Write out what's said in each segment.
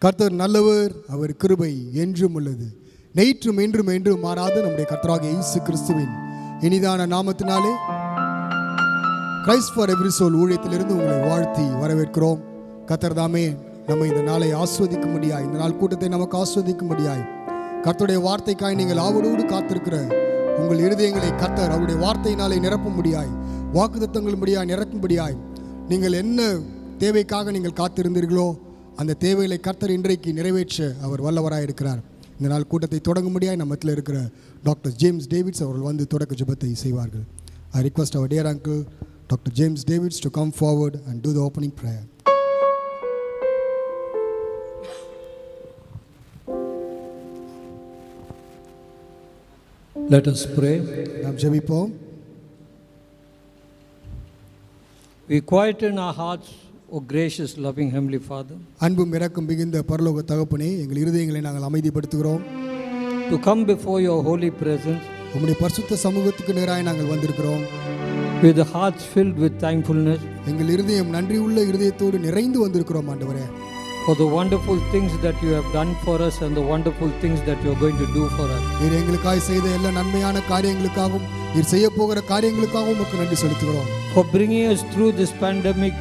கர்த்தர் நல்லவர், அவர் கிருபை என்றும் உள்ளது. நேற்றும் என்றும் என்றும் மாறாத நம்முடைய கர்த்தராகிய இயேசு கிறிஸ்துவின் இனிதான நாமத்தினாலே கிரைஸ்ட் ஃபார் எவ்ரி சோல் ஊழியத்திலிருந்து உங்களை வாழ்த்தி வரவேற்கிறோம். கர்த்தர் தாமே நம்ம இந்த நாளை ஆஸ்வதிக்கும்படியாய், இந்த நாள் கூட்டத்தை நமக்கு ஆஸ்வதிக்கும்படியாய், கர்த்தருடைய வார்த்தைக்காய் நீங்கள் ஆவலோடு காத்திருக்கிற உங்கள் இருதயங்களை கர்த்தர் அவருடைய வார்த்தையினாலே நிரப்பும்படியாய், வாக்குத்தத்தங்களும்படியாய் நிரப்பும்படியாய், நீங்கள் என்ன தேவைக்காக நீங்கள் காத்திருந்தீர்களோ அந்த தேவைகளை கர்த்தர் இன்றைக்கு நிறைவேற்ற அவர் வல்லவராக இருக்கிறார். இந்த நாள் கூட்டத்தை தொடங்கும்படியாய் நம்மத்தில் இருக்கிற டாக்டர் ஜேம்ஸ் டேவிட்ஸ் அவர்கள் வந்து தொடக்க ஜெபத்தை செய்வார்கள். I request our dear uncle Dr. James Davids to come forward and do the opening prayer. Let us pray. நாம் ஜெபிப்போம். We quieten our hearts, O gracious loving heavenly Father, அன்பும் இரக்கம் மிகுந்த பரலோக தகப்பனே, எங்கள் இருதயங்களை நாங்கள் அமைதிப்படுத்துகிறோம். to come before your holy presence உம்முடைய பரிசுத்த சமூகத்துக்கு நேராக நாங்கள் வந்திருக்கிறோம். with the hearts filled with thankfulness எங்கள் இருதயம் நன்றியுள்ள இருதயத்தோடு நிறைந்து வந்திருக்கிறோம் ஆண்டவரே, for the wonderful things that you have done for us and the wonderful things that you are going to do for us. நீர் எங்களுக்காய் செய்த எல்லா நன்மையான காரியங்களுக்காகவும் நீர் செய்ய போகிற காரியங்களுக்காகவும் உமக்கு நன்றி செலுத்துகிறோம். For bringing us through this pandemic.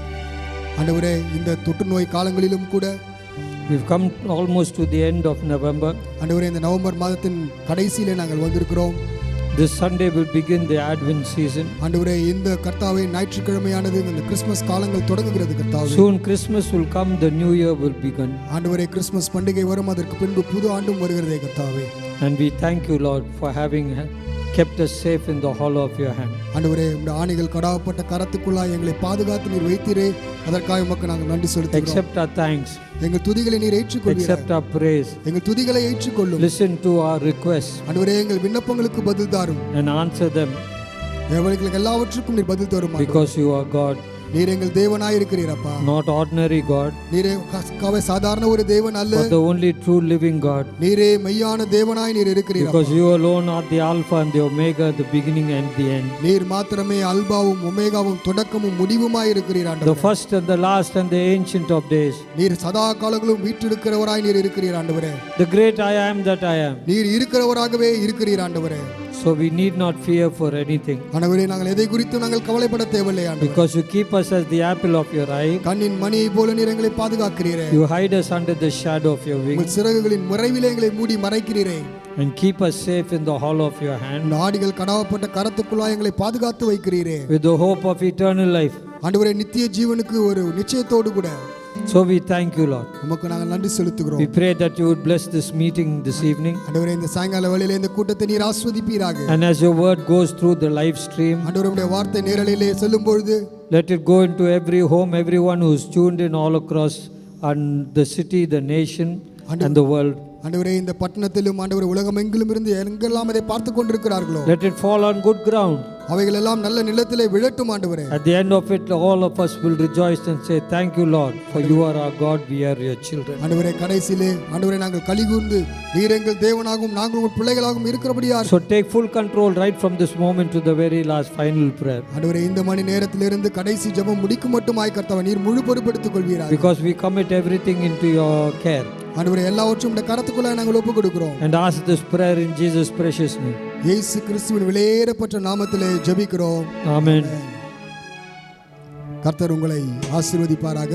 ஆண்டவரே, இந்த தொற்று நோய் காலங்களிலும் கூட We've come almost to the end of November. ஆண்டவரே, இந்த நவம்பர் மாதத்தின் கடைசியிலே நாங்கள் வந்திருக்கிறோம். This Sunday will begin the Advent season. ஆண்டவரே, இந்த கர்த்தாவே ஞாயிற்றுக்கிழமையானது இந்த கிறிஸ்மஸ் காலங்கள் தொடங்குகிறது கர்த்தாவே. Soon Christmas will come, the new year will begin. ஆண்டவரே, கிறிஸ்மஸ் பண்டிகை வரும், அதற்கு பின்பு புது ஆண்டும் வருகிறதே கர்த்தாவே. And we thank you, Lord, for having kept us safe in the hollow of your hand. ஆண்டவரே, உம்முடைய ஆணிகள் கடாவப்பட்ட கரத்துக்குள்ளாய் எங்களை பாதுகாத்து நீர் வைத்தீரே, அதற்காக உமக்கு நாங்கள் நன்றி செலுத்துகிறோம். Accept our thanks. எங்கள் துதிகளை நீர் ஏற்றுக்கொள்வீர். Accept our praise. எங்கள் துதிகளை ஏற்றுக்கொள்ளும். Listen to our requests. ஆண்டவரே, எங்கள் விண்ணப்பங்களுக்கு பதில் தாரும். And answer them. எங்களுக்கு எல்லாவற்றுக்கும் நீர் பதில் தரும். Because you are God. நீர் எங்கள் தேவனாய் இருக்கிறீர் அப்பா. Not ordinary God. நீரே சாதாரண ஒரு தேவன் அல்ல. But the only true living God. நீரே மெய்யான தேவனாய் நீர் இருக்கிறீர். Because you alone are the Alpha and the Omega, the beginning and the end. நீர் மாத்திரமே அல்பாவும் ஒமேகாவும் தொடக்கமும் முடிவுமாய் இருக்கிறீர் ஆண்டவரே. The first and the last and the ancient of days. நீர் சதா காலங்களும் வீற்றிருக்கிறவராய் நீர் இருக்கிறீர் ஆண்டவரே. The great I am that I am. நீர் இருக்கிறவராகவே இருக்கிறீர் ஆண்டவரே. So we need not fear for anything. ஆண்டவரே, நாங்கள் எதை குறித்து நாங்கள் கவலைப்பட தேவையில்லை ஆண்டவரே. Because you keep us as the apple of your eye. கண்ணின் மணியை போல நீர் எங்களை பாதுகாக்கிறீரே. You hide us under the shadow of your wings. உங்கள் சிறகுகளின் மறைவிலே எங்களை மூடி மறைக்கிறீரே. And keep us safe in the hollow of your hand. ஆடிகள் கடாவப்பட்ட கரத்துக்குள்ளாய் எங்களை பாதுகாத்து வைக்கிறீரே. With the hope of eternal life. ஆண்டவரே, நித்திய ஜீவனுக்கு ஒரு நிச்சயத்தோடு கூட. So we thank you, Lord. உமக்கு நாங்கள் நன்றி செலுத்துகிறோம். We pray that you would bless this meeting this evening. ஆண்டவரே, இந்த சாயங்கால வேளையிலே இந்த கூட்டத்தை நீர் ஆசீர்வதிப்பீராக. And as your word goes through the live stream, ஆண்டவரே, உம்முடைய வார்த்தை நேரலையிலே செல்லும் பொழுது let it go into every home, everyone who is tuned in all across and the city, the nation and the world. ஆண்டவரே, இந்த பட்டணத்திலும் ஆண்டவரே உலகமெங்கிலும் இருந்து எங்கெல்லாம் அதை பார்த்து கொண்டிருக்கிறார்களோ, let it fall on good ground. அவைகள் எல்லாம் நல்ல நிலத்திலே விழட்டும் ஆண்டவரே. At the end of it, all of us will rejoice and say, thank you, Lord, for you are our God, we are your children. ஆண்டவரே, கடைசியிலே ஆண்டவரே நாங்கள் கலிகூர்ந்து நீர் எங்கள் தேவனாகவும் நாங்கள் உங்கள் பிள்ளைகளாகவும் இருக்கிறபடியா. So take full control right from this moment to the very last final prayer. ஆண்டவரே, இந்த மணி நேரத்திலிருந்து கடைசி ஜெபம் முடிக்கும் மட்டுமாய் கர்த்தாவே நீர் முழு பொறுப்பெடுத்துக் கொள்வீராக. Because we commit everything into your care. ஆண்டவரே, எல்லாவற்றையும் உம்முடைய கரத்துக்குள்ளாய் நாங்கள் ஒப்புக் கொடுக்கிறோம். And ask this prayer in Jesus' precious name. இயேசு கிறிஸ்துவின் விலையேறப்பட்ட நாமத்திலே ஜெபிக்கிறோம். Amen. கர்த்தர் உங்களை ஆசீர்வதிப்பாராக.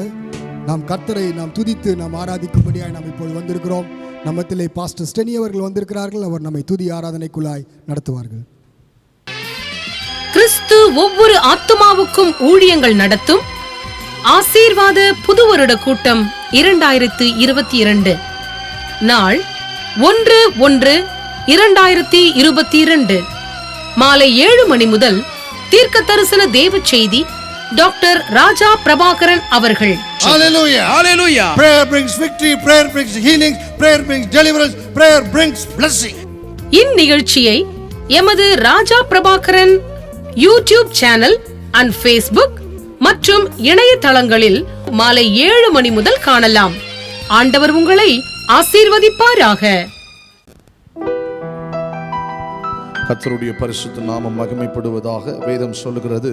நாம் கர்த்தரை நாம் துதித்து நாம் ஆராதிக்கும்படியாய் நாம் இப்போது வந்திருக்கிறோம். நம்மத்திலே பாஸ்டர் ஸ்டெனி அவர்கள் வந்திருக்கிறார்கள். அவர் நம்மை துதி ஆராதனைக்குள்ளாய் நடத்துவார்கள். கிறிஸ்து ஒவ்வொரு ஆத்துமாவுக்கும் ஊழியங்கள் நடத்தும் ஆசீர்வாத புது வருட கூட்டம் 2022 நாள் 1/1/2022 மாலை 7 மணி முதல் தீர்க்க தரிசன தேவ செய்தி டாக்டர் ராஜா பிரபாகரன் அவர்கள். Hallelujah. Hallelujah. Prayer brings victory, prayer brings healing, prayer brings deliverance, prayer brings blessing. இந்நிகழ்ச்சியை எமது Raja Prabhakaran YouTube channel and Facebook மற்றும் இணையதளங்களில் மாலை 7 மணி முதல் காணலாம். ஆண்டவர் உங்களை ஆசீர்வதிப்பாராக. கர்த்தருடைய பரிசுத்த நாமம் மகிமைப்படுவதாக. வேதம் சொல்லுகிறது,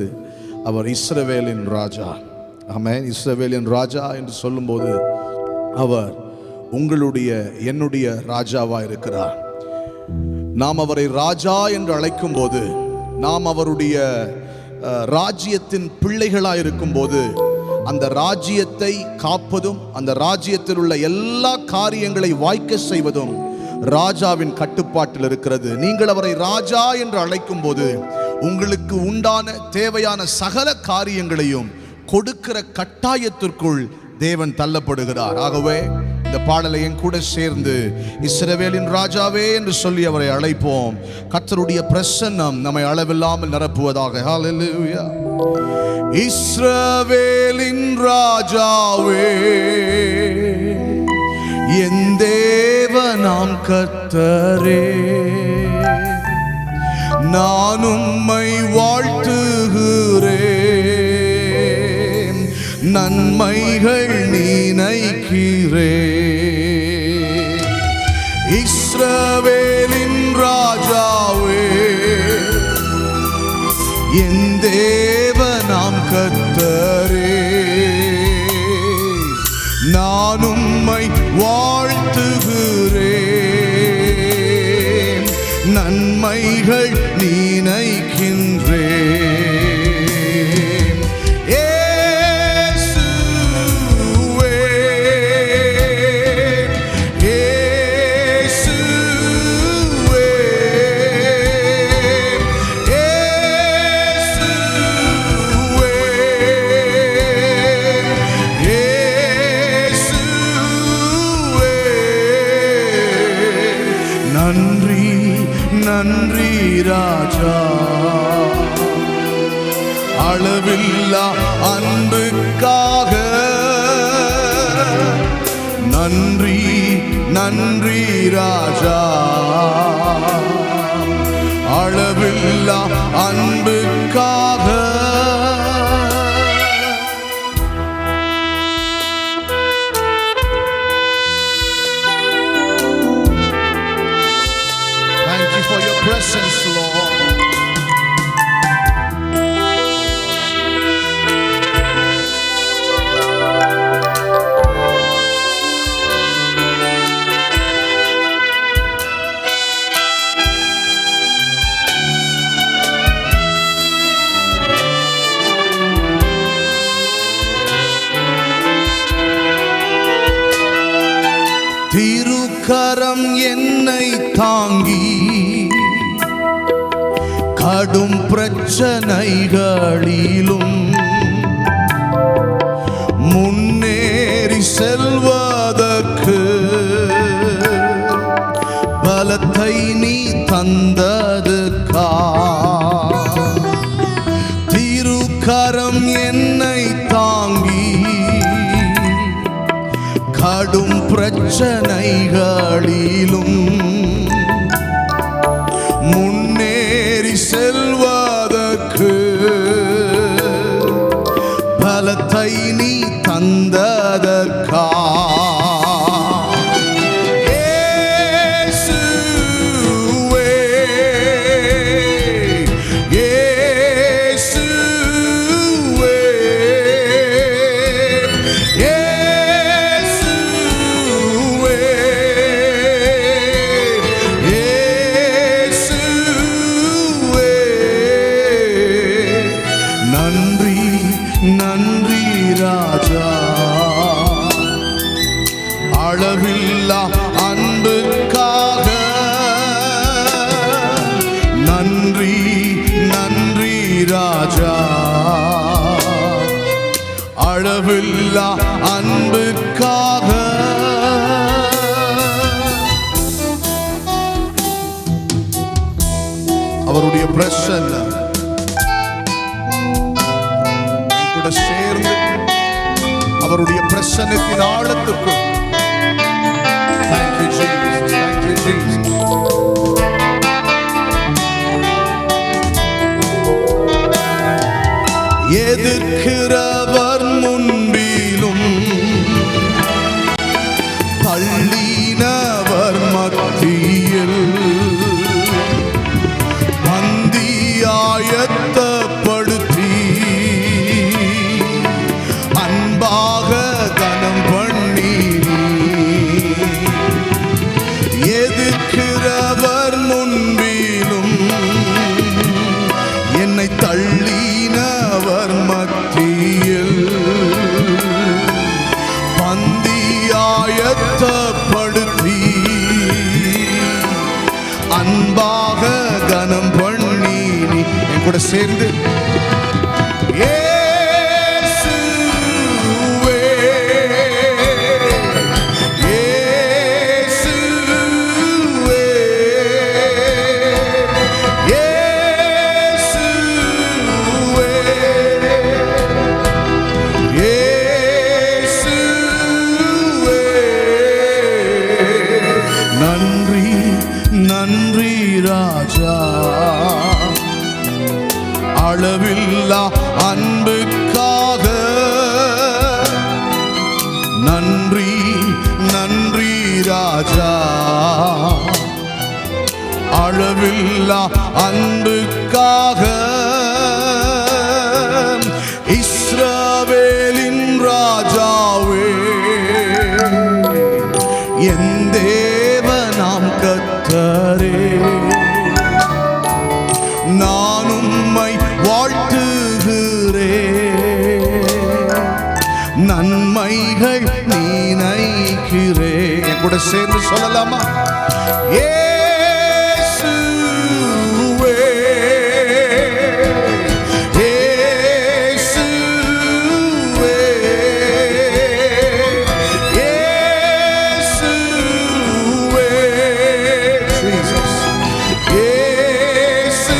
அவர் இஸ்ரவேலின் ராஜா. ஆமென். இஸ்ரவேலின் ராஜா என்று சொல்லும்போது அவர் உங்களுடைய என்னுடைய ராஜாவா இருக்கிறார். நாம் அவரை ராஜா என்று அழைக்கும் போது, நாம் அவருடைய ராஜ்யத்தின் பிள்ளைகளாக இருக்கும்போது, அந்த ராஜ்யத்தை காப்பதும் அந்த ராஜ்யத்தில் உள்ள எல்லா காரியங்களை வாய்க்க செய்வதும் ராஜாவின் கட்டுப்பாட்டில் இருக்கிறது. நீங்கள் அவரை ராஜா என்று அழைக்கும் போது உங்களுக்கு உண்டான தேவையான சகல காரியங்களையும் கொடுக்கிற கட்டாயத்திற்குள் தேவன் தள்ளப்படுகிறார். ஆகவே இந்த பாடலை என் கூட சேர்ந்து இஸ்ரவேலின் ராஜாவே என்று சொல்லி அவரை அழைப்போம். கர்த்தருடைய பிரசன்னம் நம்மை அளவில்லாமல் நிரப்புவதாக. ஹல்லேலூயா. இஸ்ரவேலின் ராஜாவே, என் தேவனாம் கர்த்தரே, நான் உம்மை வாழ்த்துகிறேன், நன்மைகள் நினைக்கிறேன். இஸ்ரவேலின் ராஜாவே, என் தேவனாம் கர்த்தரே, நான் உம்மை வாழ்த்துகிறேன், நன்மைகள் நினைக்கின்றேன். நன்றி ராஜா, அளவில்லா அன்புக்காக. நன்றி நன்றி ராஜா, அளவில்லா அன்புக்காக. For your presence, Lord. திருக்கரம் என்னை தாங்கி கடும் பிரச்சனைகளிலும் முன்னேறி செல்வதற்கு பலத்தை நீ தந்ததுக்கா. திருக்கரம் என்னை தாங்கி கடும் பிரச்சனைகளிலும் முன்னேறி செல்வதற்கு பலத்தை நீ தந்ததற்கா. நன்றி ராஜா, அளவில்லா அன்புக்காக. நன்றி நன்றி ராஜா, அளவில்லா அன்புக்காக. அவருடைய பிரசன்னம் சேர்ந்து அவருடைய பிரசன்னத்தின் ஆழத்துக்கும். Thank you, Jesus. Thank you, Jesus. எதிர்க்கிறவர் முன்பிலும் தள்ளினவர் மத்தியில் பந்தியாயத்தப்படுத்தி அன்பாக கனம் பண்ணி அன்பாக கனம் பண்ணி நீ என் கூட சேர்ந்து இயேசுவே, இயேசுவே, இயேசுவே, இயேசுவே. நன்றி நன்றி ராஜா, அளவில்லா அன்புக்காக. நன்றி நன்றி ராஜா, அளவில்லா அன்புக்காக. இஸ்ரவேலின் ராஜாவே, என் தேவனாம் கர்த்தரே, நான் உம்மை வாழ்த்துகிறேன். நன்மைகள் நினைக்கிறேன். என் கூட சேர்ந்து சொல்லலாமா? இயேசுவே, இயேசுவே, இயேசுவே, Jesus. இயேசுவே.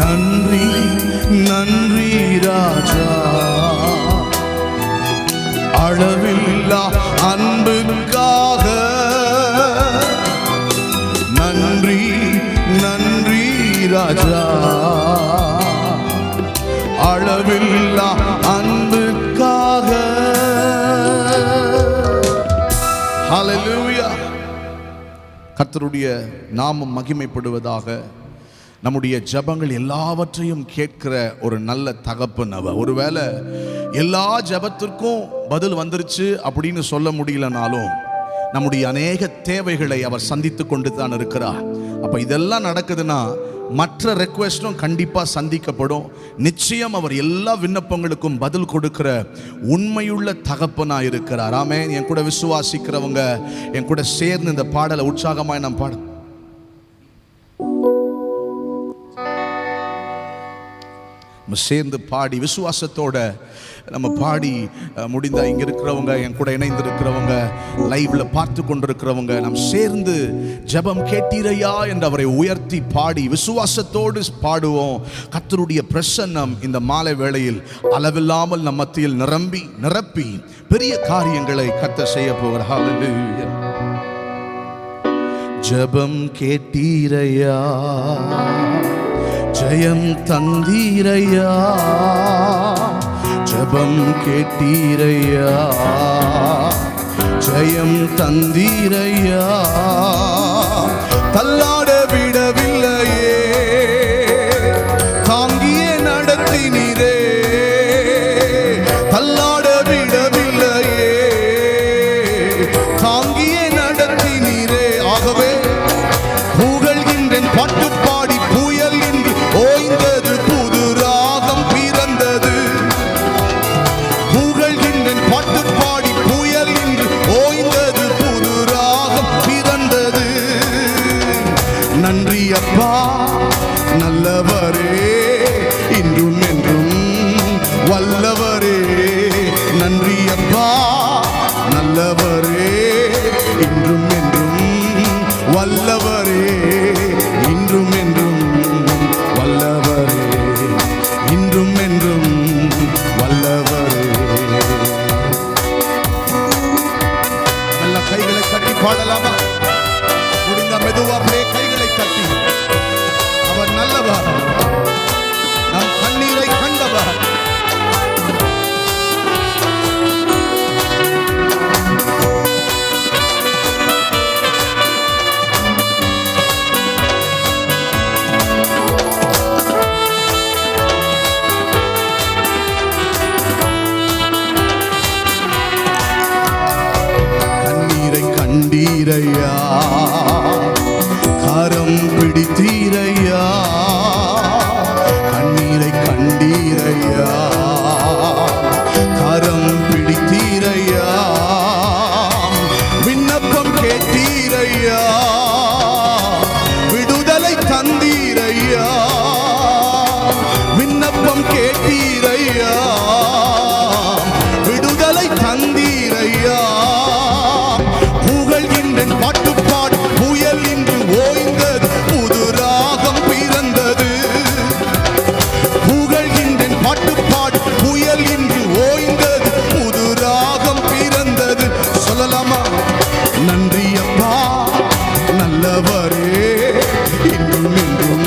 நன்றி நன்றி ராஜா, அளவில்லா அன்புக்காக. நன்றி நன்றி ராஜா, அளவில்லா அன்புக்காக. ஹல்லேலூயா. கர்த்தருடைய நாமம் மகிமைப்படுவதாக. நம்முடைய ஜெபங்கள் எல்லாவற்றையும் கேட்கிற ஒரு நல்ல தகப்பன் அவர். ஒருவேளை எல்லா ஜெபத்திற்கும் பதில் வந்துருச்சு அப்படின்னு சொல்ல முடியலனாலும் நம்முடைய அநேக தேவைகளை அவர் சந்தித்து கொண்டு தான் இருக்கிறார். அப்போ இதெல்லாம் நடக்குதுன்னா மற்ற ரெக்வெஸ்டும் கண்டிப்பாக சந்திக்கப்படும். நிச்சயம் அவர் எல்லா விண்ணப்பங்களுக்கும் பதில் கொடுக்கிற உண்மையுள்ள தகப்பனாக இருக்கிறார். ஆமென். என் கூட விசுவாசிக்கிறவங்க என் கூட சேர்ந்து இந்த பாடலை உற்சாகமாய் நாம் பாட சேர்ந்து பாடி விசுவாசத்தோட நம்ம பாடி முடிந்தா இங்கே இருக்கிறவங்க, என் கூட இணைந்து இருக்கிறவங்க, லைவ்ல பார்த்து கொண்டிருக்கிறவங்க, நாம் சேர்ந்து ஜெபம் கேட்டீரையா என்று அவரை உயர்த்தி பாடி விசுவாசத்தோடு பாடுவோம். கர்த்தருடைய பிரசன்னம் இந்த மாலை வேளையில் அளவில்லாமல் நம் மத்தியில் நிரப்பி பெரிய காரியங்களை கர்த்தர் செய்ய போகிறார். ஹல்லேலூயா. ஜெபம் கேட்டீரையா, ஜெயம் தந்தீரையா, ஜெபம் கேட்டீரையா, ஜெயம் தந்தீரையா. தள்ளாட விடவில்லையே, தாங்கியே நடத்தினீரே. தள்ளாட விடவில்லையே, தாங்கியே நடத்தினீரே. ஆகவே புகழ்கின்றேன், பாட்டு பாடி புயல் என்று ஓய்ந்தது, புது ராகம் பிறந்தது. புகழ்கின்றேன், பாட்டு பாடி புயல் என்று ஓய்ந்தது, புது ராகம் பிறந்தது. நன்றி அப்பா நல்லவரே, இன்றும் என்றும் வல்லவரே. நன்றி அப்பா நல்லவரே, இன்றும் என்றும் வல்லவரே. இன்றும் என்றும் வல்லவரே, இன்றும் என்றும் வல்லவரே. நல்ல கைகளை தட்டி பாடலாமா? முடிந்த மெதுவாக கைகளை தட்டி, அவர் நல்லவர், நம் கண்ணீரை கண்டவர். கண்ணீரை கண்டீரையா, கரம் பிடித்தீரையா. கண்ணீரை கண்டீரையா, கரம் பிடித்தீரையா. விண்ணப்பம் தந்தீரையா, விடுதலை தந்தீரையா, விண்ணப்பம் கேட்டீரையா, விடுதலை தந்தீரையா. புகழ்கின்றேன் பாட்டுப்பாடு புயல் இன்று ஓய்ந்தது, புது ராகம் பிறந்தது. புகழ்கின்றேன் பாட்டுப்பாடு புயல் இன்று ஓய்ந்தது, புது ராகம் பிறந்தது. சொல்லலாமா? நன்றி அப்பா நல்லவரே, இன்றும் என்றும்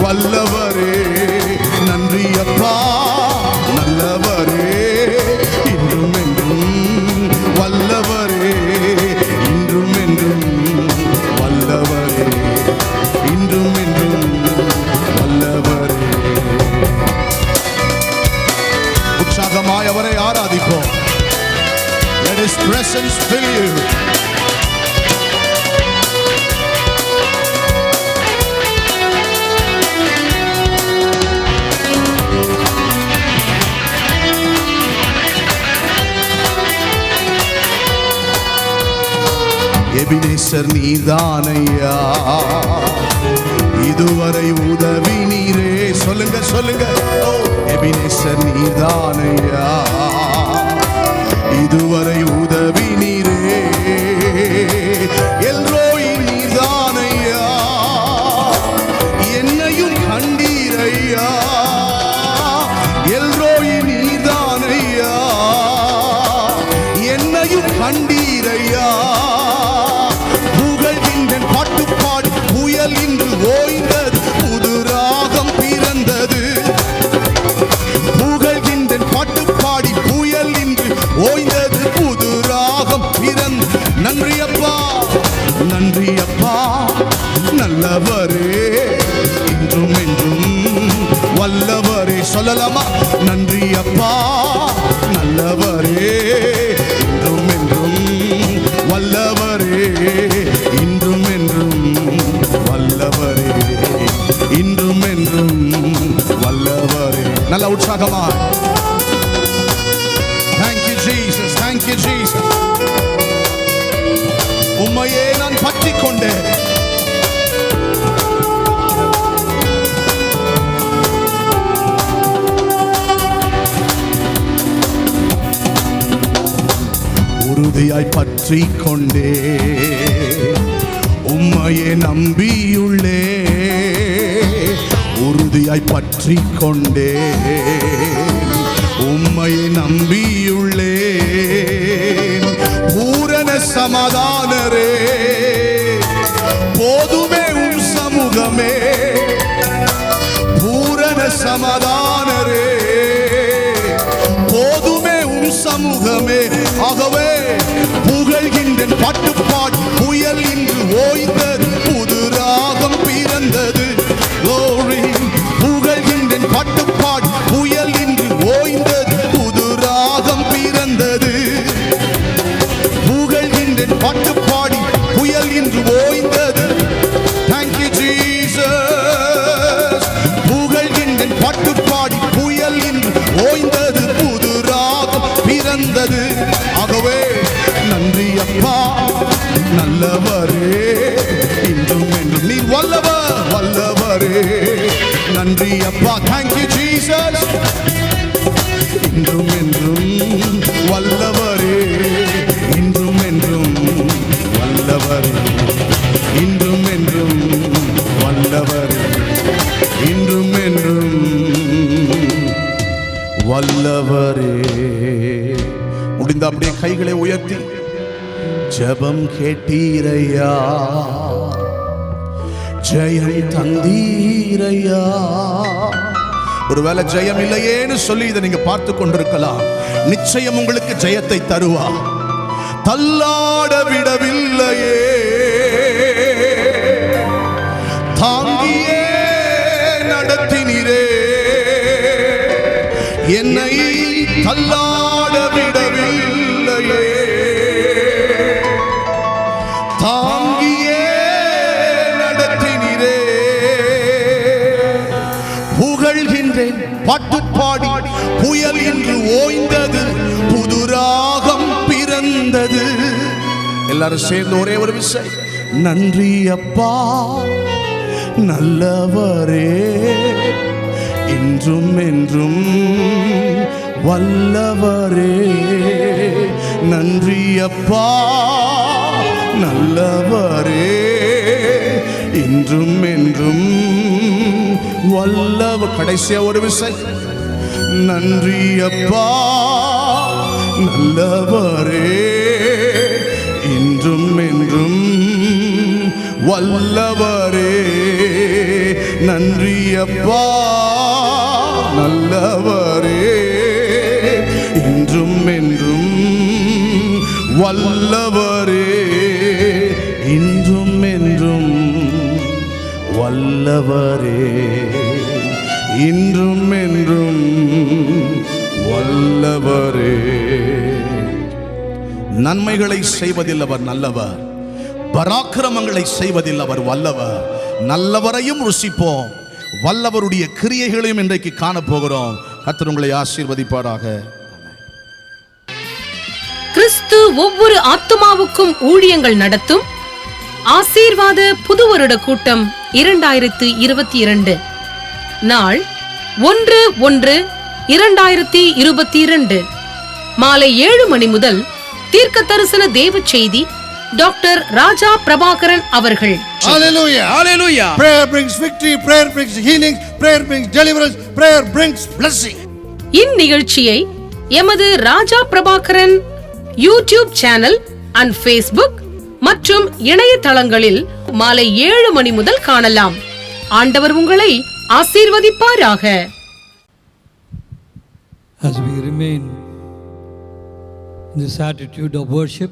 வல்லவரே. நன்றி அப்பா நல்லவரே, இன்றும் என்றும் வல்லவரே, இன்றும் என்றும் வல்லவரே, இன்றும் என்றும் வல்லவரே. உற்சாகமாய் அவரை ஆராதிப்போம். Let his presence fill you. Ebenezer நீதானையா, இதுவரை உதவி நீரே. சொல்லுங்க சொல்லுங்க. எபினேசர் நீதானையா, இதுவரை உதவி நீரே. எல்ரோய் நீதானையா, என்னையும் கண்டீரையா. எல்ரோய் நீதானையா, என்னையும் கண்டீரையா. புகழ்கின்றேன் பாட்டுப்பாடு புயல் இன்று ஓய்ந்தது, புது ராகம் பிறந்தது. புகழ்கின்றேன் பாட்டுப்பாடி புயல் இன்று ஓய்ந்தது, புது ராகம் பிறந்தது. நன்றி அப்பா நன்றி அப்பா நல்லவரே, இன்றும் என்றும் வல்லவரே. சொல்லலாமா? நன்றி அப்பா நல்லவரே, இன்றும் என்றும் வல்லவரே, இன்றும் என்றும் வல்லவரே, இன்றும் என்றும் வல்லவரே. நல்ல உற்சாகமா. Thank you Jesus, thank you Jesus. உம்மையே நான் பற்றிக் கொண்டேன். உறுதியாய் பற்றிக் கொண்டே, உம்மையே நம்பியுள்ளே. உறுதியாய் பற்றிக் கொண்டே, உம்மையை நம்பியுள்ளே. பூரண சமாதானரே, போதுமே உம் சமூகமே. பூரண சமாதானரே, போதுமே உம் சமூகமே. ஆகவே புகழ்கின்றேன் பாட்டுப்பாடு புயல் இன்று ஓய்ந்தது, புது ராகம் பிறந்தது. Glory. புகழ்கின்றேன் பாட்டுப்பாடு புயல் இன்று ஓய்ந்தது, புது ராகம் பிறந்தது. புகழ்கின்றேன் பாட்டுப்பாடி புயல் இன்று ஓய்ந்தது. Thank you Jesus. புகழ்கின்றேன் பாட்டுப்பாடி புயல் இன்று ஓய்ந்தது, புது ராகம் பிறந்தது. ஆகவே நன்றி அப்பா நல்லவரே, இன்றும் என்றும் நீர் வல்லவர் வல்லவரே. நன்றி அப்பா. Thank you Jesus. இன்றும் என்றும் வல்லவரே, இன்றும் என்றும் வல்லவரே, இன்றும் என்றும் வல்லவரே, இன்றும் என்றும் வல்லவரே. முடிந்த அப்படியே கைகளை உயர்த்தி ஜெபம் கேட்டீரையா, ஜெயம் தந்தீரையா. ஒருவேளை ஜெயம் இல்லையேன்னு சொல்லி இதை நீங்க பார்த்து கொண்டிருக்கலாம். நிச்சயம் உங்களுக்கு ஜெயத்தை தருவா. தள்ளாட விடவில்லையே, தாங்கியே நடத்தினீரே. என்னை தள்ளாட விடவில்லையே, தாங்கியே நடத்தினீரே. புகழ்கின்றேன் பாட்டுப்பாடி புயல் என்று ஓய்ந்தது, புது ராகம் பிறந்தது. எல்லாரும் சேர்ந்து ஒரே ஒரு விஷயம் நன்றி அப்பா நல்லவரே, இன்றும் என்றும் வல்லவரே. நன்றி அப்பா நல்லவரே, இன்றும் என்றும் வல்லவர். கடைசியா ஒரு விசை. நன்றி அப்பா நல்லவரே, இன்றும் என்றும் வல்லவரே. நன்றி அப்பா நல்லவரே, இன்றும் என்றும் வல்லவரே. இன்றும் என்றும் வல்லவரே, இன்றும் என்றும் வல்லவரே. நன்மைகளை செய்வதில் அவர் நல்லவர், பராக்கிரமங்களை செய்வதில் அவர் வல்லவர். நல்லவரையும் ருசிப்போம், வல்லவருடைய கிரியைகளையும் இன்றைக்கு காணப்போகிறோம். கர்த்தர் உங்களை ஆசீர்வதிப்பாராக. கிறிஸ்து ஒவ்வொரு ஆத்துமாவுக்கும் ஊழியங்கள் நடத்தும் ஆசீர்வாத புது வருட கூட்டம் 2022 நாள் 1/1/2022 மாலை 7 மணி முதல் தீர்க்க தரிசன தேவ செய்தி டாக்டர் ராஜா பிரபாகரன் அவர்கள். Hallelujah. Hallelujah. Prayer brings victory, prayer brings healing, prayer brings deliverance, prayer brings blessing. இந்நிகழ்ச்சியை எமது Raja Prabhakaran YouTube channel and Facebook மற்றும் இணையதளங்களில் மாலை 7 மணி முதல் காணலாம். ஆண்டவர் உங்களை ஆசீர்வதிப்பாராக. As we remain in this attitude of worship,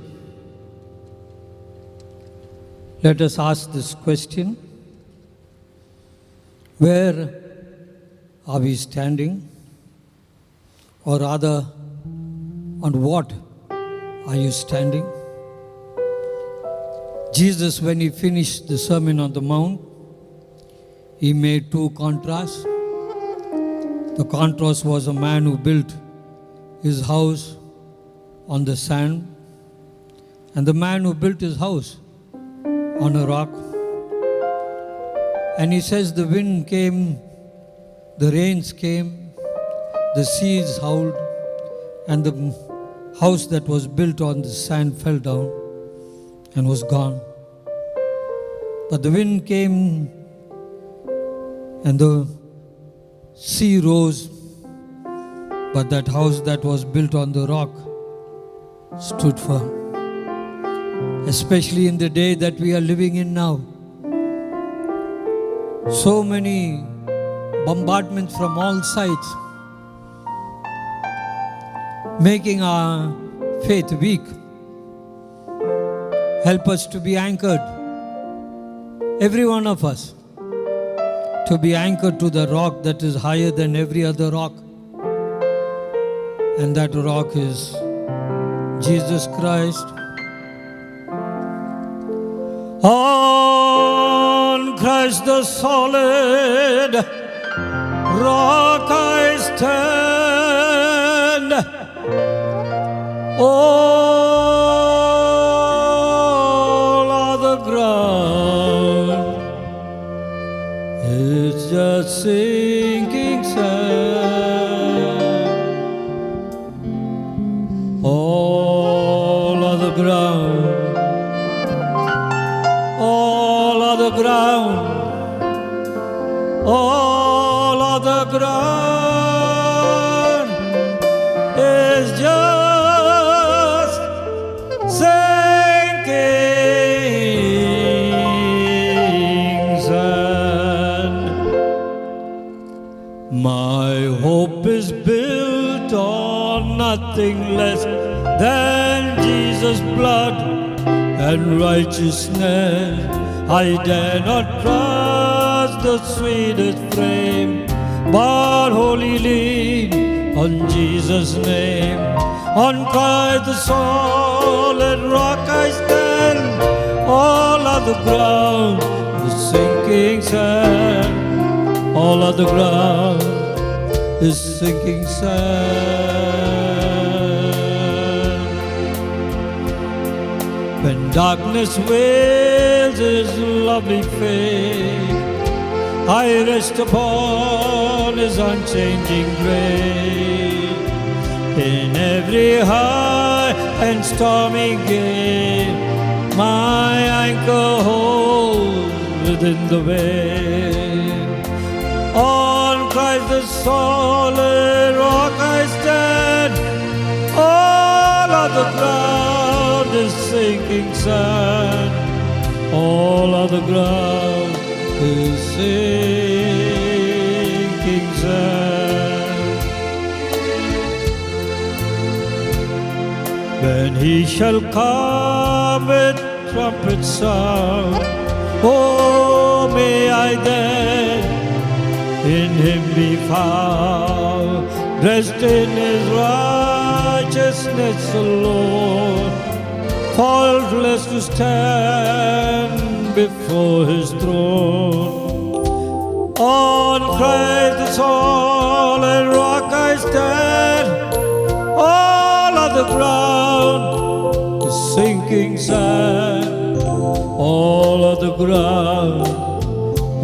let us ask this question: where are we standing? Or rather, on what are you standing? Jesus, when he finished the Sermon on the Mount, he made two contrasts. The contrast was a man who built his house on the sand, and the man who built his house on a rock. And he says the wind came, the rains came, the seas howled, and the house that was built on the sand fell down and was gone. But the wind came and the sea rose, but that house that was built on the rock stood firm. Especially in the day that we are living in now. So many bombardments from all sides, making our faith weak. Help us to be anchored, every one of us, to be anchored to the rock that is higher than every other rock. And that rock is Jesus Christ. On Christ the solid rock I stand. All other ground is just sinking sand. All other ground, all other ground, all other ground is just sinking sand. My hope is built on nothing less than Jesus' blood and righteousness. I dare not trust the sweetest frame, but wholly lean on Jesus' name. On Christ the solid rock I stand. All other ground is sinking sand. All other ground is sinking sand. When Darkness veils his lovely face. I rest upon his unchanging grace. In every high and stormy gale, my anchor holds within the veil. On Christ the solid rock I stand. All of the ground is sinking sand. All of the ground is sinking sand. When he shall come with trumpet sound, oh, may I then in him be found, dressed in his righteousness alone, faultless to stand before his throne. On Christ the solid rock I stand. All of the ground is sinking sand. All of the ground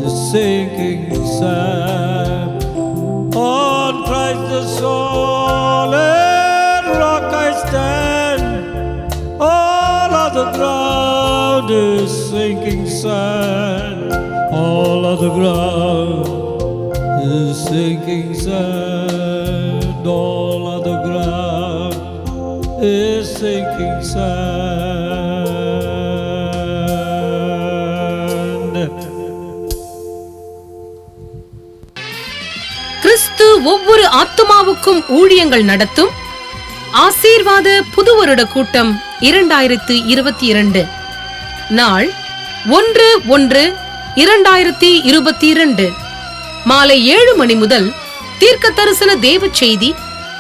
is sinking sand. On Christ the solid rock I stand. All of the ground is sinking sand. All of the ground is sinking sand. All of the ground is sinking sand. கிறிஸ்து ஒவ்வொரு ஆத்துமாவுக்கும் ஊழியங்கள் நடத்தும் ஆசீர்வாத புது வருட கூட்டம் 2022 நாள் 1/1/2022 மாலை 7 மணி முதல் தீர்க்க தரிசன தேவ செய்தி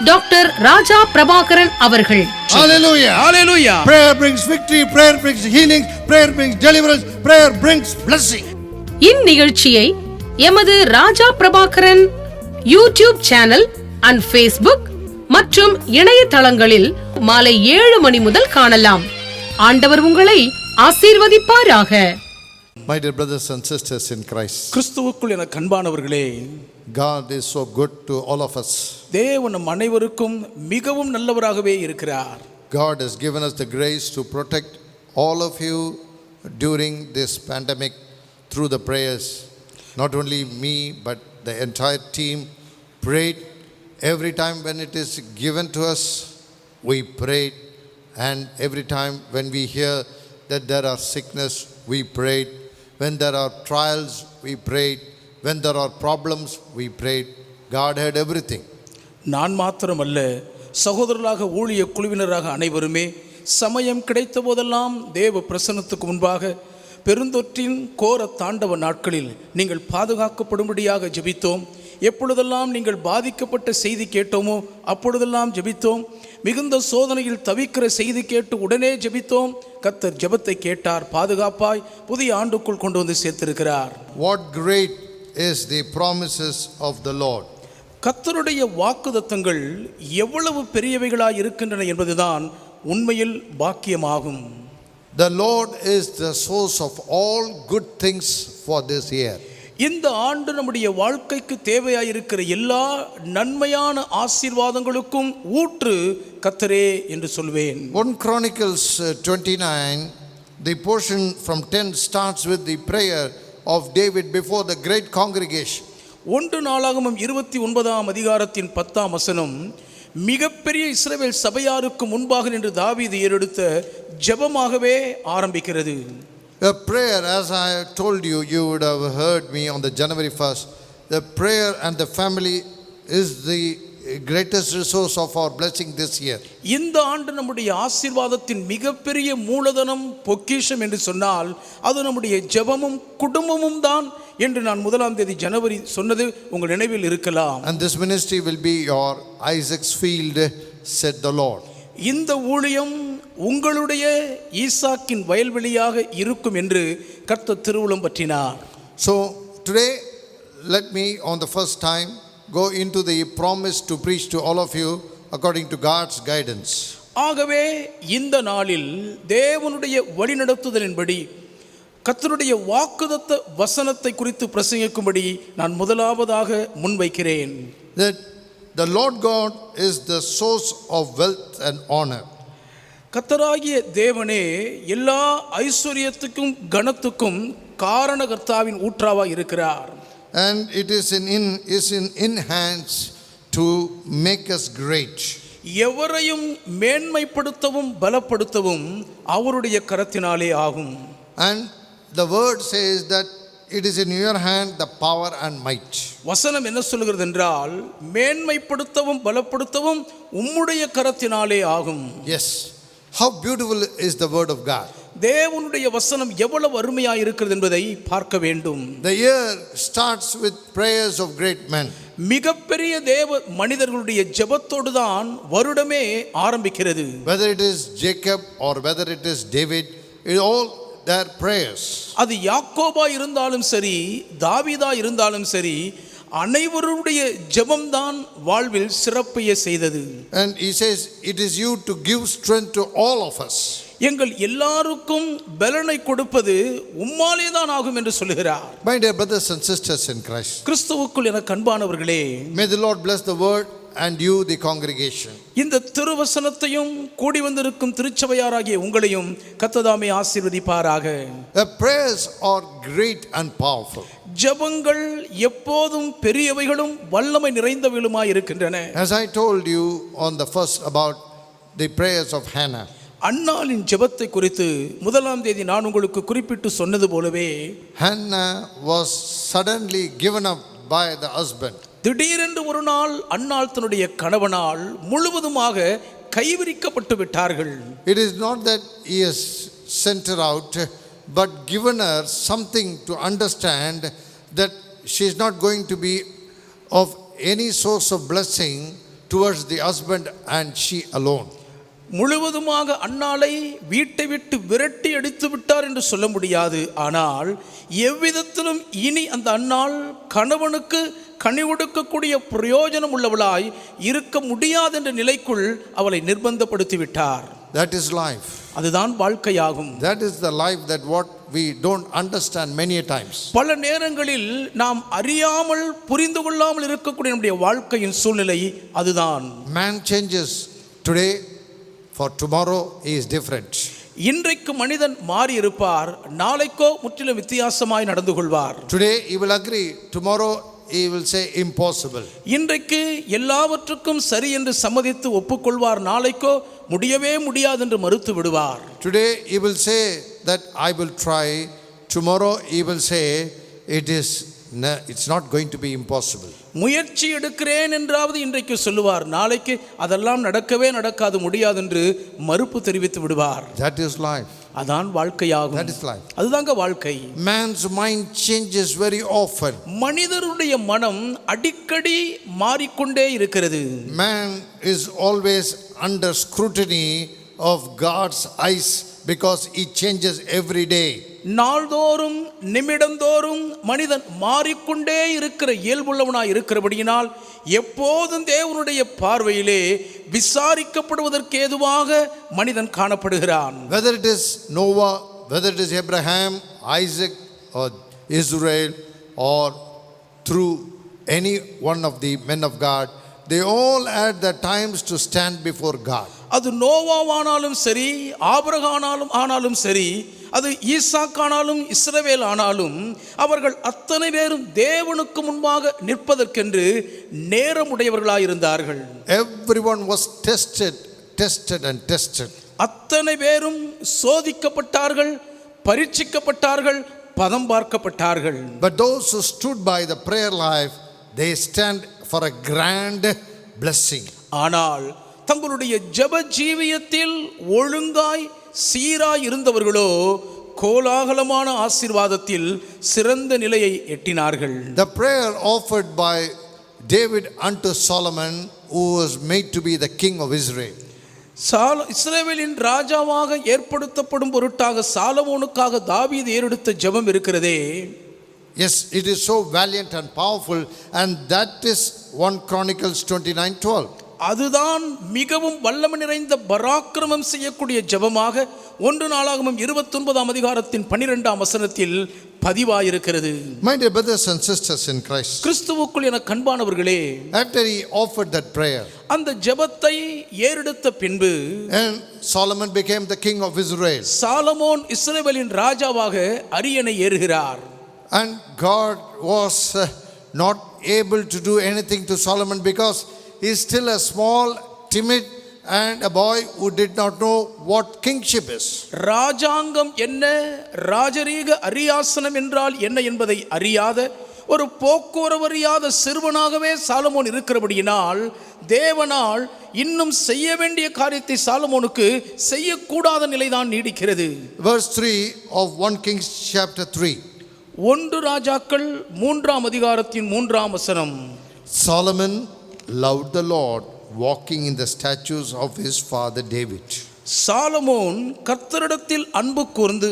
டாக்டர் ராஜா பிரபாகரன் அவர்கள். Hallelujah. Hallelujah. Prayer brings victory, prayer brings healing, prayer brings deliverance, prayer brings blessing. இந்நிகழ்ச்சியை எமது Raja Prabhakaran YouTube channel and Facebook மற்றும் இணையதளங்களில் மாலை 7 மணி முதல் காணலாம். ஆண்டவர் உங்களை ஆசீர்வதிப்பாராக. My dear brothers and sisters in Christ, கிறிஸ்துவுக்குள் என கண்பானவர்களே, God is so good to all of us. தேவன் நம் அனைவருக்கும் மிகவும் நல்லவராகவே இருக்கிறார். God has given us the grace to protect all of you during this pandemic through the prayers. Not only me, but the entire team prayed. Every time when it is given to us, we prayed. And every time when we hear that there are sickness, we prayed. When there are trials, we prayed. When there are problems, we prayed. God heard everything. நான் மாத்திரமல்ல, சகோதரர்களாக ஊழிய குழுவினராக அனைவருமே சமயம் கிடைத்த போதெல்லாம் தேவ பிரசன்னத்துக்கு முன்பாக பெருந்தொற்றின் கோர தாண்டவ நாட்களில் நீங்கள் பாதுகாக்கப்படும்படியாக ஜெபித்தோம். எப்பொழுதெல்லாம் நீங்கள் பாதிக்கப்பட்ட செய்தி கேட்டோமோ அப்பொழுதெல்லாம் ஜெபித்தோம். மிகுந்த சோதனையில் தவிக்கிற செய்தி கேட்டு உடனே ஜெபித்தோம். கர்த்தர் ஜெபத்தை கேட்டார், பாதுகாப்பாய் புதிய ஆண்டுக்குள் கொண்டு வந்து சேர்த்திருக்கிறார். What great is the promises of the Lord. கர்த்தருடைய வாக்குத்தத்தங்கள் எவ்வளவு பெரியவைகளாய் இருக்கின்றன என்பதுதான் உண்மையில் பாக்கியமாகும். The Lord is the source of all good things for this year. இந்த ஆண்டு நம்முடைய வாழ்க்கைக்கு தேவையாயிருக்கிற எல்லா நன்மையான ஆசீர்வாதங்களுக்கும் ஊற்று கர்த்தரே என்று சொல்வேன். 1 Chronicles 29, the portion from 10 starts with the prayer of David before the great congregation. 1 நாளாகமம் 29ஆம் அதிகாரத்தின் 10ஆம் வசனம் மிகப்பெரிய இஸ்ரவேல் சபையாருக்கு முன்பாக நின்று தாவீது ஏறெடுத்த ஜெபமாகவே ஆரம்பிக்கிறது. A prayer, as I told you, you would have heard me on the January 1st. The prayer and the family is the greatest resource of our blessing this year. இந்த ஆண்டு நம்முடைய ஆசீர்வாதத்தின் மிகப்பெரிய மூலதனம் பொக்கிஷம் என்று சொன்னால் அது நம்முடைய ஜெபமும் குடும்பமும் தான் என்று நான் 1ஆம் தேதி ஜனவரி சொன்னது உங்கள் நினைவில் இருக்கலாம். And this ministry will be your Isaac's field, said the Lord. இந்த ஊழியம் உங்களுடைய ஈசாக்கின் வயல்வெளியாக இருக்கும் என்று கர்த்தர் திருவுளம் பற்றினார். So today, let me on the first time go into the promise to preach to all of you according to God's guidance. ஆகவே இந்த நாளில் தேவனுடைய வழிநடத்துதலின்படி கர்த்தருடைய வாக்குதத்த வசனத்தை குறித்து பிரசங்கிக்கும்படி நான் முதலாவதாக முன்வைக்கிறேன். That the Lord God is the source of wealth and honor. கர்த்தராகிய தேவனே எல்லா ஐஸ்வர்யத்துக்கும் கனத்துக்கும் காரணகர்த்தாவின் ஊற்றாவாய் இருக்கிறார். And it is in hands to make us great. எவரையும் மேன்மைப்படுத்தவும் பலப்படுத்தவும் அவருடைய கரத்தினாலே ஆகும். And the word says that it is in your hand the power and might. வசனம் என்ன சொல்கிறது என்றால் மேன்மைப்படுத்தவும் பலப்படுத்தவும் உம்முடைய கரத்தினாலே ஆகும். Yes. How beautiful is the word of God. தேவனுடைய வசனம் எவ்வளவு அருமையாய் இருக்கிறது என்பதை பார்க்க வேண்டும். The year starts with prayers of great men. மிகப்பெரிய தேவ மனிதர்களுடைய ஜெபத்தோடு தான் வருடமே ஆரம்பிக்கிறது. Whether it is Jacob or whether it is David, it all their prayers. அது யாக்கோபா இருந்தாலும் சரி, தாவீதா இருந்தாலும் சரி, அனைவருடைய ஜெபம்தான் வாழ்வில் சிறப்பைய செய்தது. And he says it is you to give strength to all of us. எங்கள் எல்லாருக்கும் பலனை கொடுப்பது உம்மாலே தான் ஆகும் என்று சொல்கிறார். My dear brothers and sisters in Christ, கிறிஸ்துவுக்குள் எனக்கு அன்பானவர்களே, may the Lord bless the word and you the congregation. இந்த திருவசனத்தையும் கூடி வந்திருக்கும் திருச்சபையாராகிய உங்களையும் கர்த்தர் ஆசீர்வதிப்பாராக. The prayers are great and powerful. ஜெபங்கள் எப்போதும் பெரியவைகளும் வல்லமை நிறைந்தவைகளுமாய் இருக்கின்றன. As I told you on the first about the prayers of Hannah, அன்னாளின் ஜெபத்தை குறித்து முதலாம் தேதி நான் உங்களுக்கு குறிப்பிட்டு சொன்னது போலவே, Hannah was suddenly given up by the husband. திடீரென்று ஒரு நாள் அன்னாள் தன்னுடைய கணவனால் முழுவதுமாக கைவிரிக்கப்பட்டு விட்டார்கள். It is not that he has sent her out, but given her something to understand that she is not going to be of any source of blessing towards the husband and she alone. முழுவதுமாக அன்னாளை வீட்டை விட்டு விரட்டி அடித்து விட்டார் என்று சொல்ல முடியாது. ஆனால் எவ்விதத்திலும் இனி அந்த அன்னாள் கணவனுக்கு கனி கொடுக்கக்கூடிய பிரயோஜனம் உள்ளவளாய் இருக்க முடியாது என்ற நிலைக்குள் அவளை நிர்பந்தப்படுத்தி விட்டார். That is life. அதுதான் வாழ்க்கையாகும். That is the life that what we don't understand many times. பல நேரங்களில் நாம் அறியாமல் புரிந்து கொள்ளாமல் இருக்கக்கூடிய நம்முடைய வாழ்க்கையின் சூழ்நிலை அதுதான். Man changes today, for tomorrow he is different. இன்றைக்கு மனிதன் மாறி இருப்பார், நாளைக்கோ முற்றிலும் வித்தியாசமாய் நடந்து கொள்வார். Today he will agree, tomorrow he will say impossible. இன்றைக்கு எல்லாவற்றுக்கும் சரி என்று சம்மதித்து ஒப்புக்கொள்வார், நாளைக்கோ முடியவே முடியாது என்று மறுத்து விடுவார். Today he will say that I will try, tomorrow he will say it's not going to be impossible. முயற்சி எடுக்கிறேன் என்றாவது இன்றைக்கு சொல்லுவார், நாளைக்கு அதெல்லாம் நடக்கவே நடக்காது, முடியாது என்று மறுப்பு தெரிவித்து விடுவார். That is life. அதான் வாழ்க்கையாகும். That is life. அதுதாங்க வாழ்க்கை. Man's mind changes very often. மனிதருடைய மனம் அடிக்கடி மாறிக்கொண்டே இருக்கிறது. Man is always under scrutiny of God's eyes because he changes every day. நாள்தோறும் நிமிடந்தோறும் மனிதன் மாறிக்கொண்டே இருக்கிற இயல்புள்ளவனாய் இருக்கிறபடியினால் எப்போதும் தேவனுடைய பார்வையிலே விசாரிக்கப்படுவதற்கு ஏதுவாக மனிதன் காணப்படுகிறான். Whether it is Noah, whether it is Abraham, Isaac or Israel, or through any one of the men of God, they all had their times to stand before God. அது நோவாவானாலும் சரி, ஆபிரகாமானாலும் சரி, அது ஈசாக்கானாலும் இஸ்ரவேல் ஆனாலும் அவர்கள் அத்தனை பேரும் தேவனுக்கு முன்பாக நிற்பதற்கென்று நேரமுடையவர்களாயிருந்தார்கள். Everyone was tested and tested. அத்தனை பேரும் சோதிக்கப்பட்டார்கள், பரீட்சிக்கப்பட்டார்கள், பதம் பார்க்கப்பட்டார்கள். But those who stood by the prayer life, they stand for a grand blessing. ஆனால் தங்களுடைய ஜெப ஜீவியத்தில் ஒழுங்காய் சீராய் இருந்தவர்களோ கோலாகலமான ஆசீர்வாதத்தில் சிறந்த நிலையை எட்டினார்கள். The prayer offered by David unto Solomon, who was made to be the king of Israel. இஸ்ரவேலின் ராஜாவாக ஏற்படுத்தப்படும் பொருட்டாக சாலமோனுக்காக தாவீது ஏறெடுத்த ஜெபம் இருக்கிறதே, Yes, it is so valiant and powerful, and that is 1 Chronicles 29:12. அதுதான் மிகவும் வல்லமை நிறைந்த பராக்கிரமம் செய்யக்கூடிய ஜெபமாக 1 நாளாகமம் 29ஆம் அதிகாரத்தின் 12ஆம் வசனத்தில் பதிவாயிருக்கிறது. My dear brothers and sisters in Christ, கிறிஸ்துவுக்குள் என கண்பானவர்களே, after he offered that prayer, அந்த ஜெபத்தை ஏறெடுத்த பின்பு and Solomon became the king of Israel, Solomon இஸ்ரவேலின் ராஜாவாக அரியணை ஏறுகிறார். and God was not able to do anything to Solomon because he is still a small, timid and a boy who did not know what kingship is. ராஜாங்கம் என்ன, ராஜரீக அரியாசனம் என்றால் என்ன என்பதை அறியாத ஒரு போக்குவரவறியாத சிறுவனாகவே சாலமோன் இருக்கிறபடியினால் தேவனால் இன்னும் செய்ய வேண்டிய காரியத்தை சாலமோனுக்கு செய்யக்கூடாத நிலைதான் நீடிக்கிறது. Verse 3 of 1 Kings chapter 3. 1 ராஜாக்கள் 3ஆம் அதிகாரத்தின் 3ஆம் வசனம். Solomon loved the Lord, walking in the statutes of his father David. Solomon கர்த்தரிடத்தில் அன்பு கூர்ந்து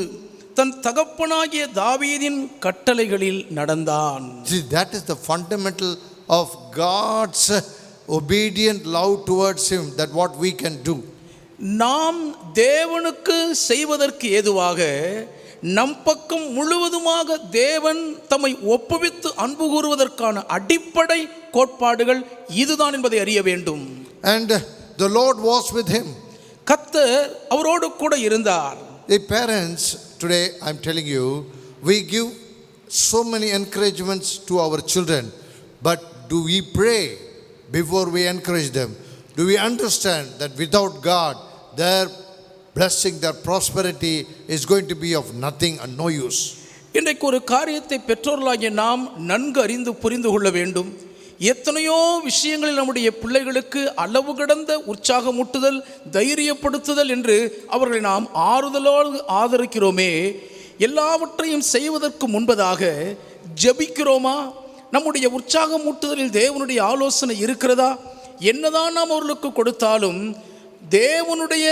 தன் தகப்பனாகிய தாவீதின் கட்டளைகளில் நடந்தான். See, that is the fundamental of God's obedient love towards him, that what we can do. நாம் தேவனுக்கு செய்வதற்கு ஏதுவாக நம் பக்கம் முழுவதுமாக தேவன் தம்மை ஒப்புவித்து அன்பு கூறுவதற்கான அடிப்படை கோட்பாடுகள் இதுதான் என்பதை அறிய வேண்டும். And the Lord was with him. கர்த்தர் அவரோடு கூட இருந்தார். The parents, today I'm telling you, we give so many encouragements to our children, but do we pray before we encourage them? Do we understand that without God, their blessing, their prosperity is going to be of nothing and no use? இன்றைக்கு ஒரு காரியத்தை பெற்றோர்களாகிய நாம் நன்கு அறிந்து புரிந்து கொள்ள வேண்டும். எத்தனையோ விஷயங்களில் நம்முடைய பிள்ளைகளுக்கு அளவு கடந்த உற்சாகமூட்டுதல், தைரியப்படுத்துதல் என்று அவர்களை நாம் ஆறுதலோடு ஆதரிக்கிறோமே, எல்லாவற்றையும் செய்வதற்கு முன்பதாக ஜெபிக்கிறோமா? நம்முடைய உற்சாகமூட்டுதலில் தேவனுடைய ஆலோசனை இருக்கிறதா? என்னதான் நாம் அவர்களுக்கு கொடுத்தாலும் தேவனுடைய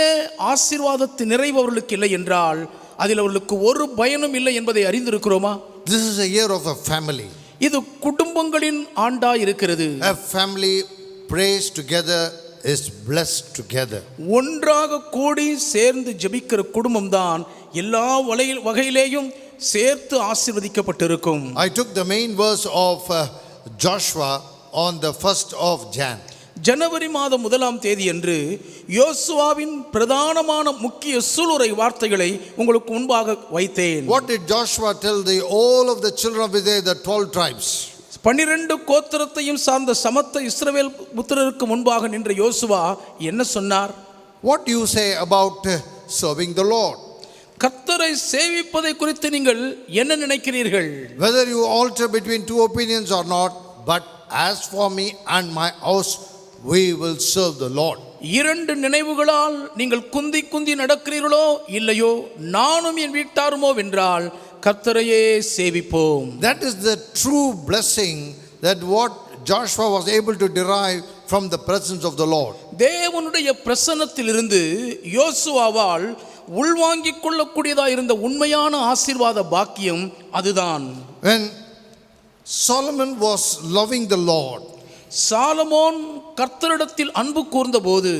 ஆசீர்வாதத்தின் நிறைவு அவர்களுக்கு இல்லை என்றால் அதில் அவர்களுக்கு ஒரு பயனும் இல்லை என்பதை அறிந்திருக்கிறோமா? This is a year of a family. இது குடும்பங்களின் ஆண்டா இருக்கிறது. A family prays together is blessed together. ஒன்றாக கூடி சேர்ந்து ஜெபிக்கிற குடும்பம் தான் எல்லா வகையிலேயும் சேர்த்து ஆசீர்வதிக்கப்பட்டிருக்கும். I took the main verse of Joshua on the 1st of Jan. ஜனவரி மாதம் 1ஆம் தேதி அன்று யோசுவாவின் பிரதானமான முக்கிய சூளுரை வார்த்தைகளை உங்களுக்கு முன்பாக வைத்தேன். What did Joshua tell the all of the children of Israel, the 12 tribes? 12 கோத்திரத்தையும் சார்ந்த சமத்த இஸ்ரவேல் புத்திரருக்கு முன்பாக நின்ற யோசுவா என்ன சொன்னார்? What do you say about serving the Lord? கர்த்தரை சேவிப்பதை குறித்து நீங்கள் என்ன நினைக்கிறீர்கள்? Whether you alter between two opinions or not, but as for me and my house, we will serve the Lord. 2 நினைவுகளால் நீங்கள் குந்தி குந்தி நடக்கிறீர்களோ இல்லையோ, நானும் என் வீட்டாருமோ வென்றால் கர்த்தரையே சேவிப்போம். That is the true blessing that what Joshua was able to derive from the presence of the Lord. தேவனுடைய பிரசன்னத்திலிருந்து யோசுவாவால் உள்வாங்கிக் கொள்ளக்கூடியதாக இருந்த உண்மையான ஆசீர்வாத பாக்கியம் அதுதான். When Solomon was loving the Lord, Solomon கர்த்தரிடத்தில் அன்பு கூர்ந்த போது,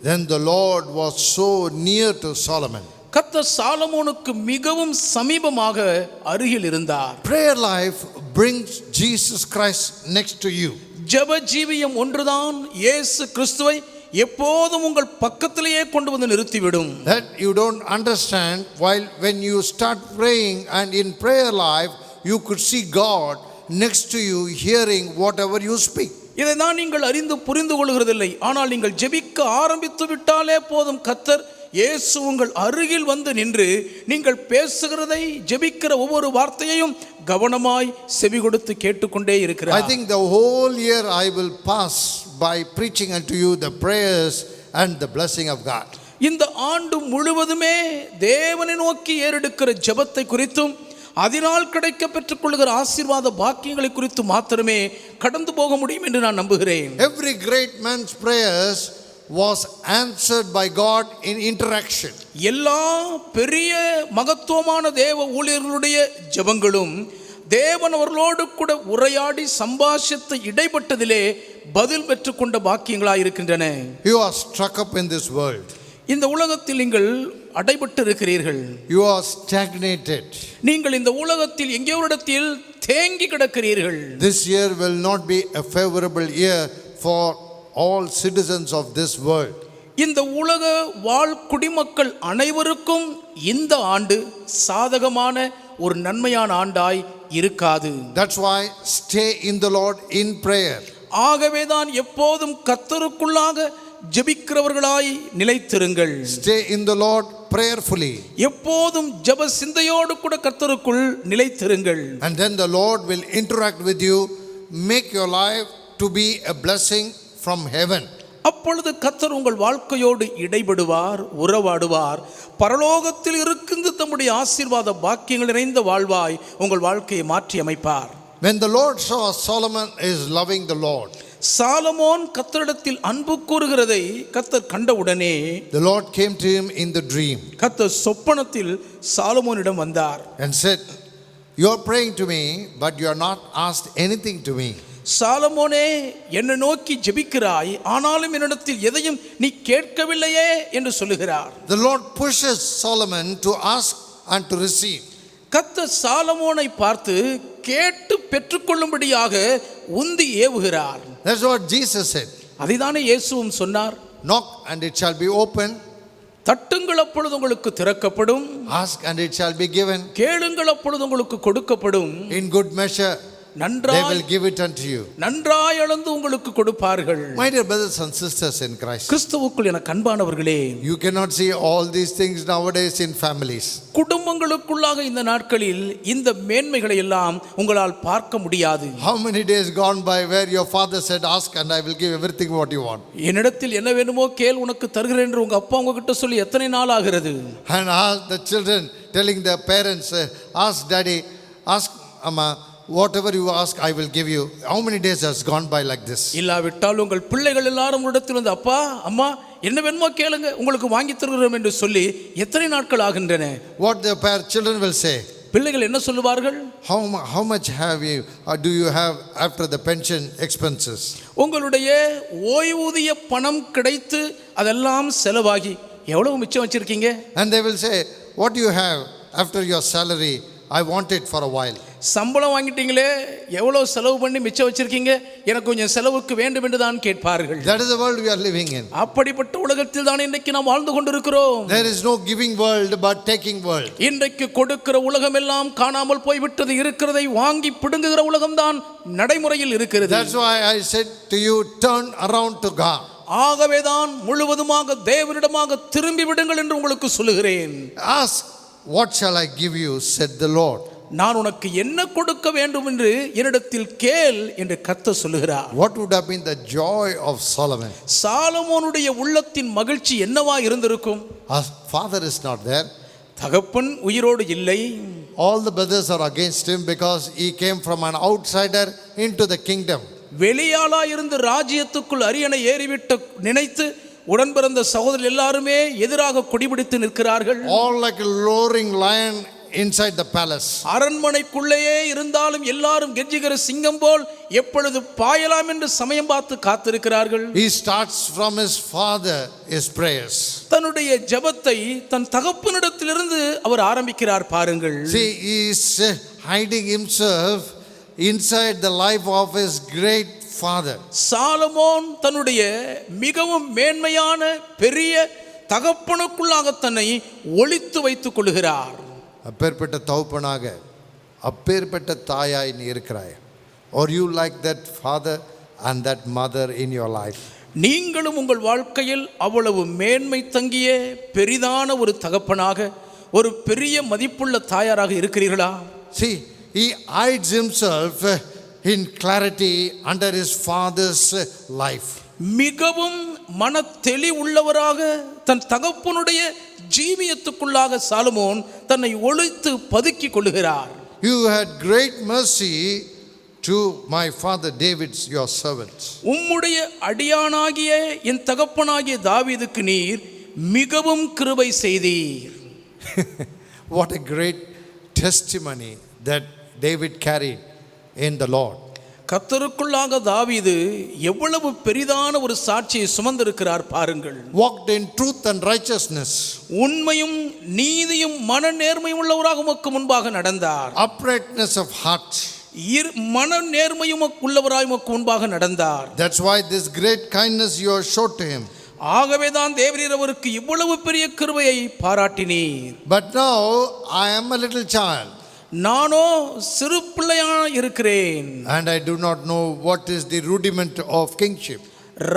then the Lord was so near to Solomon. கர்த்தர் சாலமோனுக்கு மிகவும் சமீபமாக அருகில் இருந்தார். Prayer life brings Jesus Christ next to you. ஜெப ஜீவியம் ஒன்றுதான் இயேசு கிறிஸ்துவை எப்போதும் உங்கள் பக்கத்திலேயே கொண்டு வந்து நிறுத்திவிடும். That you don't understand, while when you start praying and in prayer life you could see God next to you hearing whatever you speak. இதை தான் நீங்கள் அறிந்து புரிந்து கொள்கிறதில்லை. ஆனால் நீங்கள் ஜெபிக்க ஆரம்பித்து விட்டாலே போதும், கர்த்தர் இயேசு உங்கள் அருகில் வந்து நின்று நீங்கள் பேசுகிறதை, ஜெபிக்கிற ஒவ்வொரு வார்த்தையையும் கவனமாய் செவி கொடுத்து கேட்டுக்கொண்டே இருக்கிறார். I think the whole year I will pass by preaching unto you the prayers and the blessing of God. இந்த ஆண்டு முழுவதுமே தேவனை நோக்கி ஏறெடுக்கிற ஜெபத்தை குறித்தும் அதனால் கிடைக்க பெற்றுக்கொள்கிற ஆசீர்வாத பாக்கியங்களை குறித்து மாத்திரமே கடந்து போக முடியும் என்று நான் நம்புகிறேன். Every great man's prayers was answered by God in interaction. எல்லா பெரிய மகத்துவமான தேவ ஊழியர்களுடைய ஜெபங்களும் தேவன் அவர்களோடு கூட உரையாடி சம்பாஷித்த இடைப்பட்டதிலே பதில் பெற்றுக்கொண்ட பாக்கியங்களாய் இருக்கின்றன. You are struck up in this world. இந்த உலகத்தில் நீங்கள் அடைபட்டு இருக்கிறீர்கள். You are stagnated. நீங்கள் இந்த உலகத்தில் எங்கே ஒரு இடத்தில் தேங்கி கிடக்கிறீர்கள். This year will not be a favorable year for all citizens of this world. இந்த உலக வாழ் குடிமக்கள் அனைவருக்கும் இந்த ஆண்டு சாதகமான ஒரு நன்மையான ஆண்டாய் இருக்காது. That's why stay in the Lord in prayer. ஆகவேதான் எப்போதும் கர்த்தருக்குள்ளாக ஜெபிக்கிறவர்களாய் நிலைத்திருங்கள். Stay in the Lord prayerfully. எப்போதும் ஜெப சிந்தையோடு கூட கர்த்தருக்குள் நிலைத்திருங்கள். And then the Lord will interact with you, make your life to be a blessing from heaven. அப்பொழுது கர்த்தர் உங்கள் வாழ்க்கையோடு இடைபடுவார், உறவாடுவார். பரலோகத்தில் இருக்கின்ற தம்முடைய ஆசீர்வாத பாக்கியங்கள் நிறைந்த வாழ்வாய் உங்கள் வாழ்க்கையை மாற்றி அமைப்பார். When the Lord saw Solomon is loving the Lord, Solomon கர்த்தரிடத்தில் அன்பு கூறுகிறதை கர்த்தர் கண்டவுடனே the Lord came to him in the dream கர்த்தர் சொப்பனத்தில் சாலமோனிடம் வந்தார். and said, "You are praying to me, but you are not asked anything to me." சாலமோனே, என்னை நோக்கி ஜெபிக்கிறாய், ஆனாலும் என்னிடத்தில் எதையும் நீ கேட்கவில்லையே என்று சொல்லுகிறார். The Lord pushes Solomon to ask and to receive. கர்த்தர் சாலமோனை பார்த்து கேட்டு பெற்றுக்கொள்ளும்படியாக உந்தி ஏவுகிறார். That's what Jesus said. அதைதானே இயேசுவும் சொன்னார். Knock and it shall be open. தட்டுங்கள் அப்பொழுது உங்களுக்கு திறக்கப்படும். Ask and it shall be given. கேளுங்கள் அப்பொழுது உங்களுக்கு கொடுக்கப்படும். In good measure they will give it unto you. நன்றாய் அளந்து உங்களுக்கு கொடுப்பார்கள். My dear brothers and sisters in Christ, கிறிஸ்துவுக்குள் என அன்பானவர்களே, you cannot see all these things nowadays in families. குடும்பங்களுக்குள்ளாக இந்த நாட்களில் இந்த மேன்மைகளை எல்லாம் உங்களால் பார்க்க முடியாது. How many days gone by where your father said, "Ask and I will give everything what you want." என்னிடத்தில் என்ன வேணுமோ கேள், உனக்கு தருகிறேன் என்று உங்க அப்பா உங்ககிட்ட சொல்லி எத்தனை நாள் ஆகிறது? And ask the children telling their parents, "Ask daddy, ask amma, whatever you ask I will give you." How many days has gone by like this? இல்லாவிட்டால் உங்கள் பிள்ளைகள் எல்லாரும் உங்களிடத்தில் வந்து, அப்பா அம்மா என்ன வேணுமோ கேளுங்க, உங்களுக்கு வாங்கி தருகிறோம் என்று சொல்லி எத்தனை நாட்கள் ஆகின்றன? What the children will say? பிள்ளைகள் என்ன சொல்லுவார்கள்? How much have you or do you have after the pension expenses? உங்களுடைய ஓய்வூதிய பணம் கிடைத்து அதெல்லாம் செலவாகி எவ்வளவு மிச்சம் வச்சிருக்கீங்க? And they will say, "What do you have after your salary? I want it for a while." சம்பளம் வாங்கிட்டீங்களே, எவ்வளவு செலவு பண்ணி மிச்சம் வச்சிருக்கீங்க, எனக்கு கொஞ்சம் செலவுக்கு வேண்டும் என்று தான் கேட்பார்கள். That is the world we are living in. அப்படிப்பட்ட உலகத்தில் தான் இன்றைக்கு நாம் வாழ்ந்து கொண்டிருக்கிறோம். There is no giving world but taking world. இன்றைக்கு கொடுக்கிற உலகம் எல்லாம் காணாமல் போய்விட்டது. இருக்கிறதை வாங்கி பிடுங்குகிற உலகம் தான் நடைமுறையில் இருக்கிறது. That's why I said to you, turn around to God. ஆகவேதான் முழுவதுமாக தேவனிடமாக திரும்பி விடுங்கள் என்று உங்களுக்கு சொல்லுகிறேன். Ask, "What shall I give you?" said the Lord. நான் உனக்கு என்ன கொடுக்க வேண்டும் என்று என்னிடத்தில் கேள் என்று கர்த்தர் சொல்லுகிறார். What would have been the joy of Solomon? சாலமோனுடைய உள்ளத்தின் மகிழ்ச்சி என்னவா இருந்திருக்கும்? Our father is not there. தகப்பன் உயிரோடு இல்லை. All the brothers are against him because he came from an outsider into the kingdom. வெளியாளா இருந்து ராஜ்யத்துக்குள் அரியணை ஏறிவிட்ட நினைத்து உடன் பிறந்த சகோதரர் எல்லாருமே எதிராக கொடிபிடித்து நிற்கிறார்கள். All like a roaring lion inside the palace. அரண்மனைக்குள்ளேயே இருந்தாலும் எல்லாரும் கெஞ்சுகிற சிங்கம் போல் எப்பொழுது பாயலாம் என்று சமயம் பார்த்து காத்திருக்கிறார்கள். He starts from his father his prayers. தன்னுடைய ஜெபத்தை தன் தகப்பனிடத்திலிருந்து அவர் ஆரம்பிக்கிறார் பாருங்கள். See, he is hiding himself inside the life of his great father. Solomon தன்னுடைய மிகவும் மேன்மையான பெரிய தகப்பனுக்குள்ளாக தன்னை ஒளித்து வைத்துக் கொள்கிறார். அப்பேற்பட்ட தகப்பனாக அப்பேற்பட்ட தாயாய் நீ இருக்கிறாய். Or you like that father and that mother in your life? நீங்களும் உங்கள் வாழ்க்கையில் அவ்வளவு மேன்மை தங்கிய பெரிதான ஒரு தகப்பனாக ஒரு பெரிய மதிப்புள்ள தாயாராக இருக்கிறீர்களா? See, he hides himself in clarity under his father's life. மிகவும் மன தெளிவுள்ளவராக தன் தகப்பனுடைய ஜீவியத்துக்குள்ளாக சாலமோன் தன்னை ஒளித்து பதுக்கிக் கொள்ளுகிறார். You had great mercy to my father David's your servants. உம்முடைய அடியானாகிய என் தகப்பனாகிய தாவீதுக்கு நீர் மிகவும் கிருபை செய்தீர். What a great testimony that David carried in the Lord. கர்த்தருக்குள்ளாக தாவீது எவ்வளவு பெரிதான ஒரு சாட்சியை சுமந்திருக்கிறார் பாருங்கள். Walked in truth and righteousness. உண்மையும் நீதியும் மன நேர்மையும் உள்ளவராக உமக்கு முன்பாக நடந்தார். Uprightness of heart. மன நேர்மையும் உள்ளவராய் உமக்கு முன்பாக நடந்தார். That's why this great kindness you have showed to him. ஆகவேதான் தேவரீர் அவருக்கு இவ்வளவு பெரிய கிருபையை பாராட்டினீர். But now I am a little child. நானோ சிறு பிள்ளையா இருக்கிறேன். And I do not know what is the rudiment of kingship.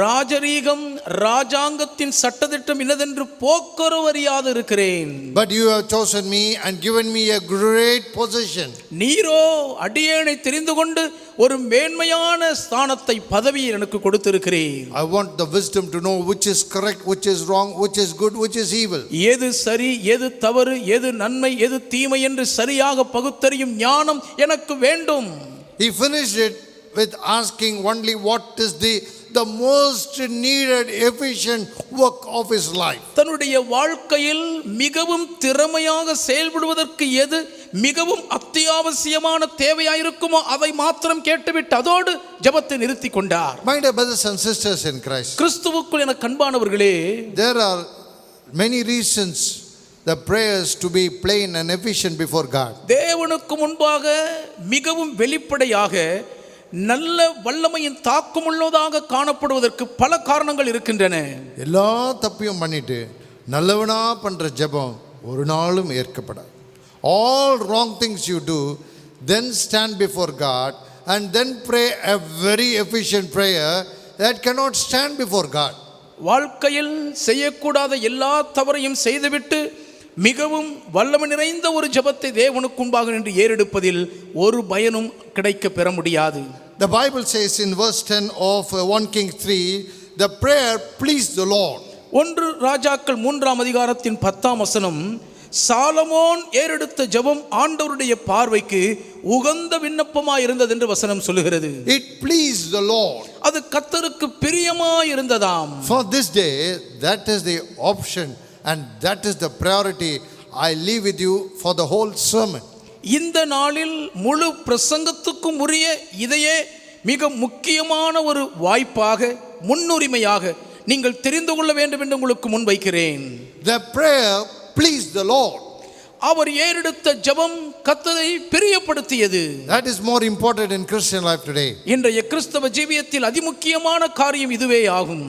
ராஜரீகம் ராஜாங்கத்தின் சட்டதிட்டம் இன்னதென்று போக்குவரவறியாது இருக்கிறேன். But you have chosen me and given me a great position. நீரோ அடியேனை தெரிந்து கொண்டு ஒரு மேன்மையான ஸ்தானத்தை பதவியை எனக்கு கொடுத்திருக்கிறீர். I want the wisdom to know which is correct, which is wrong, which is good, which is evil. எது சரி எது தவறு எது நன்மை எது தீமை என்று சரியாக பகுத்தறியும் ஞானம் எனக்கு வேண்டும். He finished it with asking only what is the most needed efficient work of his life. தன்னுடைய வாழ்க்கையில் மிகவும் திறமையாக செயல்படுவதற்கு எது மிகவும் அத்தியாவசியமான தேவையாயிருக்குமோ அதை மாத்திரம் கேட்டுவிட்டு அதோடு ஜெபத்தை நிறுத்தி கொண்டார். My dear brothers and sisters in Christ, கிறிஸ்துவுக்குள் என கண்பானவர்களே, there are many reasons the prayers to be plain and efficient before God. தேவனுக்கு முன்பாக மிகவும் வெளிப்படையாக நல்ல வல்லமையின் தாக்கமுள்ளதாக காணப்படுவதற்கு பல காரணங்கள் இருக்கின்றன. எல்லா தப்பையும் பண்ணிட்டு நல்லவனா பண்ற ஜெபம் ஒரு நாளும் ஏற்கப்படாது. All wrong things you do, then stand before God and then pray a very efficient prayer that cannot stand before God. வாழ்க்கையில் செய்யக்கூடாத எல்லா தவறையும் செய்துவிட்டு மிகவும் வல்லமை நிறைந்த ஒரு ஜெபத்தை தேவனுக்கு முன்பாக நின்று ஏறெடுப்பதில் ஒரு பயனும் கிடைக்க பெற முடியாது. The Bible says in verse 10 of 1 Kings 3, the prayer pleased the Lord. 1 ராஜாக்கள் 3ஆம் அதிகாரத்தின் 10ஆம் வசனம், சாலமோன் ஏறெடுத்த ஜெபம் ஆண்டவருடைய பார்வைக்கு உகந்த விண்ணப்பமாய் இருந்தது என்று வசனம் சொல்லுகிறது. It pleased the Lord. அது கர்த்தருக்கு பிரியமாய் இருந்ததாம். For this day, that is the option and that is the priority I leave with you for the whole sermon. இந்த நாளில் முழு பிரசங்கத்துக்கும் உரிய இதையே மிக முக்கியமான ஒரு வாய்ப்பாக முன்னுரிமையாக நீங்கள் தெரிந்து கொள்ள வேண்டும் என்று உங்களுக்கு முன்வைக்கிறேன். The prayer pleased the Lord. அவர் ஏறெடுத்த ஜெபம் கர்த்தரை பிரியப்படுத்தியது. That is more important in Christian life today. இன்றைய கிறிஸ்தவ ஜீவியத்தில் அதிமுக்கியமான காரியம் இதுவே ஆகும்.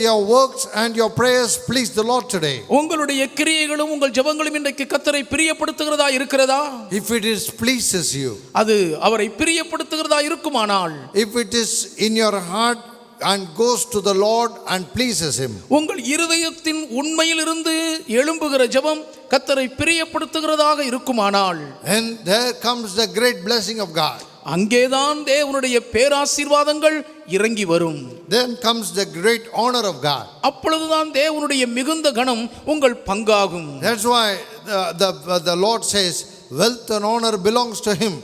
Your works and your prayers please the Lord today. உங்களுடைய கிரியைகளும் உங்கள் ஜெபங்களும் இன்றைக்கு கர்த்தரை பிரியப்படுத்துகிறதா இருக்கிறதா? If it is pleases you, அது அவரை பிரியப்படுத்துகிறதா இருக்குமானால், if it is in your heart and goes to the Lord and pleases him, உங்கள் இருதயத்தின் உண்மையிலிருந்து எழும்புகிற ஜெபம் கர்த்தரை பிரியப்படுத்துகிறதாக இருக்குமானால், and there comes the great blessing of God. அங்கேதான் தேவனுடைய பேராசீர்வாதங்கள் இறங்கி வரும். Then comes the great honor of God. அப்பொழுதுதான் தேவனுடைய மிகுந்த கனம் உங்கள் பங்காகும். That's why the Lord says wealth and honor belongs to him.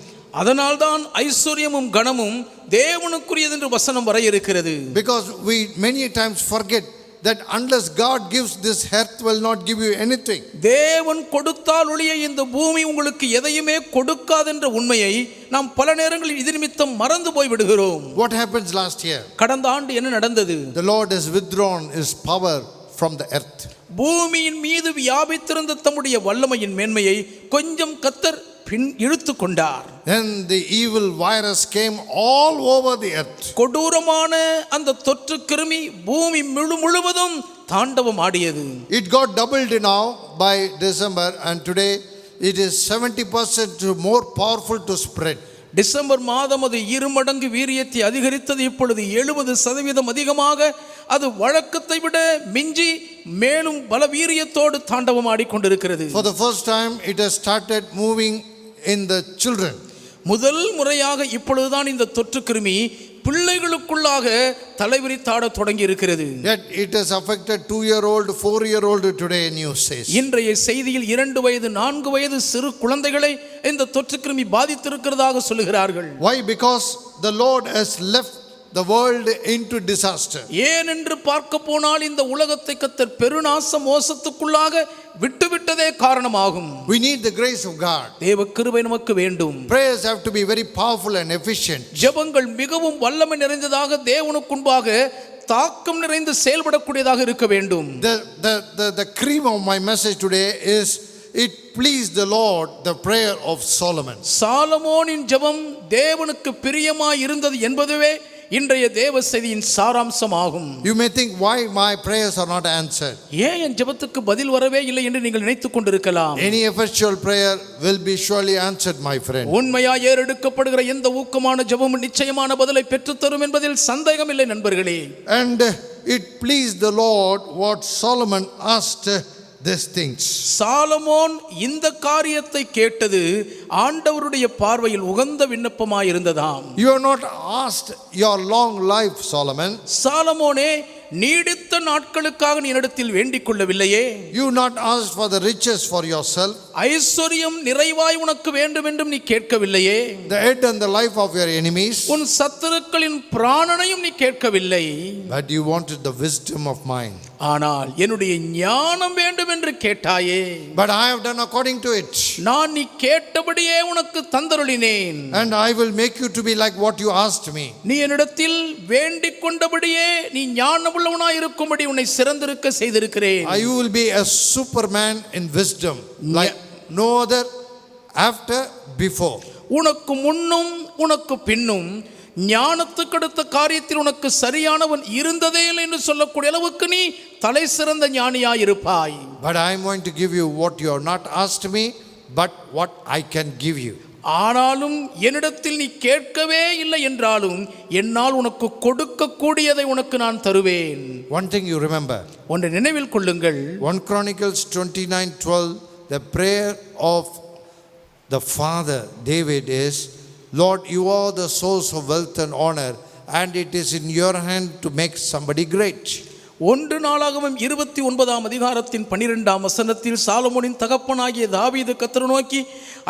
அதனால்தான் ஐஸ்வர்யமும் கனமும் தேவனுக்குரியது என்று வசனம் வர இருக்கிறது. Because we many times forget that unless God gives, this earth will not give you anything. தேவன் கொடுத்தால் ஒழிய இந்த பூமி உங்களுக்கு எதையுமே கொடுக்காது என்ற உண்மையை நாம் பல நேரங்களில் இது நிமித்தம் மறந்து போய் விடுகிறோம். What happens last year? கடந்த ஆண்டு என்ன நடந்தது? The Lord has withdrawn his power from the earth. பூமியின் மீது வியாபித்திருந்த தம்முடைய வல்லமையின் மேன்மையை கொஞ்சம் கர்த்தர் பின் இழுத்து கொண்டார். Then the evil virus came all over the earth. கொடூரமான அந்த தொற்று கிருமி பூமி முழுவதும் தாண்டவம் ஆடியது. It got doubled now by December and today it is 70% more powerful to spread. December மாதம் அது 2 மடங்கு வீரியத்தை அதிகரித்தது. இப்பொழுது 70% அதிகமாக அது வழக்கத்தை விட மிஞ்சி மேலும் பல வீரியத்தோடு தாண்டவம் ஆடிக்கொண்டிருக்கிறது. For the first time it has started moving in the children. முதல் முறையாக இப்பொழுதுதான் இந்த தொற்று கிருமி பிள்ளைகளுக்குள்ளாக தலைவிரித்தாட தொடங்கி இருக்கிறது. Yet it has affected 2-year-old, 4-year-old today, news says. இன்றைய செய்தியில் 2 வயது 4 வயது சிறு குழந்தைகளை இந்த தொற்று கிருமி பாதித்திருக்கிறதாக சொல்லுகிறார்கள். Why? Because the Lord has left the world into disaster. ஏனென்று பார்க்க போனால் இந்த உலகத்தை கர்த்தர் பெருநாச மோசத்துக்குள்ளாக விட்டுவிட்டதே காரணமாகும். We need the grace of God. தேவ கிருபை நமக்கு வேண்டும். Prayers have to be very powerful and efficient. ஜெபங்கள் மிகவும் வல்லமை நிறைந்ததாக தேவனுக்கு முன்பாக தாக்கம் நிறைந்து செயல்படக்கூடியதாக இருக்க வேண்டும். The cream of my message today is it pleased the Lord, the prayer of Solomon. சாலமோனின் ஜெபம் தேவனுக்கு பிரியமாய் இருந்தது என்பதுவே இன்றைய தேவ செய்தியின் சாராம்சமாகும். You may think why my prayers are not answered. ஏன் என் ஜெபத்துக்கு பதில் வரவே இல்லை என்று நீங்கள் நினைத்துக் கொண்டிருக்கலாம். Any effectual prayer will be surely answered, my friend. உண்மையாய் ஏறெடுக்கப்படுகிற எந்த ஊக்கமான ஜெபமும் நிச்சயமான பதிலை பெற்றுத் தரும் என்பதில் சந்தேகம் இல்லை நண்பர்களே. And it pleased the Lord what Solomon asked these things. Solomon இந்த காரியத்தை கேட்டது ஆண்டவருடைய பார்வையில் உகந்த விண்ணப்பமாய் இருந்ததாம். You have not asked your long life, Solomon. சாலமோனே, நீடித்த நாட்களுக்காக நீ என்னிடத்தில் வேண்டிக் கொள்ளவில்லையே. You not asked for the riches for yourself. ஐஸ்வர்யம் நிறைவாய் உனக்கு வேண்டும் என்றும் நீ கேட்கவில்லையே. The head and the life of your enemies. உன் சத்துருக்களின் பிராணனையும் நீ கேட்கவில்லை. But you wanted the wisdom of mine. ஆனால் என்னுடைய ஞானம் வேண்டும் என்று கேட்டாயே. But I have done according to it. நான் நீ கேட்டபடியே உனக்கு தந்தருளினேன். And I will make you to be like what you asked me. நீ என்னிடத்தில் வேண்டிக் கொண்டபடியே நீ ஞானமுள்ளவனாய் இருக்கும்படி உன்னை சிறந்திருக்க செய்திருக்கிறேன். You will be a superman in wisdom like no other after before. உனக்கு முன்னும் உனக்கு பின்னும் ஞானத்துக்கு அடுத்த காரியத்தில் உனக்கு சரியானவன் இருந்ததே இல்லை என்று சொல்லக்கூடிய அளவுக்கு நீ தலை சிறந்த ஞானியாய் இருப்பாய். But I am going to give you what you have not asked me, but what I can give you. ஆனாலும் என்னிடத்தில் நீ கேட்கவே இல்லை என்றாலும் என்னால் உனக்கு கொடுக்க கூடியதை உனக்கு நான் தருவேன். One thing you remember. ஒன்றை நினைவில் கொள்ளுங்கள். 1 Chronicles 29:12, the prayer of the father David is, Lord, you are the source of wealth and honor, and it is in your hand to make somebody great. 1 நாளாகமம் 29ஆம் அதிகாரத்தின் 12ஆம் வசனத்தில் சாலமோனின் தகப்பனாகிய தாவீது கர்த்தரை நோக்கி,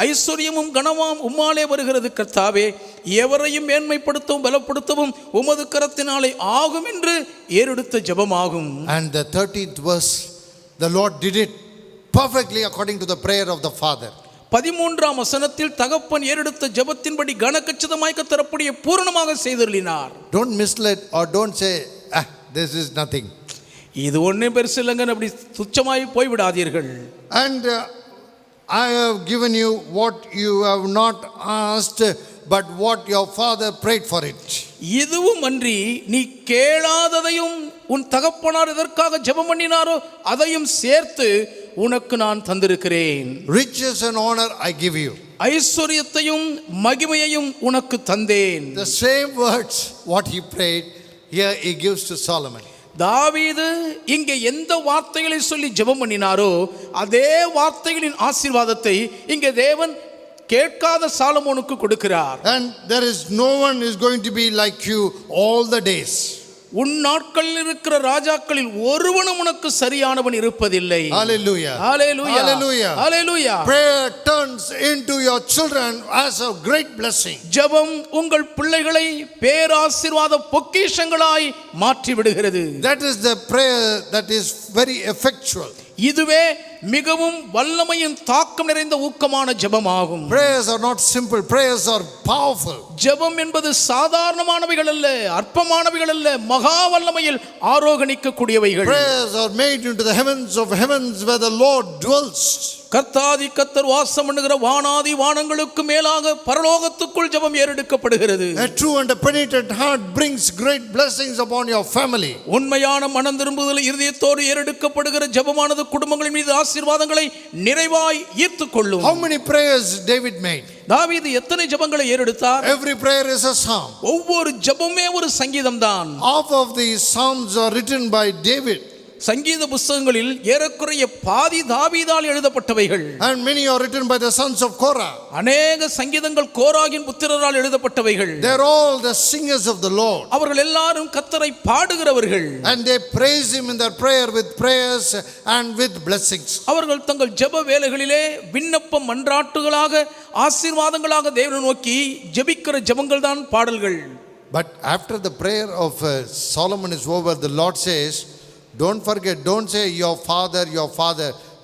ஐஸ்வர்யமும் கனமும் உம்மாலே வருகிறது கர்த்தாவே, எவரையும் மேன்மைப்படுத்தவும் பலப்படுத்தவும் உமது கரத்தினாலே ஆகும் என்று ஏறெடுத்த ஜெபமாகும். And the 13th verse, the Lord did it perfectly according to the prayer of the father. 13ஆம் வசனத்தில் தகப்பன் ஏறெடுத்த ஜெபத்தின்படி கனகச்சிதமாய் கர்த்தர் அப்படியே பூரணமாக செய்தருளினார். Don't mislead or don't say, this is nothing. இது ஒண்ணே பெருசு இல்லைங்க அப்படி துச்சமாய் போய்விடாதீர்கள். And I have given you what you have not asked, but what your father prayed for it. இதுவும் அன்றி நீ கேளாததையும் உன் தகப்பனார் எதற்காக ஜெபம் பண்ணினாரோ அதையும் சேர்த்து உனக்கு நான் தந்திருக்கிறேன். Riches and honor I give you. ஐஸ்வர்யத்தையும் மகிமையையும் உனக்கு தந்தேன். The same words what he prayed, here he gives to Solomon. தாவீது இங்கே எந்த வார்த்தைகளை சொல்லி ஜெபம் பண்ணினாரோ அதே வார்த்தைகளின் ஆசீர்வாதத்தை இங்கே தேவன் கேட்காத சாலமோனுக்கு கொடுக்கிறார். And there is no one is going to be like you all the days. உன் நாட்களில் இருக்கிற ராஜாக்களில் ஒருவனும் உனக்கு சரியானவன் இருப்பதில்லை. Hallelujah. Hallelujah. Hallelujah. Hallelujah. Prayer turns into your children as a great blessing. ஜெபம் உங்கள் பிள்ளைகளை பேராசீர்வாத பொக்கிஷங்களாய் மாற்றி விடுகிறது. That is the prayer that is very effectual. இதுவே மிகவும் வல்லமையின் தாக்கம் நிறைந்த ஊக்கமான ஜெபமாகும். Prayers are not simple, prayers are powerful. ஜெபம் என்பது சாதாரணமானவைகள் அல்ல, அற்பமானவைகள் அல்ல, மகா வல்லமையில் ஆரோகணிக்க கூடியவைகள். Prayers are made into the heavens of heavens where the Lord dwells. கர்த்தாதி கர்த்தர் வாசம் பண்ணுகிற வானாதி வானங்களுக்கு மேலாக பரலோகத்துக்குள் ஜெபம் ஏறெடுக்கப்படுகிறது. A true and a penitent heart brings great blessings upon your family. உண்மையான மனம் திரும்புதல் இருதயத்தோடு ஏறெடுக்கப்படுகிற ஜெபமானது குடும்பங்களின் மீது ஆசீர்வாதங்களை நிறைவாய் ஈர்த்துக் கொள்ளும். How many prayers David made? தாவீது எத்தனை ஜெபங்களை ஏறெடுத்தார்? Every prayer is a psalm. ஒவ்வொரு ஜெபமே ஒரு சங்கீதம் தான். Half of these psalms are written by David. சங்கீத புத்தகங்களில் ஏறக்குறைய பாதி தாவீதால் எழுதப்பட்டவைகள். And many are written by the sons of Korah. அநேக சங்கீதங்கள் கோராகின் புத்திரரால் எழுதப்பட்டவைகள். They are all the singers of the Lord. அவர்கள் எல்லாரும் கர்த்தரை பாடுகிறவர்கள். And they praise him in their prayer with prayers and with blessings. அவர்கள் தங்கள் ஜெப வேளைகளிலே விண்ணப்பம் மன்றாட்டுகளாக ஆசீர்வாதங்களாக தேவனை நோக்கி ஜெபிக்கிற ஜெபங்கள் தான் பாடல்கள். But after the prayer of Solomon is over, the Lord says, don't forget, don't say your father,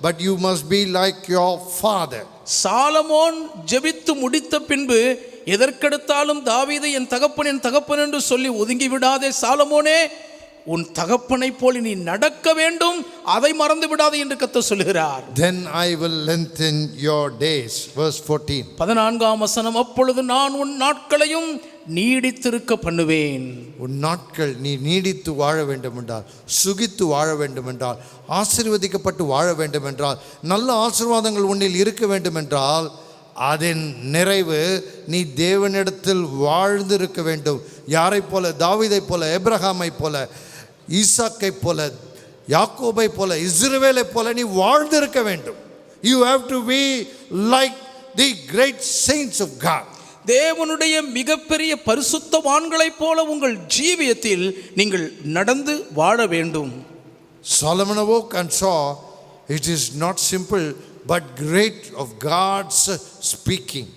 but you must be like your father. Solomon ஜெபித்து முடித்த பின்பு எதற்கெடுத்தாலும் தாவீதை என் தகப்பன் என்று சொல்லி ஒதுங்கி விடாதே சாலமோனே, உன் தகப்பனை போல நீ நடக்க வேண்டும், அதை மறந்து விடாதே என்று கர்த்தர் சொல்கிறார். Then I will lengthen your days. Verse 14. 14ஆம் வசனம், அப்பொழுது நான் உன் நாட்களையும் நீடித்திருக்க பண்ணுவேன். உன் நாட்கள் நீ நீடித்து வாழ வேண்டும் என்றால், சுகித்து வாழ வேண்டும் என்றால், ஆசீர்வதிக்கப்பட்டு வாழ வேண்டும் என்றால், நல்ல ஆசீர்வாதங்கள் உன்னில் இருக்க வேண்டும் என்றால், அதன் நிறைவு நீ தேவனிடத்தில் வாழ்ந்திருக்க வேண்டும். யாரை போல? தாவீதை போல, எப்ரஹாமை போல, ஈசாக்கை போல, யாக்கோபை போல, இஸ்ரவேலை போல நீ வாழ்ந்திருக்க வேண்டும். You have to be like the great saints of God. தேவனுடைய மிகப்பெரிய பரிசுத்தவான்களைப் போல உங்கள் ஜீவியத்தில் நீங்கள் நடந்து வாழ வேண்டும். Solomon awoke and saw it is not simple but great of God's speaking.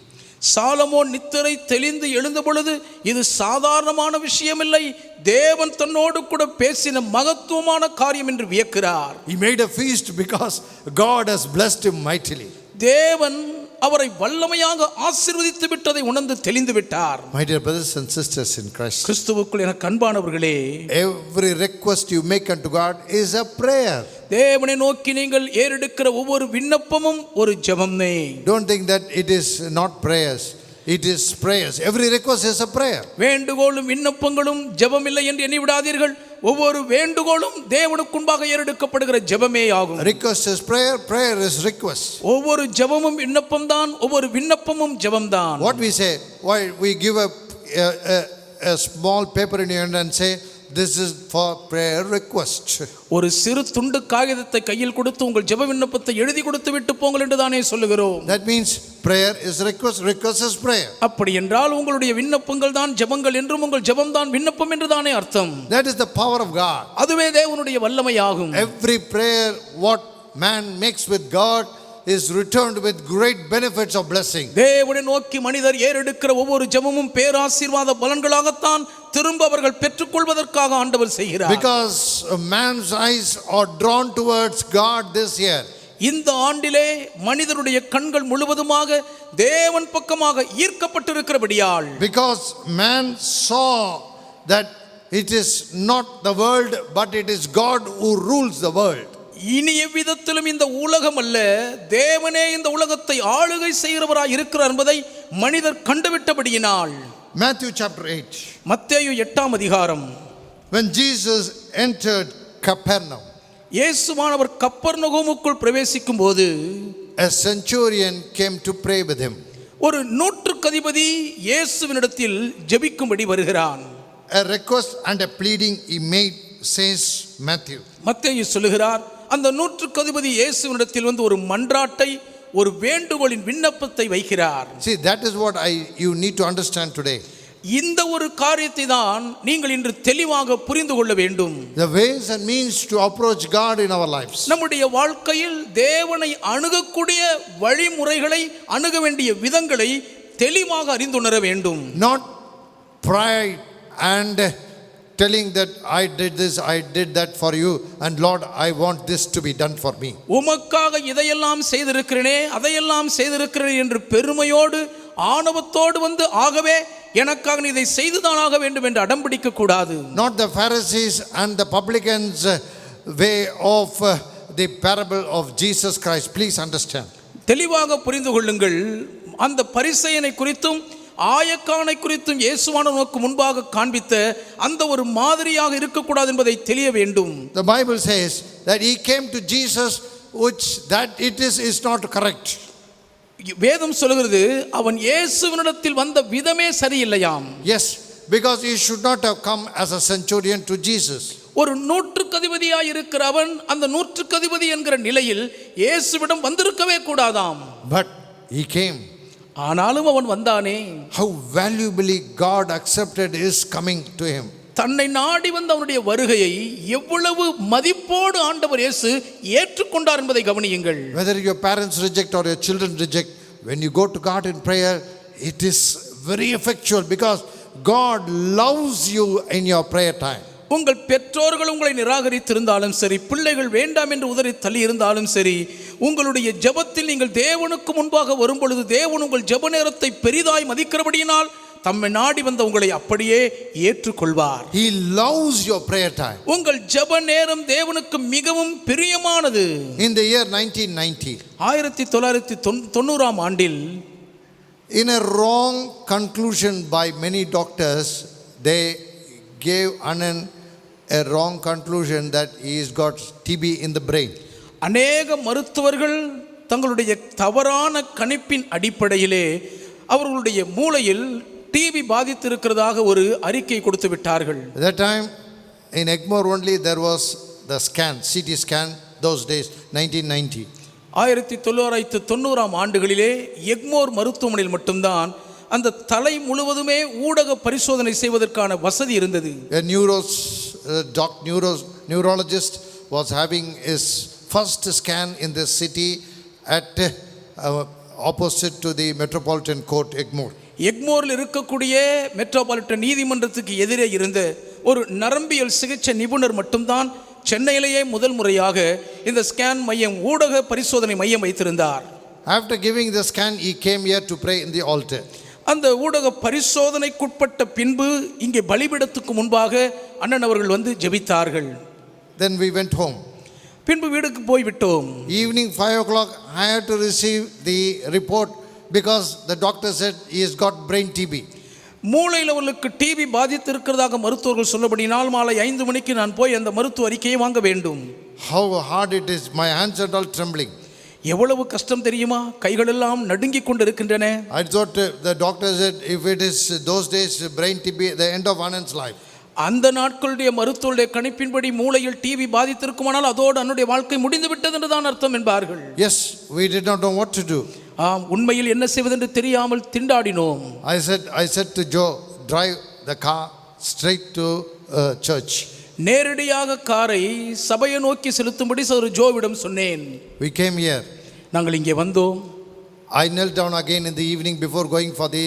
Solomon நித்திரை தெளிந்து எழுந்த பொழுது இது சாதாரணமான விஷயமில்லை, தேவன் தன்னோடு கூட பேசின மகத்துவமான காரியம் என்று வியக்கிறார். He made a feast because God has blessed him mightily. தேவன் அவரை வல்லமையாக ஆசீர்வதித்து விட்டதை உணர்ந்து தெளிந்து விட்டார். My dear brothers and sisters in Christ, கிறிஸ்துவுக்குள் எனக்கு அன்பானவர்களே, every request you make unto God is a prayer. தேவனை நோக்கி நீங்கள் ஏறெடுக்கிற ஒவ்வொரு விண்ணப்பமும் ஒரு ஜெபமே. Don't think that it is not prayers. It is prayers. Every request is a prayer. வேண்டுகோளும் விண்ணப்பங்களும் ஜெபம் இல்லை என்று எண்ணி விடாதீர்கள். ஒவ்வொரு வேண்டுகோளும் தேவனுக்கு முன்பாக ஏறெடுக்கப்படுகிற ஜெபமே ஆகும். Request is prayer, prayer is request. ஒவ்வொரு ஜெபமும் விண்ணப்பம் தான், ஒவ்வொரு விண்ணப்பமும் ஜெபம் தான். What we say, why we give a small paper in your hand and say this is for prayer request. ஒரு சிறு துண்டு காகிதத்தை கையில் கொடுத்து உங்கள் ஜெப விண்ணப்பத்தை எழுதி கொடுத்து விட்டு போங்கள் என்று தானே சொல்லுகிறோம். That means prayer is request, request is prayer. அப்படி என்றால் உங்களுடைய விண்ணப்பங்கள் தான் ஜெபங்கள் என்றும் உங்கள் ஜெபம் தான் விண்ணப்பம் என்று தானே அர்த்தம். That is the power of God. அதுவே தேவனுடைய வல்லமையாகும். Every prayer what man makes with God is returned with great benefits of blessing. தேவனை நோக்கி மனிதர் ஏறெடுக்கிற ஒவ்வொரு ஜெபமும் பேராசீர்வாத பலன்களாகத்தான் திரும்ப அவர்கள் பெற்றுக்கொள்வதற்காக ஆண்டவர் செய்கிறார். Because man's eyes are drawn towards God this year. இந்த ஆண்டிலே மனிதருடைய கண்கள் முழுவதுமாக தேவன் பக்கமாக ஈர்க்கப்பட்டிருக்கிறபடியால், Because man saw that it is not the world but it is God who rules the world. இனி எவ்விதத்திலும் இந்த உலகம் அல்ல, தேவனே இந்த உலகத்தை ஆளுகை செய்கிறவராய் இருக்கிறார் என்பதை மனிதர் கண்டுவிட்டபடியினால், Matthew chapter 8. மத்தேயு 8ஆம் அதிகாரம், When Jesus entered Capernaum, இயேசுவானவர் கப்பர்நகூமுக்குள் பிரவேசிக்கும் போது a centurion came to pray with him. ஒரு நூற்றுக்கதிபதி இயேசுவினிடத்தில் ஜெபிக்கும்படி வருகிறான். A request and a pleading he made, says Matthew. மத்தேயு சொல்லுகிறார், அந்த நூற்றுக்கதிபதி இயேசுவினிடத்தில் வந்து ஒரு மன்றாட்டை, ஒரு வேண்டுகோளின் விண்ணப்பத்தை வைக்கிறார். See, that is what you need to understand today. இந்த ஒரு காரியத்தை தான் நீங்கள் இன்று தெளிவாக புரிந்து கொள்ள வேண்டும். The ways and means to approach God in our lives. நம்முடைய வாழ்க்கையில் தேவனை அணுகக்கூடிய வழிமுறைகளை, அணுக வேண்டிய விதங்களை தெளிவாக அறிந்துணர வேண்டும். Not pride and telling that I did this, I did that for you, and Lord, I want this to be done for me. உமக்காக இதையெல்லாம் செய்திருக்கிறேனே, அதையெல்லாம் செய்திருக்கிறேன் என்று பெருமையோடு ஆணவத்தோடு வந்து, ஆகவே எனக்காக நீ இதை செய்துதான் ஆக வேண்டும் என்று அடம்பிடிக்க கூடாது. Not the Pharisees and the publicans way of the parable of Jesus Christ. Please understand. தெளிவாக புரிந்து கொள்ளுங்கள். அந்த பரிசேயனை குறித்தும் ஆயக்கானை குறித்தும் இயேசுவானவர் நமக்கு முன்பாக காண்பித்த அந்த ஒரு மாதிரியாக இருக்கக்கூடாது என்பதை தெளிய வேண்டும். The Bible says that he came to Jesus, which that it is not correct. வேதம் சொல்கிறது, அவன் இயேசுவினிடத்தில் வந்த விதமே சரியில்லையாம். Yes, because he should not have come as a centurion to Jesus. ஒரு நூற்றுக்கதிபதியாய் இருக்கிற அவன் அந்த நூற்றுக்கதிபதி என்கிற நிலையில் இயேசுவிடம் வந்திருக்கவே கூடாதாம். But he came. ஆனாலும் அவன் வந்தானே. How valuably God accepted his coming to him. தன்னை நாடி வந்த அவனுடைய வருகையை எவ்வளவு மதிப்போடு ஆண்டவர் இயேசு ஏற்றுக்கொண்டார் என்பதை கவனியுங்கள். Whether your parents reject or your children reject, when you go to God in prayer, it is very effectual because God loves you in your prayer time. உங்கள் பெற்றோர்கள் உங்களை நிராகரித்திருந்தாலும் சரி, பிள்ளைகள் வேண்டாம் என்று உதறி தள்ளி இருந்தாலும் சரி, உங்களுடைய ஜெபத்தில் நீங்கள் தேவனுக்கு முன்பாக வரும்பொழுது தேவன் உங்கள் ஜெப நேரத்தை பெரிதாய் மதிக்கிறபடியினால் தம்மை நாடி வந்த உங்களை அப்படியே ஏற்றுக்கொள்வார். He loves your prayer time. உங்கள் ஜெப நேரம் தேவனுக்கு மிகவும் பிரியமானது. In the year 1990, 1990 ஆண்டில் in a wrong conclusion by many doctors, they gave Anand a wrong conclusion that he's got TB in the brain. அநேக மருத்துவர்கள் தங்களுடைய தவறான கணிப்பின் அடிப்படையிலே அவர்களுடைய மூளையில் டிபி பாதித்திருக்கிறதாக ஒரு அறிக்கை கொடுத்து விட்டார்கள். At that time in Egmore only there was the scan, CT scan, those days 1990. 1990 ஆண்டுகளிலே எக்மோர் மருத்துவமனையில் மட்டும்தான் அந்த தலை முழுவதுமே ஊடக பரிசோதனை செய்வதற்கான வசதி இருந்தது. A neurologist was having his first scan in this city at opposite to the Metropolitan Court, Egmore. எக்மோரில் இருக்கக்கூடிய மெட்ரோபாலிட்டன் நீதிமன்றத்துக்கு எதிரே இருந்த ஒரு நரம்பியல் சிகிச்சை நிபுணர் மட்டும்தான் சென்னையிலேயே முதல் முறையாக இந்த ஸ்கேன் மையம், ஊடக பரிசோதனை மையம் வைத்திருந்தார். After giving the scan, he came here to pray in the altar. அந்த ஊடக பரிசோதனைக்குட்பட்ட பின்பு இங்கே பலிபீடத்துக்கு முன்பாக அண்ணன் அவர்கள் வந்து ஜெபித்தார்கள். Then we went home. பின்பு வீட்டுக்கு போய்விட்டோம். Evening 5 o'clock, I had to receive the report because the doctor said he has got brain TB. மூளையில் அவர்களுக்கு டிபி பாதித்திருக்கிறதாக மருத்துவர்கள் சொல்லபடினால் மாலை 5 மணிக்கு நான் போய் அந்த மருத்துவ அறிக்கையை வாங்க வேண்டும். How hard it is, my hands are all trembling. எவ்வளவு கஷ்டம் தெரியுமா? கைகள் எல்லாம் நடுங்கிக் கொண்டிருக்கின்றன. I thought the doctor said if it is those days brain TB, the end of Anand's life. அந்த நாட்களுடைய மருத்துவருடைய கணிப்பின்படி மூளையில் டிபி பாதித்திருக்குமானால் அதோடு அன்னுடைய வாழ்க்கை முடிந்து விட்டது என்று தான் அர்த்தம் என்பார்கள். Yes, we did not know what to do. உண்மையில் என்ன செய்வதென்று தெரியாமல் திண்டாடினோம். I said to Joe, drive the car straight to church. நேரடியாக காரை சபையை நோக்கி செலுத்தும்படி சகோதரர் ஜோவிடம் சொன்னேன். We came here. நாங்கள் இங்கே வந்தோம். I knelt down again in the evening before going for the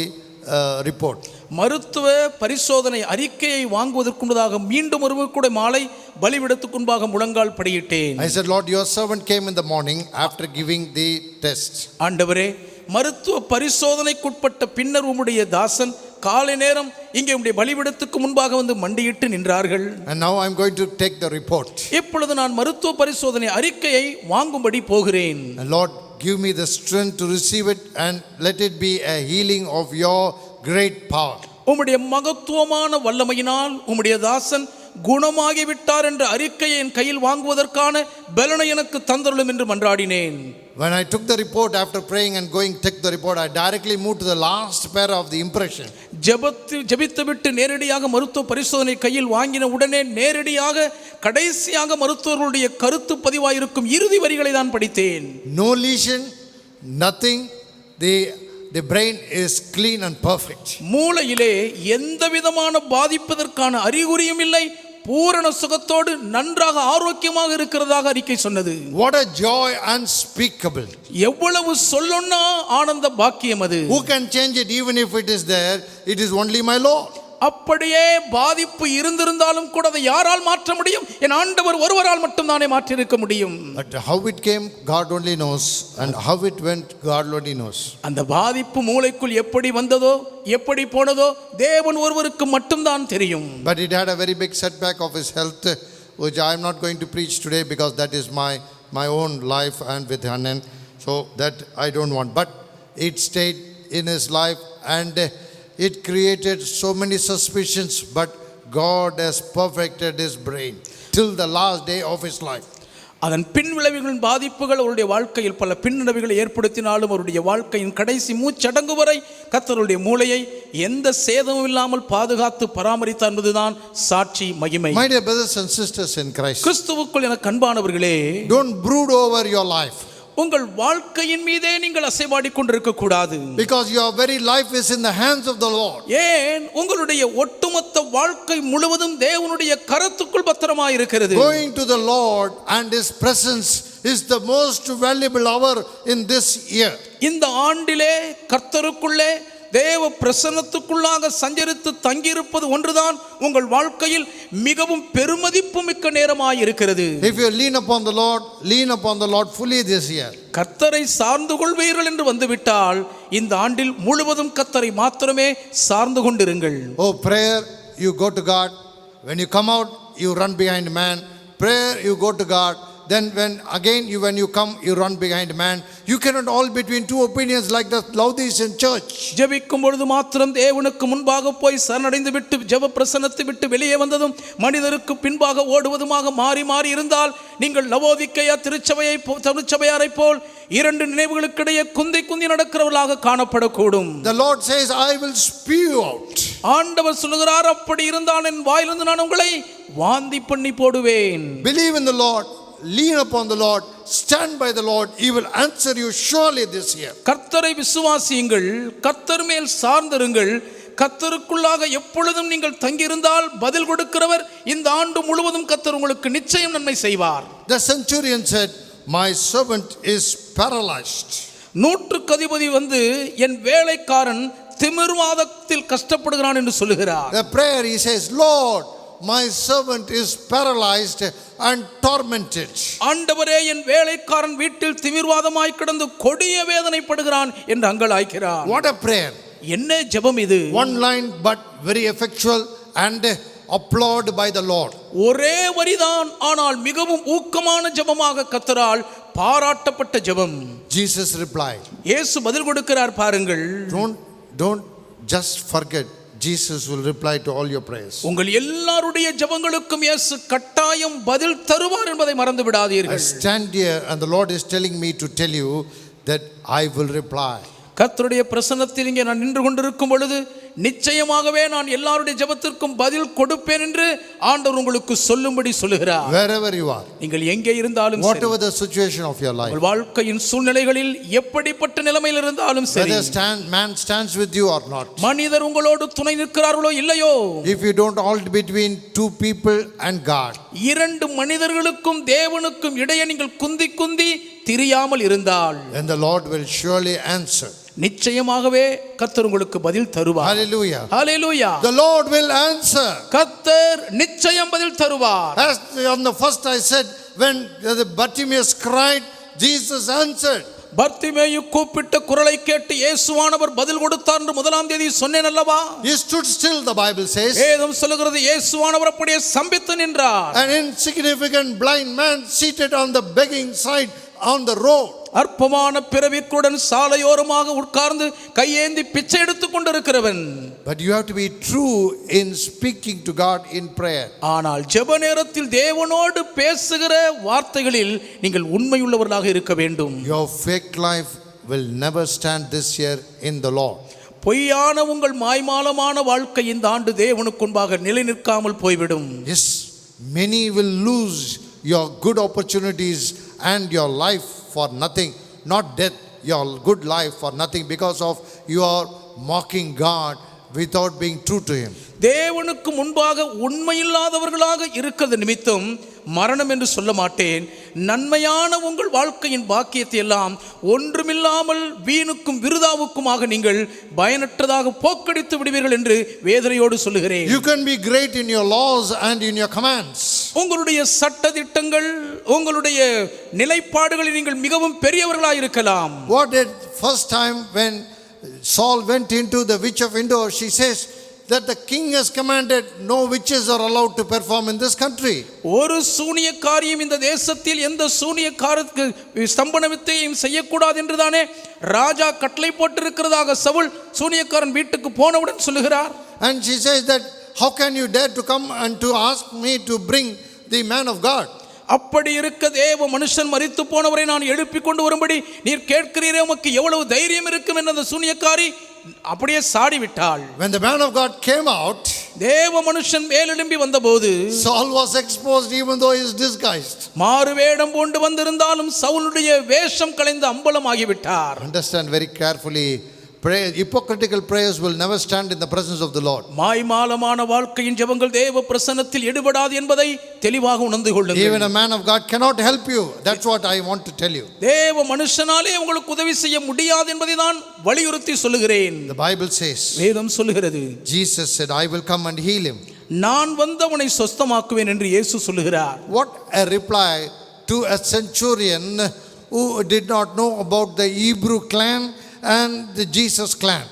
report. மருத்துவ பரிசோதனை அறிக்கையை வாங்குவதற்கு முன்னதாக மீண்டும் ஒரு கூட மாலை பலிபீடத்துக்கு முன்பாக முழங்கால் படியிட்டேன். I said, Lord, your servant came in the morning after giving the test. ஆண்டவரே, மருத்துவ பரிசோதனைக்குட்பட்ட பின்னர் உம்முடைய தாசன் காலை நேரம் இங்கே உம்முடைய பலிபீடத்துக்கு முன்பாக வந்து மண்டியிட்டு நின்றார்கள். And now I'm going to take the report. இப்பொழுது நான் மருத்துவ பரிசோதனை அறிக்கையை வாங்கும்படி போகிறேன். And Lord, give me the strength to receive it and let it be a healing of your great power. உம்முடைய மகத்துவமான வல்லமையினால் உம்முடைய தாசன் குணமாகி விட்டார் என்ற அறிக்கையை என் கையில் வாங்குவதற்கான பலனை எனக்கு தந்தருளும் என்று மன்றாடினேன். When I took the report, after praying and going take the report, I directly moved to the last pair of the impression. ஜெபித்து விட்டு நேரடியாக மருத்துவ பரிசோதனை கையில் வாங்கின உடனே நேரடியாக கடைசியாக மருத்துவர்களுடைய கருத்து பதிவாயிருக்கும் இறுதி வரிகளை தான் படித்தேன். No lesion, nothing. The brain is clean and perfect. மூளையிலே எந்த விதமான பாதிப்பதற்கான அறிகுறியும் இல்லை, பூரண சுகத்தோடு நன்றாக ஆரோக்கியமாக இருக்கிறதாக அறிக்கை சொன்னது. What a joy unspeakable. எவ்வளவு சொல்லொன்னா ஆனந்த பாக்கியம் அது. Who can change it? Even if it is there, it is only my Lord. அப்படியே பாதிப்பு இருந்திருந்தாலும் கூட அதை யாரால் மாற்ற முடியும்? என் ஆண்டவர் ஒருவரால் மட்டும் தானே மாற்றி இருக்க முடியும். But how it came, God only knows, and how it went, God only knows. அந்த பாதிப்பு மூளைக்குள் எப்படி வந்ததோ எப்படி போனதோ தேவன் ஒருவருக்கு மட்டும் தான் தெரியும். But it had a very big setback of his health, which I am not going to preach today because that is my own life and with Anand, so that I don't want. But it stayed in his life and it created so many suspicions, but God has perfected his brain till the last day of his life. அதன் பின் விளைவுகளின் பாதிப்புகள் அவருடைய வாழ்க்கையில் பல பின்னடைவுகளை ஏற்படுத்தினாலும் அவருடைய வாழ்க்கையின் கடைசி மூச்சடங்கு வரை கர்த்தருடைய மூளையை எந்த சேதமும் இல்லாமல் பாதுகாத்து பராமரித்தார் என்பதுதான் சாட்சி மகிமை. My dear brothers and sisters in Christ, கிறிஸ்துவுக்குள் எனக்கு அன்பானவர்களே, don't brood over your life. உங்கள் வாழ்க்கையின் மீதே நீங்கள் அசைவாடி கொண்டிருக்க கூடாது. Because your very life is in the hands of the Lord. ஏன் உங்களுடைய ஒட்டுமொத்த வாழ்க்கை முழுவதும் தேவனுடைய கரத்துக்குள் பத்திரமாய் இருக்கிறது. Going to the Lord and his presence is the most valuable hour in this year. இந்த ஆண்டிலே கர்த்தருக்குள்ளே தேவ பிரசன்னத்துக்குள்ளாக சஞ்சரித்து தங்கியிருப்பது ஒன்றுதான் உங்கள் வாழ்க்கையில் மிகவும் பெருமதிப்பு மிக்க நேரமாய் இருக்கிறது. If you lean upon the Lord fully this year. கர்த்தரை சார்ந்து கொள்வீர்கள் என்று வந்துவிட்டால் இந்த ஆண்டில் முழுவதும் கர்த்தரை மாத்திரமே சார்ந்து கொண்டிருங்கள். Oh, prayer, you go to God. When you come out, you run behind man. Prayer, you go to God. Then when you come, you run behind man. You cannot all between two opinions like the Laodicean church. ஜெபிக்கும் பொழுது மாத்திரம் தேவனுக்கு முன்பாக போய் சரணடைந்து விட்டு ஜெப பிரசன்னத்தை விட்டு வெளியே வந்ததும் மனிதருக்கு பின்பாக ஓடுவதுமாக மாறி மாறி இருந்தால் நீங்கள் லவோதிக்கேயா திருச்சபையாரை போல் இரண்டு நினைவுகளுக்கிடையே குந்தி நடக்கிறவர்களாக காணப்படக்கூடும். The Lord says, I will spew you out. ஆண்டவர் சொல்லுகிறார், அப்படி இருந்தால் என் வாயிலிருந்து நான் உங்களை வாந்தி பண்ணி போடுவேன். Believe in the Lord. Lean upon the Lord, stand by the Lord, He will answer you surely this year. கர்த்தரை விசுவாசியுங்கள், கர்த்தர் மேல் சார்ந்திருங்கள், கர்த்தருக்குள்ளாக எப்பொழுதும் நீங்கள் தங்கியிருந்தால் பதில் கொடுக்கிறவர் இந்த ஆண்டு முழுவதும் கர்த்தர் உங்களுக்கு நிச்சயம் நன்மை செய்வார். The centurion said, my servant is paralyzed. நூற்றுக்கு அதிபதி வந்து என் வேலைக்காரன் திமிர்வாதத்தில் கஷ்டப்படுகிறான் என்று சொல்லுகிறார். The prayer, he says, Lord, my servant is paralyzed and tormented. ஆண்டவரே, என் வேலைக்காரன் வீட்டில் திமிர்வாதமாய் கிடந்து கொடிய வேதனைப்படுகிறான் என்று அங்கலாய்க்கிறார். What a prayer. என்ன ஜெபம் இது! One line but very effectual and applauded by the Lord. ஒரே வரிதான், ஆனால் மிகவும் ஊக்கமான ஜெபமாக கர்த்தரால் பாராட்டப்பட்ட ஜெபம். Jesus replied. இயேசு பதில் கொடுக்கிறார் பாருங்கள். Don't just forget. Jesus will reply to all your prayers. உங்கள் எல்லாருடைய ஜெபங்களுக்கும் இயேசு கட்டாயம் பதில் தருவார் என்பதை மறந்து விடாதீர்கள். I stand here and the Lord is telling me to tell you that I will reply. கர்த்தருடைய பிரசன்னத்தில் இங்கே நான் நின்று கொண்டிருக்கும் பொழுது நிச்சயமாகவே நான் எல்லாருடைய ஜெபத்திற்கும் பதில் கொடுப்பேன் என்று ஆண்டவர் உங்களுக்கு சொல்லும்படி சொல்லுகிறார். Wherever you are, நீங்கள் எங்கே இருந்தாலும் சரி, whatever the situation of your life, உங்கள் வாழ்க்கையின் சூழ்நிலைகளில் எப்படிப்பட்ட நிலைமையில் இருந்தாலும் சரி, whether man stands with you or not, மனிதர் உங்களோடு துணை நிற்கிறார்களோ இல்லையோ, if you don't halt between two people and God, இரண்டு மனிதர்களுக்கும் தேவனுக்கும் இடையே நீங்கள் குந்தி திரியாமல் இருந்தால், then the Lord will surely answer. நிச்சயமாகவே கர்த்தர் உங்களுக்கு பதில் தருவார். Hallelujah. Hallelujah. The Lord will answer. கர்த்தர் நிச்சயம் பதில் தருவார். As on the first I said, when the Bartimaeus cried, Jesus answered. Bartimaeus கூப்பிட்ட குரலை கேட்டு இயேசுவானவர் பதில் கொடுத்தார் என்று முதலாம் தேதி சொன்னேன் அல்லவா? He stood still, the Bible says. வேதம் சொல்லுகிறது இயேசுவானவர் அப்படியே ஸ்தம்பித்து நின்றார். An insignificant blind man seated on the begging side on the road. அற்பமான பிறவிக்குடன் சாலையோரமாக உட்கார்ந்து கையேந்தி பிச்சை எடுத்துக் கொண்டிருக்கிறவன். But you have to be true in speaking to God in prayer. ஆனால் ஜெப நேரத்தில் தேவனோடு பேசுகிற வார்த்தைகளில் நீங்கள் உண்மையுள்ளவர்களாக இருக்க வேண்டும். Your fake life will never stand this year in the Lord. பொய்யான உங்கள் மாய்மாலமான வாழ்க்கை இந்த ஆண்டு தேவனுக்கு முன்பாக நிலை நிற்காமல் போய்விடும். Yes, many will lose your good opportunities and your life for nothing, not death, your good life for nothing, because of your mocking God without being true to Him. தேவனுக்கு முன்பாக உண்மையில்லாதவர்களாக இருக்கிறது நிமித்தம் மரணம் என்று சொல்ல மாட்டேன், நன்மையான உங்கள் வாழ்க்கையின் பாக்கியத்தை எல்லாம் ஒன்றுமில்லாமல் வீணுக்கும் விருதாவுக்குமாக நீங்கள் பயனற்றதாக போக்கடித்து விடுவீர்கள் என்று வேதனையோடு சொல்லுகிறேன். You can be great in your laws and in your commands. உங்களுடைய சட்ட திட்டங்கள், உங்களுடைய நிலைப்பாடுகளில் நீங்கள் மிகவும் பெரியவர்களாக இருக்கலாம். What did first time when Saul went into the witch of Endor, she says that the king has commanded no witches are allowed to perform in this country. ஒரு சூனியக்காரியும் இந்த தேசத்தில் எந்த சூனியக்காரருக்கு ஸ்தம்பன வித்தையும் செய்யக்கூடாது என்றுதானே ராஜா கட்டளை போட்டிருக்கிறதாக சவுல் சூனியக்காரன் வீட்டுக்கு போனவுடன் சொல்லுகிறார். And she says that how can you dare to come and to ask me to bring the man of God? அப்படி இருக்க தேவ மனுஷன் மரித்து போனவரை நான் எழுப்பி கொண்டு வரும்படி நீர் கேட்கிறீரே, உமக்கு எவ்வளவு தைரியம் இருக்கும் என்ற அந்த சூனியக்காரி அப்படியே சாடி விட்டாள். When the man of God came out, தேவ மனுஷன் மேலெழும்பி வந்தபோது Saul was exposed even though he is disguised. மாறு வேடம் பூண்டு வந்திருந்தாலும் சவுலுடைய வேஷம் கலைந்து அம்பலமாகி விட்டார். Understand very carefully, hypocritical prayers will never stand in the presence of the Lord. மாய்மாலமான வாழ்க்கையின் ஜெபங்கள் தேவ பிரசன்னத்தில் எடுபடாது என்பதை தெளிவாக உணர்ந்து கொள்ளுங்கள். Even a man of God cannot help you. That's what I want to tell you. தேவ மனுஷனாலே உங்களுக்கு உதவி செய்ய முடியாது என்பதை நான் வலியுறுத்தி சொல்லுகிறேன். The Bible says, வேதம் சொல்லுகிறது, Jesus said, I will come and heal him. நான் வந்தவனை சொஸ்தமாக்குவேன் என்று இயேசு சொல்லுகிறார். What a reply to a centurion who did not know about the Hebrew clan and the Jesus clan.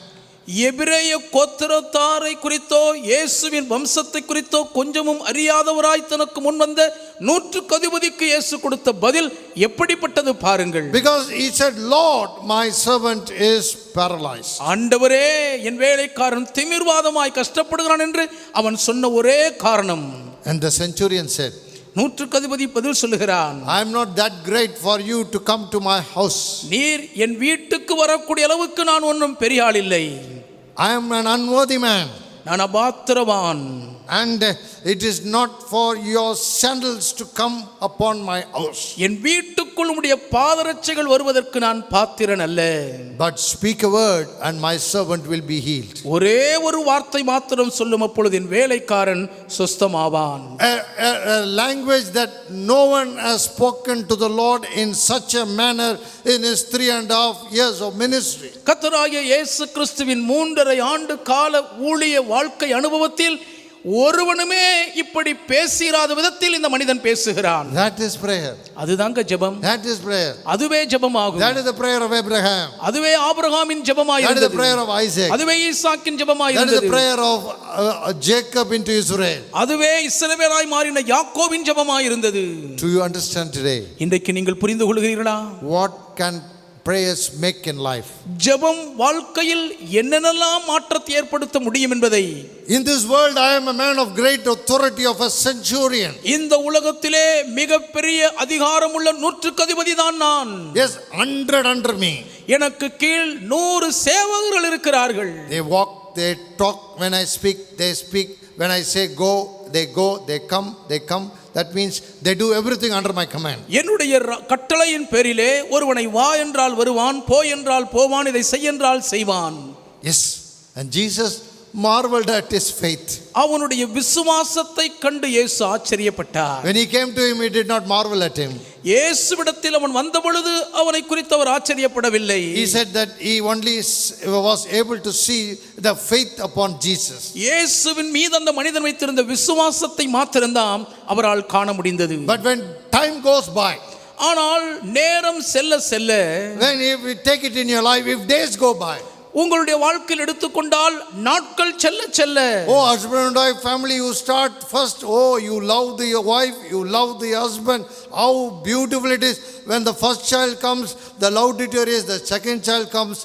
எபிரேய கோத்திரத்தாரை குறித்தோ இயேசுவின் வம்சத்தை குறித்தோ கொஞ்சமும் அறியாதவராய் தனக்கு முன் வந்த நூற்றுக்கு அதிபதிக்கு இயேசு கொடுத்த பதில் எப்படிப்பட்டது பாருங்கள். Because he said, Lord, my servant is paralyzed. ஆண்டவரே, என் வேலைக்காரன் திமிர்வாதமாய் கஷ்டப்படுகிறான் என்று அவன் சொன்ன ஒரே காரணம். And the centurion said, நூற்றுக்கு அதிபதி பதில் சொல்லுகிறான், I am not that great for you to come to my house. நீர் என் வீட்டுக்கு வரக்கூடிய அளவுக்கு நான் ஒன்றும் பெரிய ஆள் இல்லை. I am an unworthy man. நான் அபாத்திரவான். And it is not for your sandals to come upon my house. என் வீட்டுக்குள் உம்முடைய பாதரட்சைகள் வருவதற்கு நான் பாத்திரன் அல்ல. But speak a word and my servant will be healed. ஒரே ஒரு வார்த்தை மாத்திரம் சொல்லும், அப்பொழுது என் வேலைக்காரன் சுஸ்தமாவான். A language that no one has spoken to the Lord in such a manner in his 3.5 years of ministry. கர்த்தராகிய இயேசு கிறிஸ்துவின் 3.5 ஆண்டு கால ஊழிய வாழ்க்கை அனுபவத்தில் ஒருவனுமே இப்படி பேசிராத விதத்தில் இந்த மனிதன் பேசுகிறான். That is prayer. அதுதாங்க ஜெபம். That is prayer. அதுவே ஜெபமாகும். That is the prayer of Abraham. அதுவே ஆபிரகாமின் ஜெபமாய் That is இருந்தது. the prayer of Isaac. அதுவே ஈசாக்கின் ஜெபமாய் That is இருந்தது. the prayer of Jacob into Israel. அதுவே இஸ்ரவேலாய் மாறின யாக்கோபின் ஜெபமாய் இருந்தது. Do you understand today? இன்றைக்கு நீங்கள் புரிந்து கொள்கிறீர்களா? What can prayers make in life? ஜெபம் வாழ்க்கையில் என்னென்னலாம் மாற்றத்தை ஏற்படுத்த முடியும் என்பதை. In this world I am a man of great authority of a centurion. இந்த உலகத்திலே மிகப்பெரிய அதிகாரமுள்ள நூற்றுக்கு அதிபதி தான் நான். Yes, 100 under me. எனக்கு கீழ் 100 சேவகர்கள் இருக்கிறார்கள். They walk, they talk. When I speak, they speak. When I say go, they go. They come, they come. That means they do everything under my command. என்னுடைய கட்டளையின் பேரிலே ஒருவனை வா என்றால் வருவான், போ என்றால் போவான், இதை செய் என்றால் செய்வான். Yes, and Jesus marveled at his faith. அவனுடைய விசுவாசத்தை கண்டு இயேசு ஆச்சரியப்பட்டார். When he came to him, he did not marvel at him. இயேசுவிடத்தில் அவன் வந்த பொழுது அவனை குறித்து அவர் ஆச்சரியப்படவில்லை. He said that he only was able to see the faith upon Jesus. இயேசுவின் மீது அந்த மனிதன் வைத்திருந்த விசுவாசத்தை மாத்திரம்தான் அவரால் காண முடிந்தது. But when time goes by, ஆனால் நேரம் செல்ல செல்ல, when if you take it in your life, if days go by, உங்களுடைய வாழ்க்கையில் எடுத்துக்கொண்டால் நாட்கள் செல்ல செல்ல, oh husband and wife family, you start first, oh you love the wife, you love the husband, how beautiful it is. When the first child comes, the love deteriorates. The second child comes,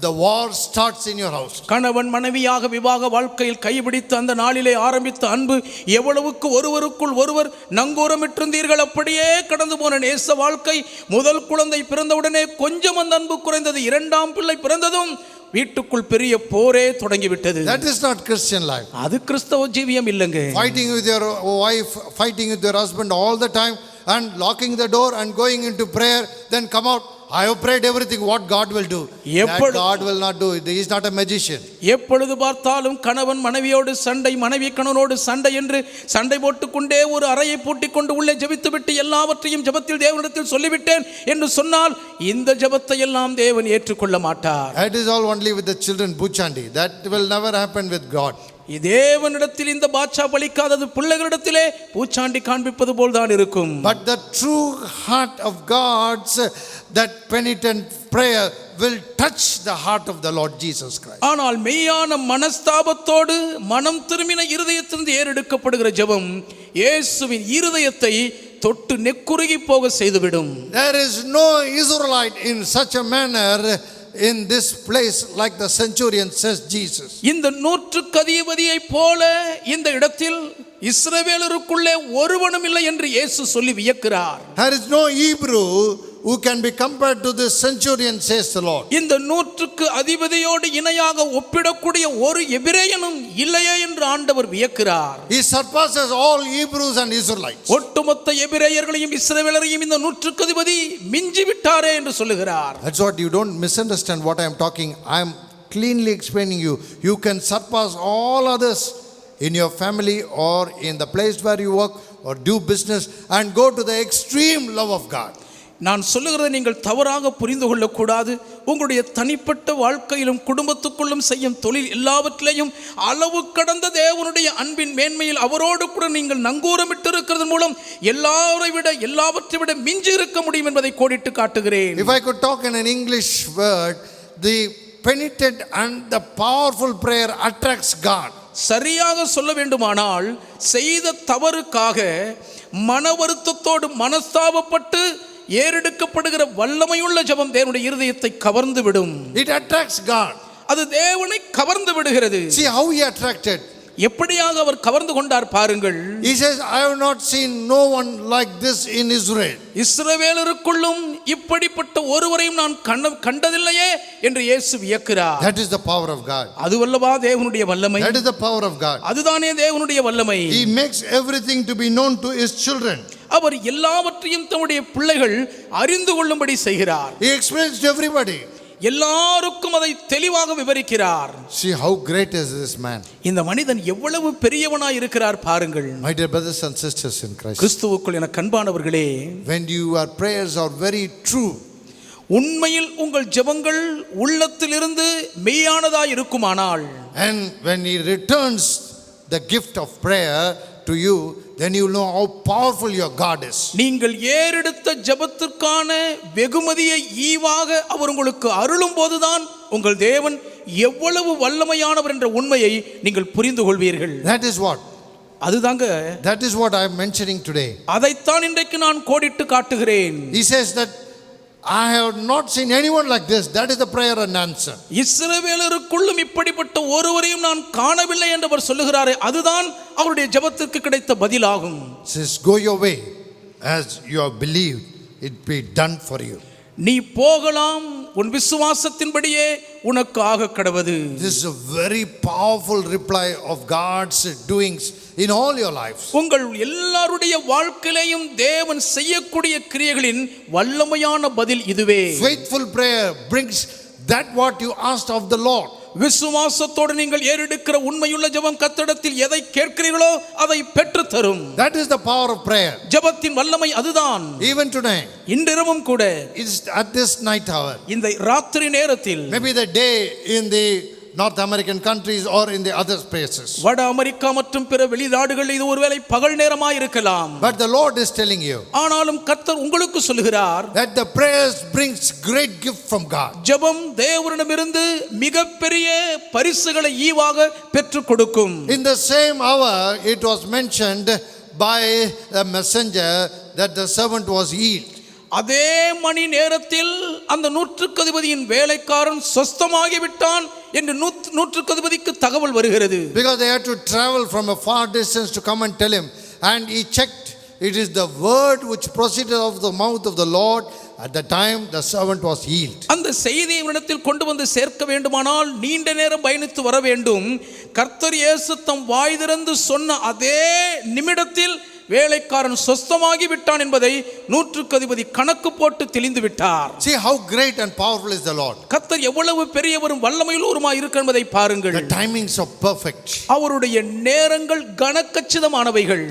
the war starts in your house. கணவன் மனைவியாக விவாக வாழ்க்கையில் கைபிடித்து அந்த நாளிலே ஆரம்பித்த அன்பு எவ்வளவுக்கு ஒருவருக்குள் ஒருவர் நங்கூரமிட்டிருந்தீர்கள், அப்படியே கடந்து போன நேச வாழ்க்கை. முதல் குழந்தை பிறந்தவுடனே கொஞ்சம் அந்த அன்பு குறைந்தது. 2ஆம் பிள்ளை பிறந்ததும் வீட்டுக்குள் பெரிய போரே தொடங்கிவிட்டது. That is not Christian life. அது கிறிஸ்தவ ஜீவியம் இல்லைங்க. Fighting with your wife, fighting with your husband all the time and locking the door and going into prayer, then come out, I have prayed everything, what God will do? That God will not do. He is not a magician. எப்பொழுது பார்த்தாலும் கணவன் மனைவியோடு சண்டை, மனைவி கணவனோடு சண்டை என்று சண்டை போட்டுக்கொண்டே ஒரு அறையை பூட்டிக் கொண்டு உள்ளே ஜெபித்துவிட்டு எல்லாவற்றையும் ஜெபத்தில் தேவனிடத்தில் சொல்லிவிட்டேன் என்று சொன்னால் இந்த ஜெபத்தை எல்லாம் தேவன் ஏற்றுக்கொள்ள மாட்டார். That is all only with the children Buchandi. That will never happen with God. தேவனிடத்தில் இந்த பாட்சா பலிக்காதது பிள்ளைகளிடத்திலே பூச்சாண்டி காண்பிப்பது போல் தான் இருக்கும். But the true heart of God's, that penitent prayer will touch the heart of the Lord Jesus Christ. ஆனால் மெய்யான மனஸ்தாபத்தோடு மனம் திரும்பின இருதயத்திலிருந்து ஏறெடுக்கப்படுகிற ஜெபம் இயேசுவின் இருதயத்தை தொட்டு நெக்குருகி போக செய்துவிடும். There is no Israelite in such a manner in this place like the centurion, says Jesus. இந்த நூற்றுக்கு அதிபதியை போல இந்த இடத்தில் இஸ்ரவேலருக்குள்ளே ஒருவனும் இல்லை என்று இயேசு சொல்லி வியக்கிறார். There is no Hebrew who can be compared to this centurion, says the Lord. இந்த நூற்றுக்கு அதிபதியோடு இணையாக ஒப்பிடக்கூடிய ஒரு எபிரேயனும் இல்லையே என்று ஆண்டவர் வியக்கிறார். He surpasses all Hebrews and Israelites. ஒட்டுமொத்த எபிரேயர்களையும் இஸ்ரவேலரையும் இந்த நூற்றுக்கு அதிபதி மிஞ்சி விட்டாரே என்று சொல்லுகிறார். That's what, you don't misunderstand what I am talking. I am cleanly explaining you, you can surpass all others in your family or in the place where you work or do business and go to the extreme love of God. நான் சொல்லுகிறதை நீங்கள் தவறாக புரிந்து கொள்ளக்கூடாது. உங்களுடைய தனிப்பட்ட வாழ்க்கையிலும் குடும்பத்துக்குள்ளும் செய்யும் தொழில் எல்லாவற்றிலையும் அளவு கடந்த தேவனுடைய அன்பின் மேன்மையில் அவரோடு கூட நீங்கள் நங்கூரமிட்டு இருக்கிறது மூலம் எல்லாவற்றை விட மிஞ்சி இருக்க முடியும் என்பதை கோடிட்டு காட்டுகிறேன். If I could talk in an English word, the penitent and the powerful prayer attracts God. சரியாக சொல்ல வேண்டுமானால் செய்த தவறுக்காக மன வருத்தத்தோடு மனஸ்தாபப்பட்டு ஏறெடுக்கப்படுகிற வல்லமையுள்ள ஜெபம் தேவனுடைய இருதயத்தை கவர்ந்து விடும். It attracts God. அது தேவனை கவர்ந்து விடுகிறது. See how he attracted. எப்படியாக அவர் கவர்ந்து கொண்டார் பாருங்கள். He says, I have not seen no one like this in Israel. இஸ்ரவேலருக்குள்ளும் இப்படிப்பட்ட ஒருவரையும் நான் கண்டதில்லையே என்று இயேசு வியக்கிறார். That is the power of God. அதுவல்லவா தேவனுடைய வல்லமை. That is the power of God. அதுதானே தேவனுடைய வல்லமை. He makes everything to be known to his children. அவர் எல்லாவற்றையும் தம்முடைய பிள்ளைகள் அறிந்து கொள்ளும்படி செய்கிறார். He explains to everybody. எல்லாருக்கும் அதை தெளிவாக விவரிக்கிறார். See how great is this man. இந்த மனிதன் எவ்வளவு பெரியவனாய் இருக்கிறார் பாருங்கள். My dear brothers and sisters in Christ, கிறிஸ்துவுக்குள் என கண்பானவர்களே, when your prayers are very true, உண்மையில் உங்கள் ஜெபங்கள் உள்ளத்திலிருந்து மெய்யானதாய் இருக்குமானால், and when he returns the gift of prayer to you, then you know how powerful your God is. நீங்கள் ஏறெடுத்த ஜெபத்திற்கான வெகுமதியை ஈவாக அவர் உங்களுக்கு அருளும் போதுதான் உங்கள் தேவன் எவ்வளவு வல்லமையானவர் என்ற உண்மையை நீங்கள் புரிந்து கொள்வீர்கள். That is what. அதுதாங்க. That is what I am mentioning today. அதைத்தான் இன்றைக்கு நான் கோடிட்டு காட்டுகிறேன். He says that I have not seen anyone like this. That is the prayer and answer. இஸ்ரவேலருக்குள்ளும் இப்படிப்பட்ட ஒருவரையும் நான் காணவில்லை என்று அவர் சொல்லுகிறாரே, அதுதான் அவருடைய ஜெபத்திற்கு கிடைத்த பதிலாகும். Says, go your way as you have believed, it be done for you. நீ போகலாம், உன் விசுவாசத்தின்படியே உனக்கு ஆக கடவது. This is a very powerful reply of God's doings in all your lives. உங்கள் எல்லாருடைய வாழ்க்கையிலும் தேவன் செய்யக்கூடிய கிரியைகளின் வல்லமையான பதில் இதுவே. Faithful prayer brings that what you asked of the Lord. விசுவாசத்தோடு நீங்கள் ஏறெடுக்கிற உண்மையுள்ள ஜெபம் கர்த்தரிடத்தில் எதை கேட்கிறீர்களோ அதை பெற்று தரும். That is the power of prayer. ஜெபத்தின் வல்லமை அதுதான். Even today, இன்றிரவும் கூட, it's at this night hour, இந்த ராத்திரி நேரத்தில், maybe the day in the North American countries or in the other places, வட அமெரிக்கா மற்றும் பிற வெளிநாடுகளில் இது ஒருவேளை பகல் நேரமாய் இருக்கலாம். but the Lord is telling you ஆனாலும் கர்த்தர் உங்களுக்கு சொல்லுகிறார், that the prayers brings great gift from God. ஜெபம் தேவனிடமிருந்து மிகப்பெரிய பரிசுகளை ஈவாக பெற்றுக் கொடுக்கும். In the same hour it was mentioned by the messenger that the servant was healed. அதே மணி நேரத்தில் அந்த நூற்றுக்கதிபதியின் வேலைக்காரன் சொஸ்தமாகி விட்டான் என்று நூற்றுக்கதிபதிக்கு தகவல் வருகிறது. Because they had to travel from a far distance to come and tell him, and he checked, it is the word which proceeded of the mouth of the Lord. At the time the servant was healed. அந்த செய்தியை இவனிடத்தில் கொண்டு வந்து சேர்க்க வேண்டுமானால் நீண்ட நேரம் பயணித்து வர வேண்டும். கர்த்தர் இயேசு தம் வாய் திறந்து சொன்ன அதே நிமிடத்தில் வேலைக்காரன் சொஸ்தமாகி விட்டான் என்பதை நூற்றுக்கதிபதி கணக்கு போட்டு தெளிந்து விட்டார். See how great and powerful is the Lord. கர்த்தர் எவ்வளவு பெரியவரும் வல்லமையுள்ளவருமாய் இருக்கிறார் என்பதை பாருங்கள். The timings are perfect. அவருடைய நேரங்கள் கணக்கச்சிதமானவைகள்.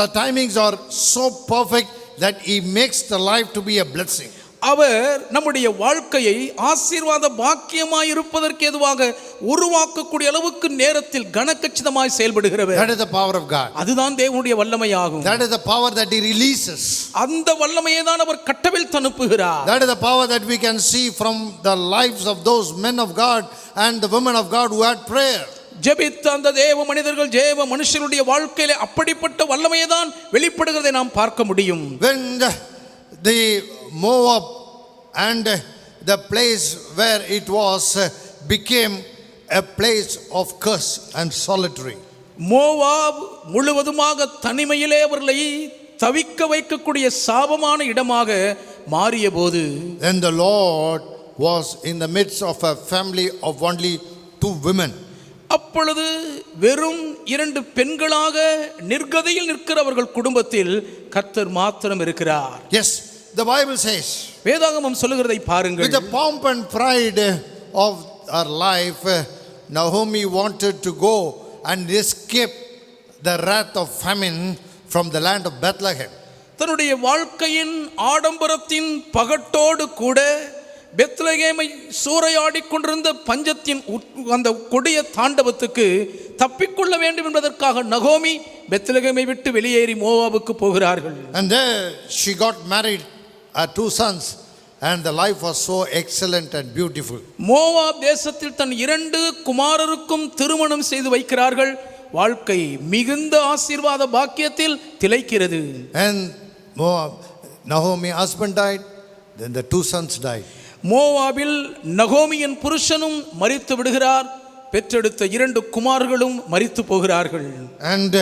The timings are so perfect that he makes the life to be a blessing. அவர் நம்முடைய வாழ்க்கையை ஆசீர்வாத பாக்கியமாய் இருப்பதற்கு ஏதுவாக உருவாக்கக்கூடிய அளவுக்கு நேரத்தில் கணக்கச்சிதமாய் செயல்படுகிறவர். That is the power of God. அதுதான் தேவனுடைய வல்லமையாகும். That is the power that he releases. அந்த வல்லமையை தான் அவர் கட்டவிழ்த்து அனுப்புகிறார். That is the power that we can see from the lives of those men of God and the women of God who had prayer. ஜெபித்த அந்த தேவ மனிதர்கள் தேவ மனுஷனுடைய வாழ்க்கையிலே அப்படிப்பட்ட வல்லமையை தான் வெளிப்படுகிறதை நாம் பார்க்க முடியும். When the Moab and the place where it was became a place of curse and solitary. Moab முழுவதுமாக தனிமையிலே அவர்களை தவிக்க வைக்கக்கூடிய சாபமான இடமாக மாறிய போது, Then the Lord was in the midst of a family of only 2 women. அப்பொழுது வெறும் 2 பெண்களாக நிர்கதியில் நிற்கிறவர்கள் குடும்பத்தில் கர்த்தர் மாத்திரம் இருக்கிறார். Yes, the Bible says, வேதாகமம் சொல்லுகிறதை பாருங்கள். with the pomp and pride of her life, Naomi wanted to go and escape the wrath of famine from the land of Bethlehem. தன்னுடைய வாழ்க்கையின் ஆடம்பரத்தின் பகட்டோடு கூட பெத்லகேமை சூறையாடி கொண்டிருந்த பஞ்சத்தின் அந்த கொடிய தாண்டவத்துக்கு தப்பிக்கொள்ள வேண்டும் என்பதற்காக நகோமி பெத்லகேமை விட்டு வெளியேறி மோவாபுக்கு போகிறார்கள். And there she got married, her 2 sons, and the life was so excellent and beautiful. Moab தேசத்தில் தன் 2 குமாரருக்கும் திருமணம் செய்து வைக்கிறார்கள். வாழ்க்கை மிகுந்த ஆசீர்வாத பாக்கியத்தில் திளைக்கிறது. And Moab, Naomi husband died, then the 2 sons died. மோவாபில் நகோமியின் புருஷனும் மரித்து விடுகிறார். பெற்றெடுத்த 2 குமார்களும் மரித்து போகிறார்கள். And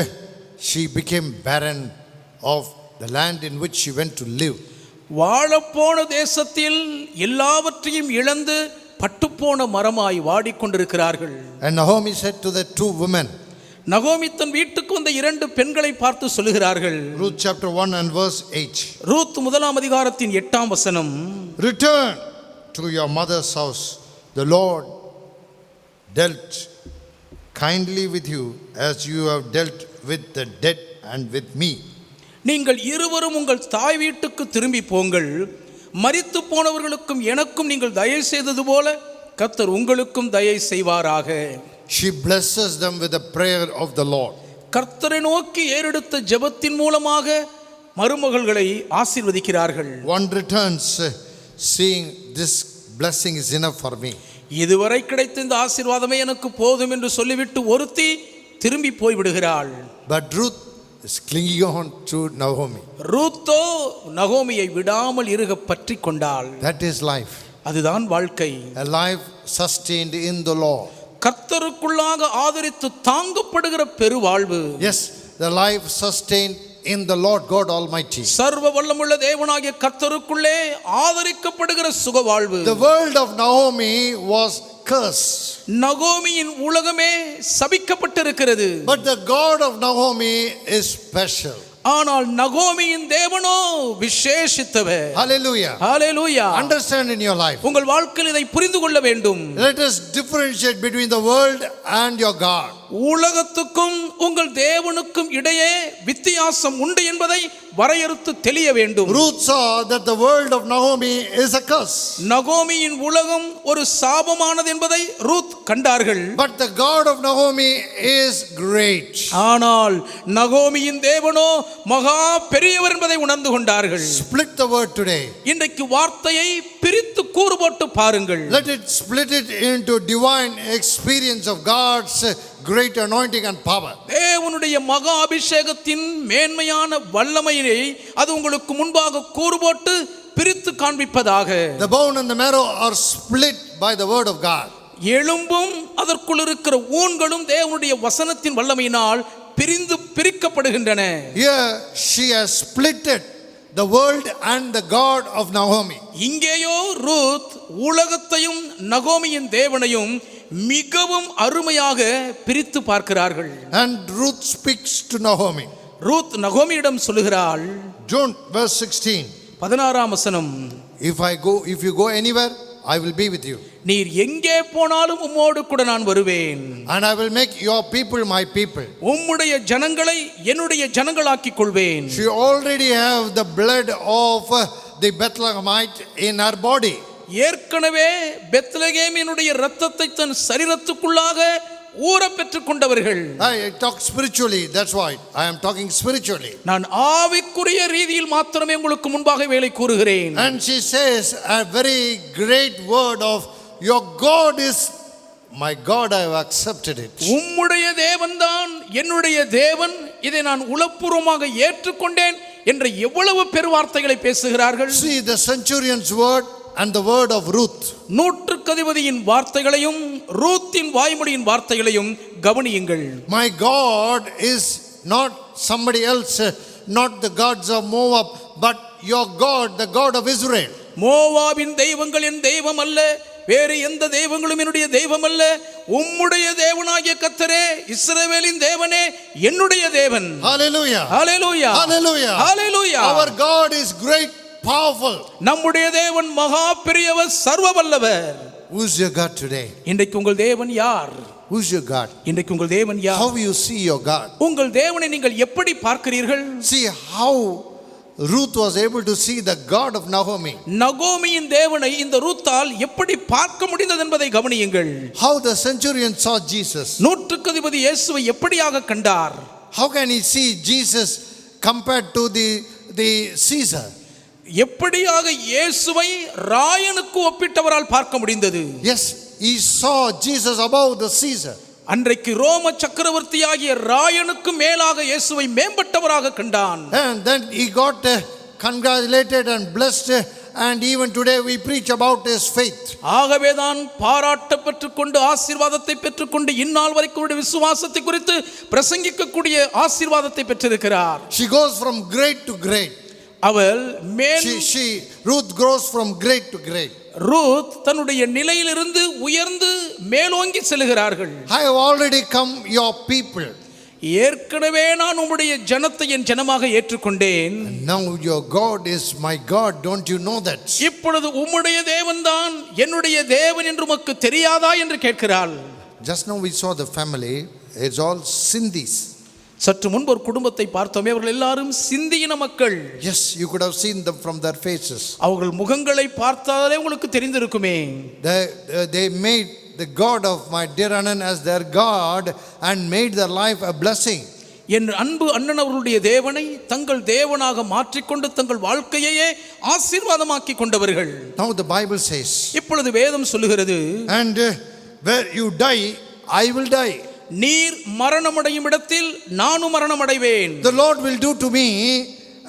she became barren of the land in which she went to live. வாழப்போன தேசத்தில் எல்லாவற்றையும் இழந்து பட்டுப்போன மரமாய் வாடிக்கொண்டிருக்கிறார்கள். And Naomi said to the 2 women, நகோமி தன் வீட்டுக்கு வந்த 2 பெண்களை பார்த்து சொல்லுகிறார்கள். Ruth chapter 1 and verse 8. Ruth 1ஆம் அதிகாரத்தின் 8ஆம் வசனம். Return to your mother's house. The Lord dealt kindly with you as you have dealt with the dead and with me. நீங்கள் இருவரும் உங்கள் தாய் வீட்டுக்கு திரும்பி போங்கள். மரித்து போனவர்களுக்கும் எனக்கும் நீங்கள் தயை செய்தது போல கர்த்தர் உங்களுக்கும் தயை செய்வாராக. She blesses them with the prayer of the Lord. கர்த்தரை நோக்கி ஏறெடுத்த ஜெபத்தின் மூலமாக மருமகள்களை ஆசீர்வதிக்கிறார்கள். One returns seeing this blessing is enough for me. இதுவரை கிடைத்த இந்த ஆசீர்வாதமே எனக்கு போதும் என்று சொல்லிவிட்டு ஒருத்தி திரும்பி போய் விடுகிறாள். But Ruth is clinging on to Naomi. ரூத்தோ நகோமியை விடாமல் இறுக பற்றி கொண்டாள். That is life. அதுதான் வாழ்க்கை. A life sustained in the Lord. கர்த்தருக்குள்ளாக ஆதரித்து தாங்கப்படுகிற பெருவாழ்வு. Yes, the life sustained in the Lord God Almighty. சர்வ வல்லமுள்ள தேவனாகிய கர்த்தருக்குள்ளே ஆதரிக்கப்படுகிற சுகவாழ்வு. The world of Naomi was cursed. நகோமியின் உலகமே சபிக்கப்பட்டிருக்கிறது. But the God of Naomi is special. ஆனால் நகோமியின் தேவனோ விசேஷித்தவர். Hallelujah. Hallelujah. Understand in your life. உங்கள் வாழ்க்கையில் இதை புரிந்து கொள்ள வேண்டும். Let us differentiate between the world and your God. உலகத்துக்கும் உங்கள் தேவனுக்கும் இடையே வித்தியாசம் உண்டு என்பதை வரையறுத்து தெளிய வேண்டும். Ruth saw that the world of Naomi is a curse. நகோமியின் உலகம் ஒரு சாபமானது என்பதை ரூத் கண்டார்கள். But the God of Naomi is great. ஆனால் நகோமியின் தேவனோ மகா பெரியவர் என்பதை உணர்ந்து கொண்டார்கள். Split the word today. இன்றைக்கு வார்த்தையை பிரித்து கூறு போட்டு பாருங்கள். Let it split it into divine experience of God's great anointing and power. தேவனுடைய மகா அபிஷேகத்தின் மேன்மையான வல்லமையை அது உங்களுக்கு முன்பாக கூறு போட்டு பிரித்து காண்பிப்பதாக. The bone and the marrow are split by the word of God. எலும்பும் அதற்குள் இருக்கிற ஊன்களும் தேவனுடைய வசனத்தின் வல்லமையினால் பிரிக்கப்படுகின்றன. Here she has splitted the world and the God of Naomi. இங்கேயோ ரூத் உலகத்தையும் நகோமியின் தேவனையும் மிகவும் அருமையாக பிரித்து பார்க்கிறார்கள். And Ruth speaks to Naomi. Ruth நகோமியிடம் சொல்லுகிறாள். June verse 16. 16ஆம் வசனம். If you go anywhere, I will be with you. நீர் எங்கே போனாலும் உம்மோடு கூட நான் வருவேன். And I will make your people my people. உம்முடைய ஜனங்களை என்னுடைய ஜனங்களாக்கிக் கொள்வேன். She already have the blood of the Bethlehemite in her body. ஏற்கனவே பெத்லகேமினுடைய இரத்தத்தை தன் சரீரத்துக்குள்ளாக ஊற பெற்றுக் கொண்டவர்கள். I talk spiritually, that's why I am talking spiritually. நான் ஆவிக்குரிய ரீதியில் மாத்திரமே உங்களுக்கு முன்பாக வேலை கூறுகிறேன். And she says a very great word of your God is my God, I have accepted it. உம்முடைய தேவன்தான் என்னுடைய தேவன், இதை நான் உளப்பூர்வமாக ஏற்றுக்கொண்டேன் என்ற எவ்வளவு பெருவார்த்தைகளை பேசுகிறார்கள். See the centurion's word and the word of Ruth. நூற்றுக்கதிபதியின் வார்த்தைகளையும் ரூத்தின் வாய்மொழியின் வார்த்தைகளையும் கவனியுங்கள். My God is not somebody else, not the gods of Moab, but your God, the God of Israel. மோவாபின் தெய்வங்கள் என் தெய்வம் அல்ல, வேறு எந்த தெய்வங்களும் என்னுடைய தெய்வம் அல்ல, உம்முடைய தேவனாகிய கர்த்தரே இஸ்ரவேலின் தேவனே என்னுடைய தேவன். Hallelujah. Hallelujah. Hallelujah. Hallelujah. Our God is great, powerful. நம்முடைய தேவன் மகா பெரியவர், சர்வ வல்லவர். Who's your God today? இன்றைக்கு உங்கள் தேவன் யார்? Who's your God? இன்றைக்கு உங்கள் தேவன் யார்? How you see your God? உங்கள் தேவனை நீங்கள் எப்படி பார்க்கிறீர்கள்? See how Ruth was able to see the God of Naomi. நகோமியின் தேவனை இந்த ரூத்தால் எப்படி பார்க்க முடிந்தது என்பதை கவனியுங்கள். How the centurion saw Jesus. நூற்றுக்கு அதிபதி இயேசுவை எப்படியாக கண்டார்? How can he see Jesus compared to the Caesar? எப்படியாக இயேசுவை ராயனுக்கு ஒப்பிட்டவரால் பார்க்க முடிந்தது? Yes, he saw Jesus above the Caesar. அன்றைக்கு ரோம சக்கரவர்த்தியாகிய ராயனுக்கு மேலாக இயேசுவை மேம்பட்டவராக கண்டான். And then he got congratulated and blessed, and even today we preach about his faith. ஆகவேதான் பாராட்ட பெற்றுக்கொண்டு ஆசீர்வாதத்தை பெற்றுக்கொண்டு இந்நாள் வரைக்கும் விசுவாசத்தை குறித்து பிரசங்கிக்கக்கூடிய ஆசீர்வாதத்தை பெற்றிருக்கிறார். She goes from great to great. அவள் Ruth grows from great to great. Ruth தன்னுடைய நிலையிலிருந்து உயர்ந்து மேலோங்கி செல்கிறார்கள். I have already come your people. ஏற்கனவே நான் உம்முடைய ஜனத்தை என் ஜனமாக ஏற்றுக்கொண்டேன். Now your God is my God, don't you know that? இப்பொழுது உம்முடைய தேவன்தான் என்னுடைய தேவன் என்று உமக்கு தெரியாதா என்று கேட்கிறாள். Just now we saw the family, it's all Sindhis. சற்று முன்பு ஒரு குடும்பத்தை பார்த்தோமே, அவர்கள் எல்லாரும் சிந்தியின மக்கள். Yes, you could have seen them from their faces. அவர்கள் முகங்களை பார்த்தாலே உங்களுக்கு தெரிந்திருக்குமே. They made the God of my dear Annan as their God and made their life a blessing. என் அன்பு அண்ணன் அவர்களுடைய தேவனை தங்கள் தேவனாக மாற்றிக்கொண்டு தங்கள் வாழ்க்கையையே ஆசீர்வாதமாக்கி கொண்டவர்கள். Now the Bible says, இப்பொழுது வேதம் சொல்லுகிறது, and where you die, I will die. நீர் மரணமடையும் இடத்தில் நானும் மரணமடைவேன். The Lord will do to me,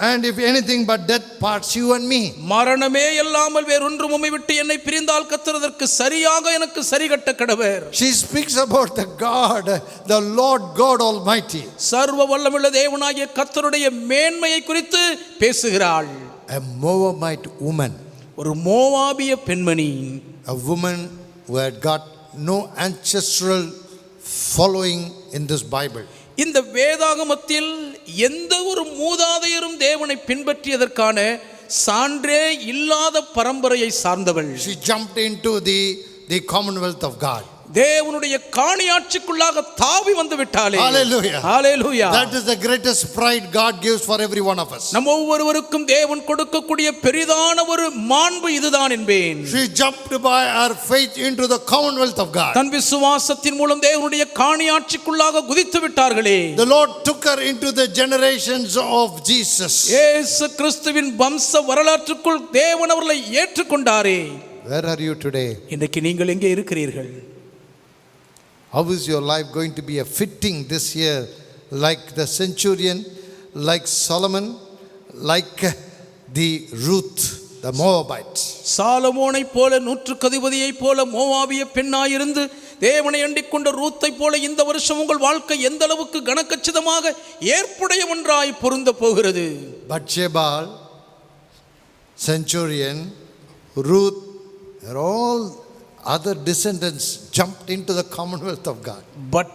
and if anything but death parts you and me. மரணமே இல்லாமல் வேறொன்றும் உம்மை விட்டு என்னை பிரிந்தால் கர்த்தருக்கு சரியாக எனக்கு சரிகட்ட கடவர். She speaks about the God, the Lord God Almighty. சர்வ வல்லமையுள்ள தேவனாகிய கர்த்தருடைய மேன்மையை குறித்து பேசுகிறாள். A Moabite woman, ஒரு மோவாபிய பெண்மணி, a woman who had got no ancestral following in this Bible. இந்த வேதாகமத்தில் எந்த ஒரு மூதாதையரும் தேவனை பின்பற்றியதற்கான சான்றே இல்லாத பரம்பரையை சார்ந்தவள். She jumped into the commonwealth of God. தேவனுடைய காணியாட்சிக்குள்ளாக தாவி வந்து விட்டாளே. Hallelujah. Hallelujah. That is the greatest pride God gives for every one of us. நம்ம ஒவ்வொருவருக்கும் தேவன் கொடுக்கக்கூடிய பெரிதான ஒரு மாண்பு இதுதான் என்பேன். She jumped by her faith into the commonwealth of God. தன் விசுவாசத்தின் மூலம் தேவனுடைய காணியாட்சிக்குள்ளாக குதித்து விட்டார்களே. The Lord took her into the generations of Jesus. இயேசு கிறிஸ்துவின் வம்ச வரலாற்றுக்குள் தேவன் அவர்களை ஏற்றுக்கொண்டாரே. Where are you today? இன்றைக்கு நீங்கள் எங்கே இருக்கிறீர்கள்? How is your life going to be a fitting this year, like the centurion, like Solomon, like the Ruth, the Moabite? சாலமோனை போல நூற்றுக்கு அதிபதியை போல மோவாபிய பெண்ணாயிருந்து தேவனை அண்டிக் கொண்ட ரூத்தை போல இந்த வருஷம் உங்கள் வாழ்க்கை எந்த அளவுக்கு கனக்கச்சிதமாக ஏற்புடைய ஒன்றாய் பொருந்த போகிறது. Bathsheba, centurion, Ruth, they're all other descendants jumped into the commonwealth of God.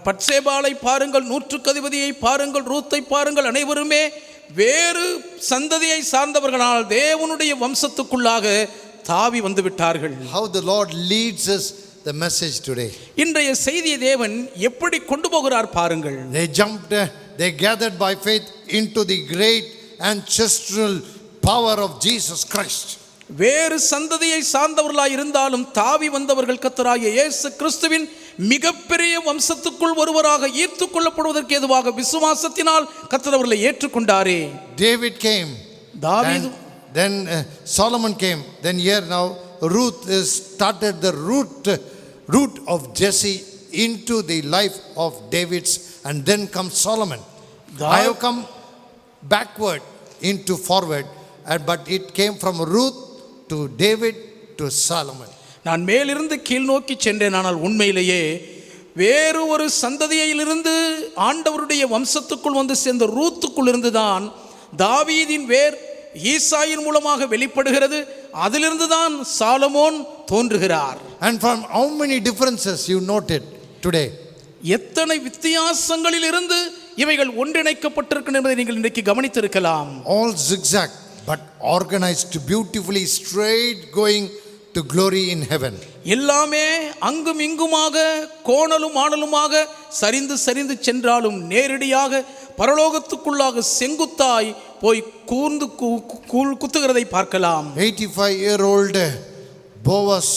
பத்சேபாளை பாருங்கள், நூற்றுக்கு அதிபதியை பாருங்கள், ரூத்தை பாருங்கள், அனைவருமே வேறு சந்ததியை சார்ந்தவர்களால் தேவனுடைய வம்சத்துக்குள்ளாக தாவி வந்து விட்டார்கள். How the Lord leads us the message today. இன்றைய செய்தியை தேவன் எப்படி கொண்டு போகிறார் பாருங்கள். They jumped, they gathered by faith into the great ancestral power of Jesus Christ. வேறு சந்ததியை சார்ந்தவர்களாய் இருந்தாலும் தாவி வந்தவர்கள் கர்த்தராகிய இயேசு கிறிஸ்துவின் மிகப்பெரிய வம்சத்துக்குள் ஒருவராக ஈர்த்து கொள்ளப்படுவதற்கு ஏதுவாக விசுவாசத்தினால் கர்த்தர் அவர்களை ஏற்றுக்கொண்டாரே. David came, தாவீது, then Solomon came, then here now Ruth is started the root of Jesse into the life of David's, and then comes Solomon. I have come backward into forward, but it came from Ruth to David to Solomon. நான் மேலிருந்து கீழ் நோக்கி சென்றேன், ஆனால் உண்மையிலேயே வேறு ஒரு சந்ததியிலிருந்து ஆண்டவருடைய வம்சத்துக்குள் வந்து சேர்ந்த ரூத்துக்குள் இருந்துதான் தாவீதின் வேர் ஈசாயின் மூலமாக வெளிப்படுகிறது. அதிலிருந்து தான் Solomon தோன்றுகிறார். And from how many differences you noted today? எத்தனை வித்தியாசங்களில் இருந்து இவைகள் ஒன்றிணைக்கப்பட்டிருக்கின்றன என்பதை நீங்கள் இன்றைக்கு கவனித்திருக்கலாம். All zigzag but organized beautifully, straight going to glory in heaven. எல்லாமே அங்கும் இங்குமாக கோணலும் ஆணலுமாக சரிந்து சரிந்து சென்றாலும் நேரடியாக பரலோகத்துக்குள்ளாக செங்குத்தாய் போய் கூர்ந்து குத்துகிறதை பார்க்கலாம். 85-year-old Boaz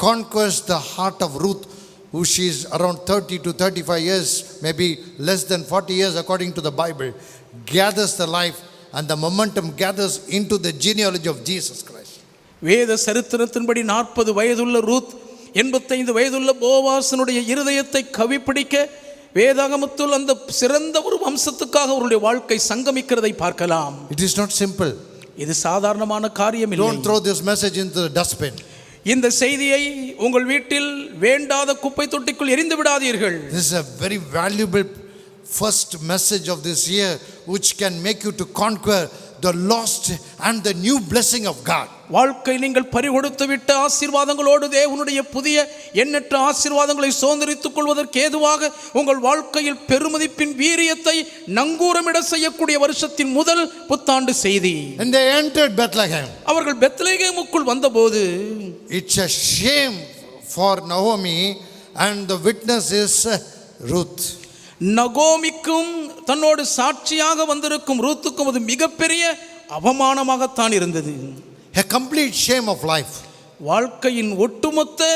conquers the heart of Ruth, who she is around 30 to 35 years, maybe less than 40 years according to the Bible, gathers the life and the momentum gathers into the genealogy of Jesus Christ. வேத சரித்திரத்தின்படி 40 வயதுள்ள Ruth 85 வயதுள்ள போவாசனுடைய இருதயத்தை கவிப்பிடிக்க வேதாகமத்தில் அந்த சிறந்த ஒரு வம்சத்துக்காக அவருடைய வாழ்க்கை சங்கமிக்கிறதை பார்க்கலாம். It is not simple. இது சாதாரணமான காரியம் இல்லை. Don't throw this message into the dustbin. இந்த செய்தியை உங்கள் வீட்டில் வேண்டாத குப்பை தொட்டிக்குள் எறிந்து விடாதீர்கள். This is a very valuable first message of this year, which can make you to conquer the lost and the new blessing of God. வாழ்க்கை நீங்கள் பறிகொடுத்து விட்ட ஆசீர்வாதங்களோடு தேவனுடைய புதிய எண்ணற்ற ஆசீர்வாதங்களை சுதந்தரித்துக் கொள்வதற்கு ஏதுவாக உங்கள் வாழ்க்கையில் பெருமதிப்பின் வீரியத்தை நங்கூரமிட செய்யக்கூடிய வருஷத்தின் முதல் புத்தாண்டு செய்தி. And they entered Bethlehem. அவர்கள் பெத்லகேமுக்குள் வந்தபோது It's a shame for Naomi, and the witness is Ruth. நகோமிக்கும் தன்னோடு சாட்சியாக வந்திருக்கும் ரூத்துக்கும் அது மிகப்பெரிய அவமானமாகத்தான் இருந்தது. A complete shame of life. வாழ்க்கையின் ஒட்டுமொத்த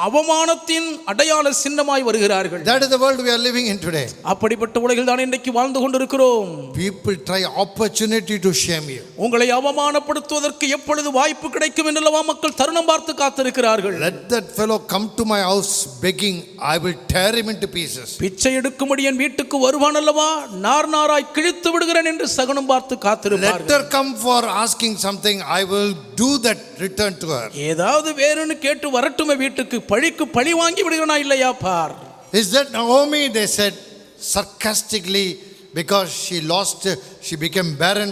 அவமானத்தின் அடையாள சின்னமாய் வருகிறார்கள். That is the world we are living in today. அப்படிப்பட்ட உலகில் தான் இன்றைக்கு வாழ்ந்து கொண்டிருக்கிறோம். People try opportunity to shame you. உங்களை அவமானப்படுத்துவதற்கு எப்பொழுது வாய்ப்பு கிடைக்கும் என்றல்லவா மக்கள் தருணம் பார்த்து காத்திருக்கிறார்கள். Let that fellow come to my house begging, I will tear him into pieces. பிச்சை எடுக்கும்படி என் வீட்டுக்கு வருவான் அல்லவா, நார் நாராய் கிழித்து விடுகிறேன் என்று சகுனம் பார்த்து காத்திருப்பார்கள். Let her come for asking something, I will do that return to her. ஏதாவது வேறுன்னு கேட்டு வரட்டுமே வீட்டுக்கு, பழிக்கு பழி வாங்கி விடுகிறனா இல்லையா பார். Is that Naomi? They said sarcastically, because she became barren,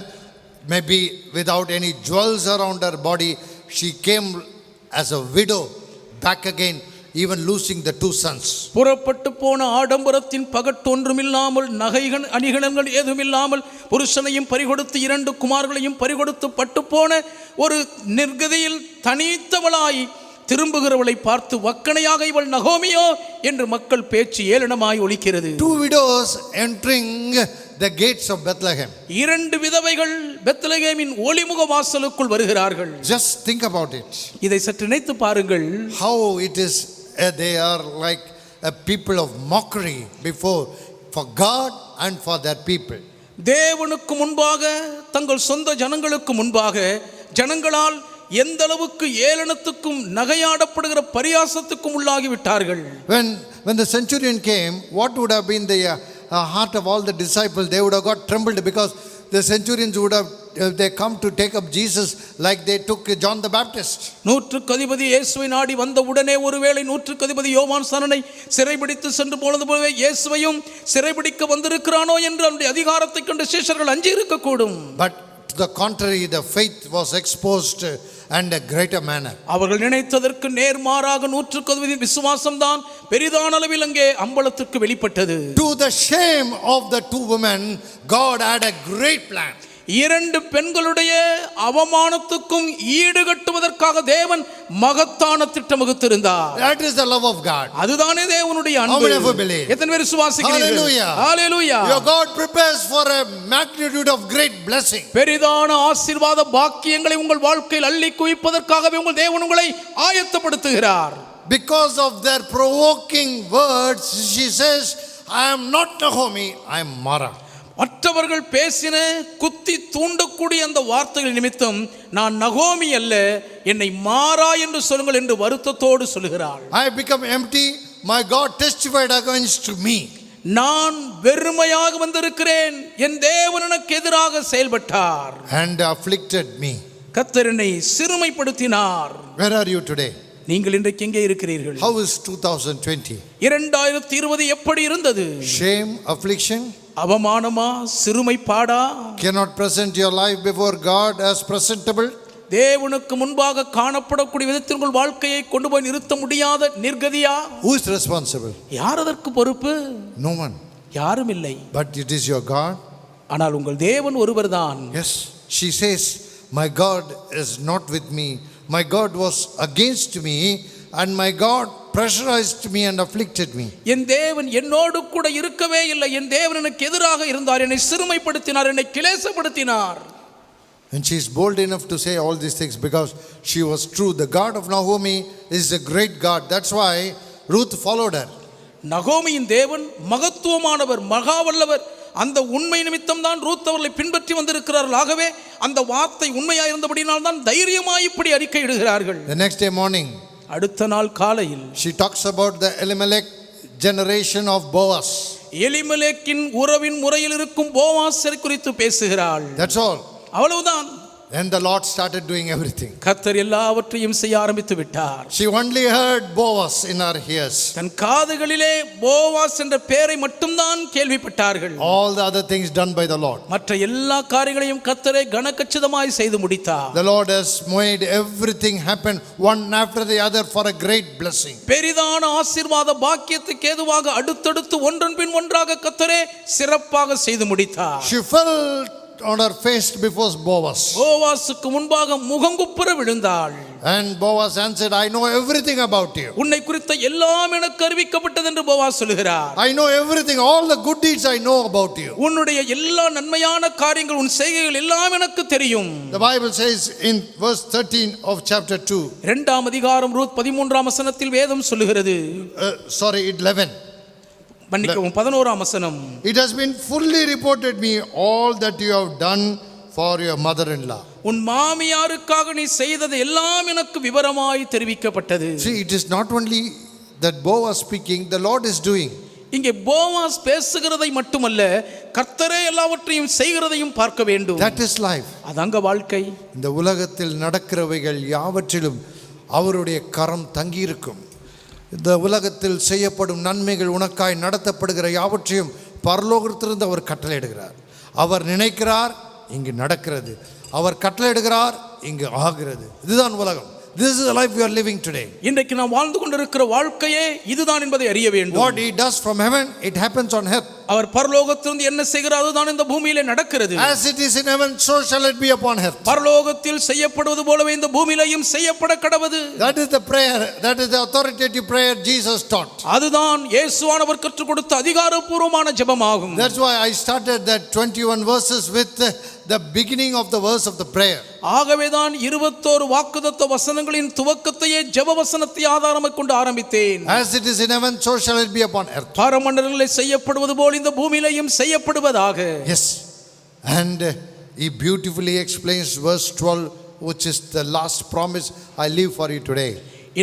maybe without any jewels around her body. She came as a widow back again, even losing the 2 sons. புறப்பட்டு போன ஆடம்பரத்தின் பகட்டொன்றுமில்லாமல் நகைகள் அணிகலன்கள் ஏதுமில்லாமல் புருஷனையும் பறிகொடுத்து 2 குமார்களையும் பறிகொடுத்து பட்டுப்போன ஒரு நிர்கதியில் தனித்தவளாய் திரும்புகிறவளை பார்த்து வக்கணையாக இவள் நகோமியோ என்று மக்கள் பேச்சு ஏளனமாய் ஒலிக்கிறது. 2 widows entering the gates of Bethlehem. 2 விதவைகள் பெத்லகேமின் ஒளிமுக வாசலுக்குள் வருகிறார்கள். Just think about it. இதை சற்று நினைத்து பாருங்கள். How it is, they are like a people of mockery before, for God and for their people. தேவனுக்கு முன்பாக தங்கள் சொந்த ஜனங்களுக்கு முன்பாக ஜனங்களால் எந்த அளவுக்கு ஏளனத்துக்கும் நகையாடப்படுகிற பரியாசத்துக்கும் உள்ளாகி விட்டார்கள். When the centurion came, what would have been the heart of all the disciples? They would have got trembled, because the centurions would have they come to take up Jesus like they took John the Baptist. நூற்றுக்கு அதிபதி இயேசுவை நாடி வந்த உடனே ஒருவேளை நூற்றுக்கு அதிபதி யோவான் ஸ்நானனை சிறைபிடித்து சென்று போனது போலவே இயேசுவையும் சிறைபிடிக்க வந்திருக்கிறானோ என்று அவருடைய அதிகாரத்தை கண்டு சீஷர்கள் அஞ்சி இருக்கக்கூடும். But to the contrary, the faith was exposed and a greater manner. அவர்கள் நினைத்ததற்கு நேர்மாறாக நூற்றுக்கு அதிபதி விசுவாசம் தான் பெரிதான அளவில் அங்கே அம்பலத்துக்கு வெளிப்பட்டது. To the shame of the 2 women, God had a great plan. 2 பெண்களுடைய அவமானத்துக்கும் ஈடுகட்டுவதற்காக தேவன் மகத்தான திட்டம் வகுத்திருந்தார். That is the love of God. அதுதானே தேவனுடைய How அன்பு. many of you believe? எத்தனை பேர் விசுவாசிக்கிறீர்கள்? Hallelujah. Hallelujah. Your God prepares for a magnitude of great blessing. பெரிதான ஆசீர்வாத பாக்கியங்களை உங்கள் வாழ்க்கையில் அள்ளி குவிப்பதற்காகவே உங்கள் தேவன் உங்களை ஆயத்தப்படுத்துகிறார். Because of their provoking words, she says, I am not Naomi, I am Mara. மற்றவர்கள் பேசின குத்தி தூண்டக்கூடிய அந்த வார்த்தைகள் நிமித்தம் நான் நகோமி அல்ல, என்னை மாறா என்று சொல்லுங்கள் என்று வருத்தத்தோடு சொல்கிறாள். I have become empty, my God testified against me. நான் வெறுமையாக வந்திருக்கிறேன், என் தேவன் எனக்கு எதிராக செயல்பட்டார். And afflicted me. கர்த்தர் என்னை சிறுமைப்படுத்தினார். Where are you today? நீங்கள் இன்றைக்கு எங்கே இருக்கிறீர்கள்? How is 2020? 2020 எப்படி இருந்தது? Shame, affliction? அவமானமா, சிறுமை பாடா? Cannot present your life before God as presentable? தேவனுக்கு முன்பாக காணப்படக்கூடிய விதத்தில் உங்கள் வாழ்க்கையை கொண்டு போய் நிறுத்த முடியாத நிர்கதியா? Who is responsible? யார் அதற்கு பொறுப்பு? No one. யாரும் இல்லை. But it is your God. ஆனால் உங்கள் தேவன் ஒருவர்தான். Yes, she says, my God is not with me, my God was against me, and my God pressurized me and afflicted me. என் தேவன் என்னோடு கூட இருக்கவே இல்லை. என் தேவன் எனக்கு எதிராக இருந்தார், என்னை சிறுமைப்படுத்தினார், என்னை கிளேசப்படுத்தினார். And she is bold enough to say all these things because she was true. The God of Naomi is a great God. That's why Ruth followed her. நகோமியின் தேவன் மகத்துவமானவர், மகாவல்லவர். அந்த உண்மை நிமித்தம் தான் ரூத் அவர்களை பின்பற்றி வந்திருக்கிறார்கள். ஆகவே அந்த வார்த்தை உண்மையாக இருந்தபடினால் தான் தைரியமாய் இப்படி அறிக்கையிடுகிறார்கள். The next day morning, அடுத்த நாள் காலையில் she talks about the Elimelech generation of Boaz. எலிமெலேக்கின் உறவின் முறையில் இருக்கும் போவாசை குறித்து பேசுகிறாள். That's all. அவ்வளவுதான். And the Lord started doing everything. கர்த்தர் எல்லாவற்றையும் செய்ய ஆரம்பித்து விட்டார். She only heard Boaz in her ears. தன் காதுகளிலே போவாஸ் என்ற பெயரை மட்டும்தான் கேள்விப்பட்டார்கள். All the other things done by the Lord. மற்ற எல்லா காரியங்களையும் கர்த்தரே கனக்கச்சிதமாய் செய்து முடித்தார். The Lord has made everything happen one after the other for a great blessing. பெரிதான ஆசீர்வாத பாக்கியத்துக்கு ஏதுவாக அடுத்தடுத்து ஒன்றன் பின் ஒன்றாக கர்த்தரே சிறப்பாக செய்து முடித்தார். She fell on her face before Boaz. போவாசுக்கு முன்பாக முகங்குப்புற விழுந்தாள். And Boaz answered, I know everything about you. உன்னை குறித்த எல்லாம் எனக்கு அறிவிக்கப்பட்டது என்று போவாஸ் சொல்கிறார். I know everything, all the good deeds I know about you. உன்னுடைய எல்லா நன்மையான காரியங்கள், உன் செய்கைகள் எல்லாம் எனக்கு தெரியும். The Bible says in verse 13 of chapter 2. இரண்டாம் அதிகாரம் ரூத் 13ஆம் வசனத்தில் வேதம் சொல்லுகிறது. 11. மன்னிக்கவும் 11ஆம் வசனம். It has been fully reported me all that you have done for your mother-in-law. உன் மாமியாருக்காக நீ செய்தது எல்லாம் எனக்கு விவரமாய் தெரிவிக்கப்பட்டது. See, it is not only that Boaz speaking, the Lord is doing. இங்கே போவாஸ் பேசுகிறதை மட்டுமல்ல, கர்த்தரே எல்லாவற்றையும் செய்கிறதையும் பார்க்க வேண்டும். That is life. அதாங்க வாழ்க்கை. இந்த உலகத்தில் நடக்கிறவைகள் யாவற்றிலும் அவருடைய கரம் தங்கியிருக்கும். இந்த உலகத்தில் செய்யப்படும் நன்மைகள் உனக்காய் நடத்தப்படுகிற யாவற்றையும் பரலோகத்திலிருந்து அவர் கட்டளையிடுகிறார். அவர் நினைக்கிறார், இங்கு நடக்கிறது. அவர் கட்டளையிடுகிறார், இங்கு ஆகிறது. இதுதான் உலகம். This is the life we are living today. இன்றைக்கு நாம் வாழ்ந்து கொண்டிருக்கிற வாழ்க்கையே இதுதான் என்பதை அறிய வேண்டும். What he does from heaven, it happens on earth. அவர் பரலோகத்திலிருந்து என்ன செய்கிறார், அதுதான் இந்த பூமியிலே நடக்கிறது. As it is in heaven, so shall it be upon earth. பரலோகத்தில் செய்யப்படுவது போலவே இந்த பூமியிலேயும் செய்யப்பட கடவது. That is the prayer, that is the authoritative prayer Jesus taught. அதுதான் இயேசுவானவர் கற்றுக் கொடுத்த அதிகாரப்பூர்வமான ஜெபமாகும். That's why I started that 21 verses with the beginning of the verse of the prayer. ஆகவேதான் 21 வாக்குத்தத்த வசனங்களின் துவக்கத்தையே ஜெப வசனத்தை ஆதாரமாய் கொண்டு ஆரம்பித்தேன். As it is in heaven, so shall it be upon earth. பரமண்டலங்களில் செய்யப்படுவது போல் இந்த பூமியிலேயும் செய்யப்படுவதாக. Yes. And he beautifully explains verse 12, which is the last promise I leave for you today.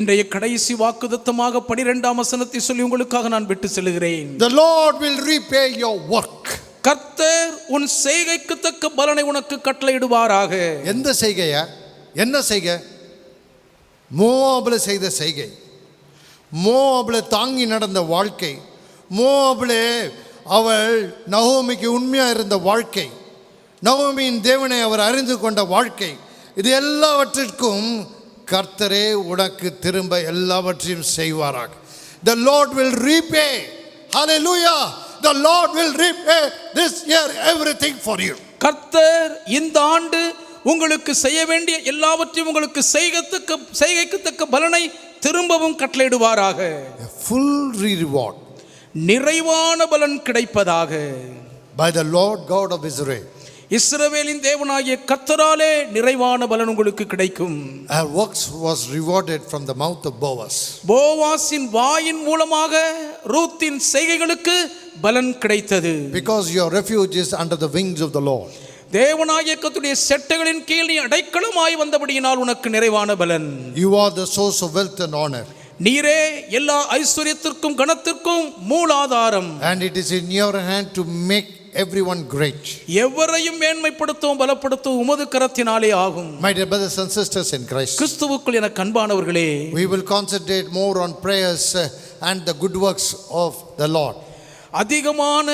இன்றைய கடைசி வாக்குத்தத்தமாக 12ஆம் வசனத்தை சொல்லி உங்களுக்காக நான் விட்டு செல்கிறேன். The Lord will repay your work. கர்த்தர் உன் செய்கைக்கு தக்க பலனை உனக்கு கட்டளையிடுவாராக. எந்த செய்கையா? என்ன செய்கை? மோவாபில செய்த செய்கை, மோவாபில தாங்கி நடந்த வாழ்க்கை, மோவாபிலே அவள் நகோமிக்கு உண்மையா இருந்த வாழ்க்கை, நகோமியின் தேவனை அவர் அறிந்து கொண்ட வாழ்க்கை, இது எல்லாவற்றிற்கும் கர்த்தரே உனக்கு திரும்ப எல்லாவற்றையும் செய்வாராக. The Lord will repay. Hallelujah. The Lord will repay this year everything for you. கர்த்தர் இந்த ஆண்டு உங்களுக்கு செய்ய வேண்டிய எல்லாவற்றையும் உங்களுக்கு செய்கைக்கு தக்க பலனை திரும்பவும் கட்டளையிடுவாராக. A full reward. நிறைவான பலன் கிடைப்பதாக. By the Lord God of Israel. இஸ்ரவேலின் தேவனாகிய கர்த்தராலே நிறைவான பலன் உங்களுக்கு கிடைக்கும். Her works was rewarded from the mouth of Boaz. போவாசின் வாயின் மூலமாக ரூத்தின் செய்கைகளுக்கு பலன் கிடைத்தது. Because your refuge is under the wings of the Lord. தேவனாகிய கர்த்தருடைய செட்டைகளின் கீழ் நீ அடைக்கலமாய் வந்தபடியினால் உனக்கு நிறைவான பலன். You are the source of wealth and honor. நீரே எல்லா ஐஸ்வரியத்திற்கும் கனத்திற்கும் மூலாதாரம். And it is in your hand to make everyone great. எவரையும் மேன்மைப்படுத்தவும் பலப்படுத்தவும் உமது கரத்தினாலே ஆகும். My dear brothers and sisters in Christ, கிறிஸ்துவுக்குள் எனக்கு அன்பானவர்களே, we will concentrate more on prayers and the good works of the Lord. அதிகமான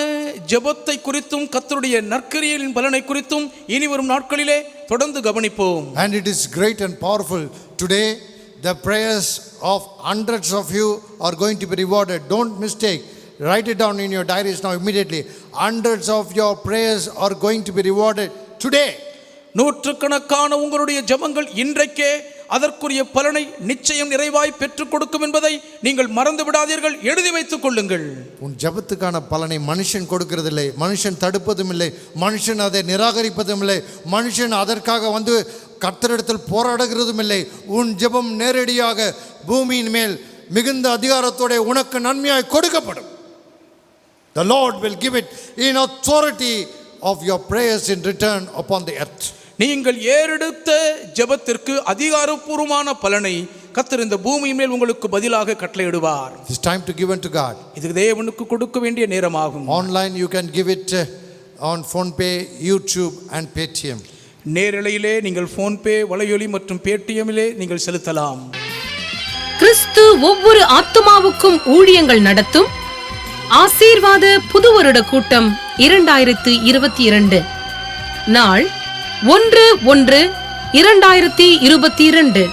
ஜெபத்தை குறித்தும் கர்த்தருடைய நற்கிரியைகளின் பலனை குறித்தும் இனி வரும் நாட்களிலே தொடர்ந்து கவனிப்போம். And it is great and powerful. Today the prayers of hundreds of you are going to be rewarded. Don't mistake. Write it down in your diaries now immediately. Hundreds of your prayers are going to be rewarded today. நூற்றுக்கணக்கான உங்களுடைய ஜெபங்கள் இன்றைக்கே அதற்குரிய பலனை நிச்சயம் நிறைவாய் பெற்றுக் கொடுக்கும் என்பதை நீங்கள் மறந்து விடாதீர்கள், எழுதி வைத்துக் கொள்ளுங்கள். உன் ஜெபத்துக்கான பலனை மனுஷன் கொடுக்கிறதில்லை, மனுஷன் தடுப்பதும் இல்லை, மனுஷன் அதை நிராகரிப்பதும் இல்லை, மனுஷன் அதற்காக வந்து கர்த்தரிடத்தில் போராடுகிறதும் இல்லை. உன் ஜெபம் நேரடியாக பூமியின் மேல் மிகுந்த அதிகாரத்தோட உனக்கு நன்மையாய் கொடுக்கப்படும். The Lord will give it in authority of your prayers in return upon the earth. நீங்கள் ஏறெடுத்த ஜெபத்திற்கு அதிகாரப்பூர்வமான பலனை கர்த்தர் இந்த பூமியின் மேல் உங்களுக்கு பதிலாக கட்டளையிடுவார். It's time to give unto God. இது தேவனுக்கு கொடுக்க வேண்டிய நேரமாகும். Online you can give it on PhonePe, YouTube and Paytm. நேரலையிலே நீங்கள் PhonePe, வலையொலி மற்றும் Paytmலே நீங்கள் செலுத்தலாம். கிறிஸ்து ஒவ்வொரு ஆத்துமாவுக்கும் ஊழியங்கள் நடத்தும் ஆசீர்வாத புது வருட கூட்டம் 2022 நாள் 1/1/2022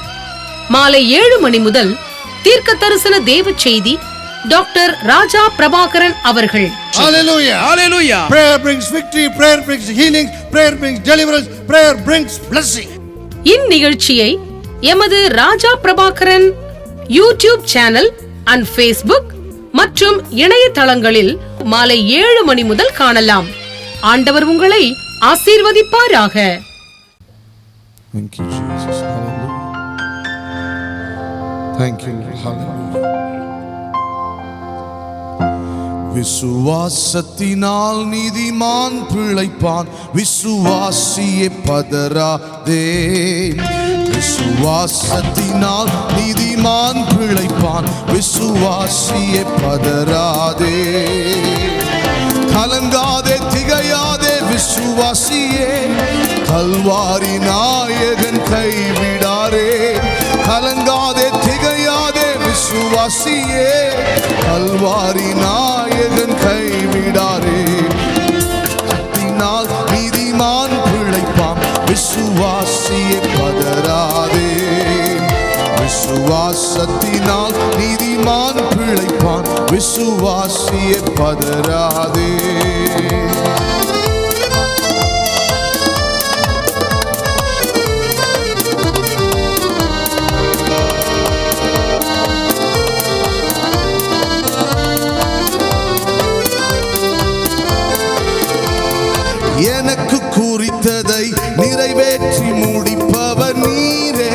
மாலை 7 மணி முதல் தீர்க்க தரிசன தேவ செய்தி டாக்டர் ராஜா பிரபாகரன் அவர்கள். Hallelujah. Hallelujah. Prayer brings victory, prayer brings healing, prayer brings deliverance, prayer brings blessing. இந்நிகழ்ச்சியை எமது Raja Prabhakaran YouTube channel and Facebook மற்றும் இணையதளங்களில் மாலை 7 மணி முதல் காணலாம். ஆண்டவர் உங்களை ஆசீர்வதிப்பாராக. Thank you, Jesus. Hallelujah. Thank you. Hallelujah. விசுவாசத்தினால் நீதிமான் பிழைப்பான், விசுவாசியே பதறாதே. விசுவாசத்தினால் நீதிமான் பிழைப்பான், விசுவாசியே பதறாதே. கலங்காதே திகையாதே விசுவாசியே, கல்வாரி நாயகன் கைவிடாரே. கலங்காதே திகையாதே விசுவாசியே, கல்வாரி நாயகன் கைவிடாரே. நீதிமான் பிழைப்பான், விசுவாசியே பதறாதே. விசுவாசத்தினால் நீதிமான் பிழைப்பான், விசுவாசியே பதறாதே. எனக்கு குறித்ததை நிறைவேற்றி முடிப்பவர் நீரே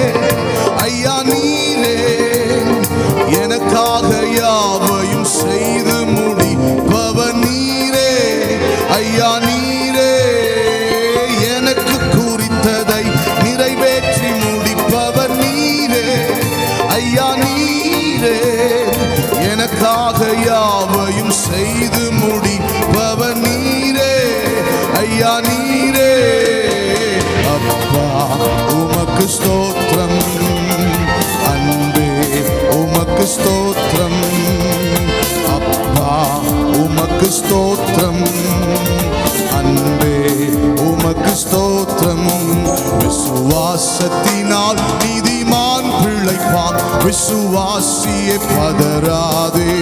ஐயா, நீரே. எனக்காக யாவையும் செய்து முடிப்பவர் நீரே ஐயா, நீரே. எனக்கு குறித்ததை நிறைவேற்றி முடிப்பவர் நீரே ஐயா, நீரே. எனக்காக யாவையும் செய்து முடிப்பவர் நீரே ஐயா, நீரே. அப்பா உமக்கு ஸ்தோத்திரம், அன்பே உமக்கு ஸ்தோத்திரம். அப்பா உமக்கு ஸ்தோத்திரம், அன்பே உமக்கு ஸ்தோத்திரம். விசுவாசத்தினால் நீதிமான் பிழைப்பான், விசுவாசியே பதறாதே.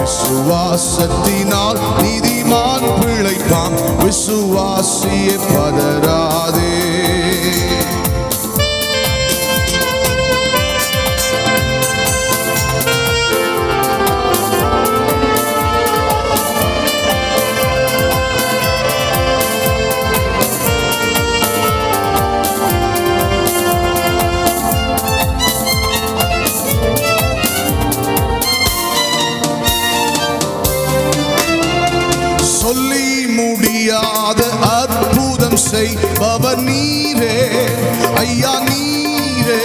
விசுவாசத்தினால் நீதிமான் பிழைப்பான், விசுவாசியே பதறாதே. சொல்லி முடியாத அற்புதம் செய்பவர் நீரே ஐயா, நீரே.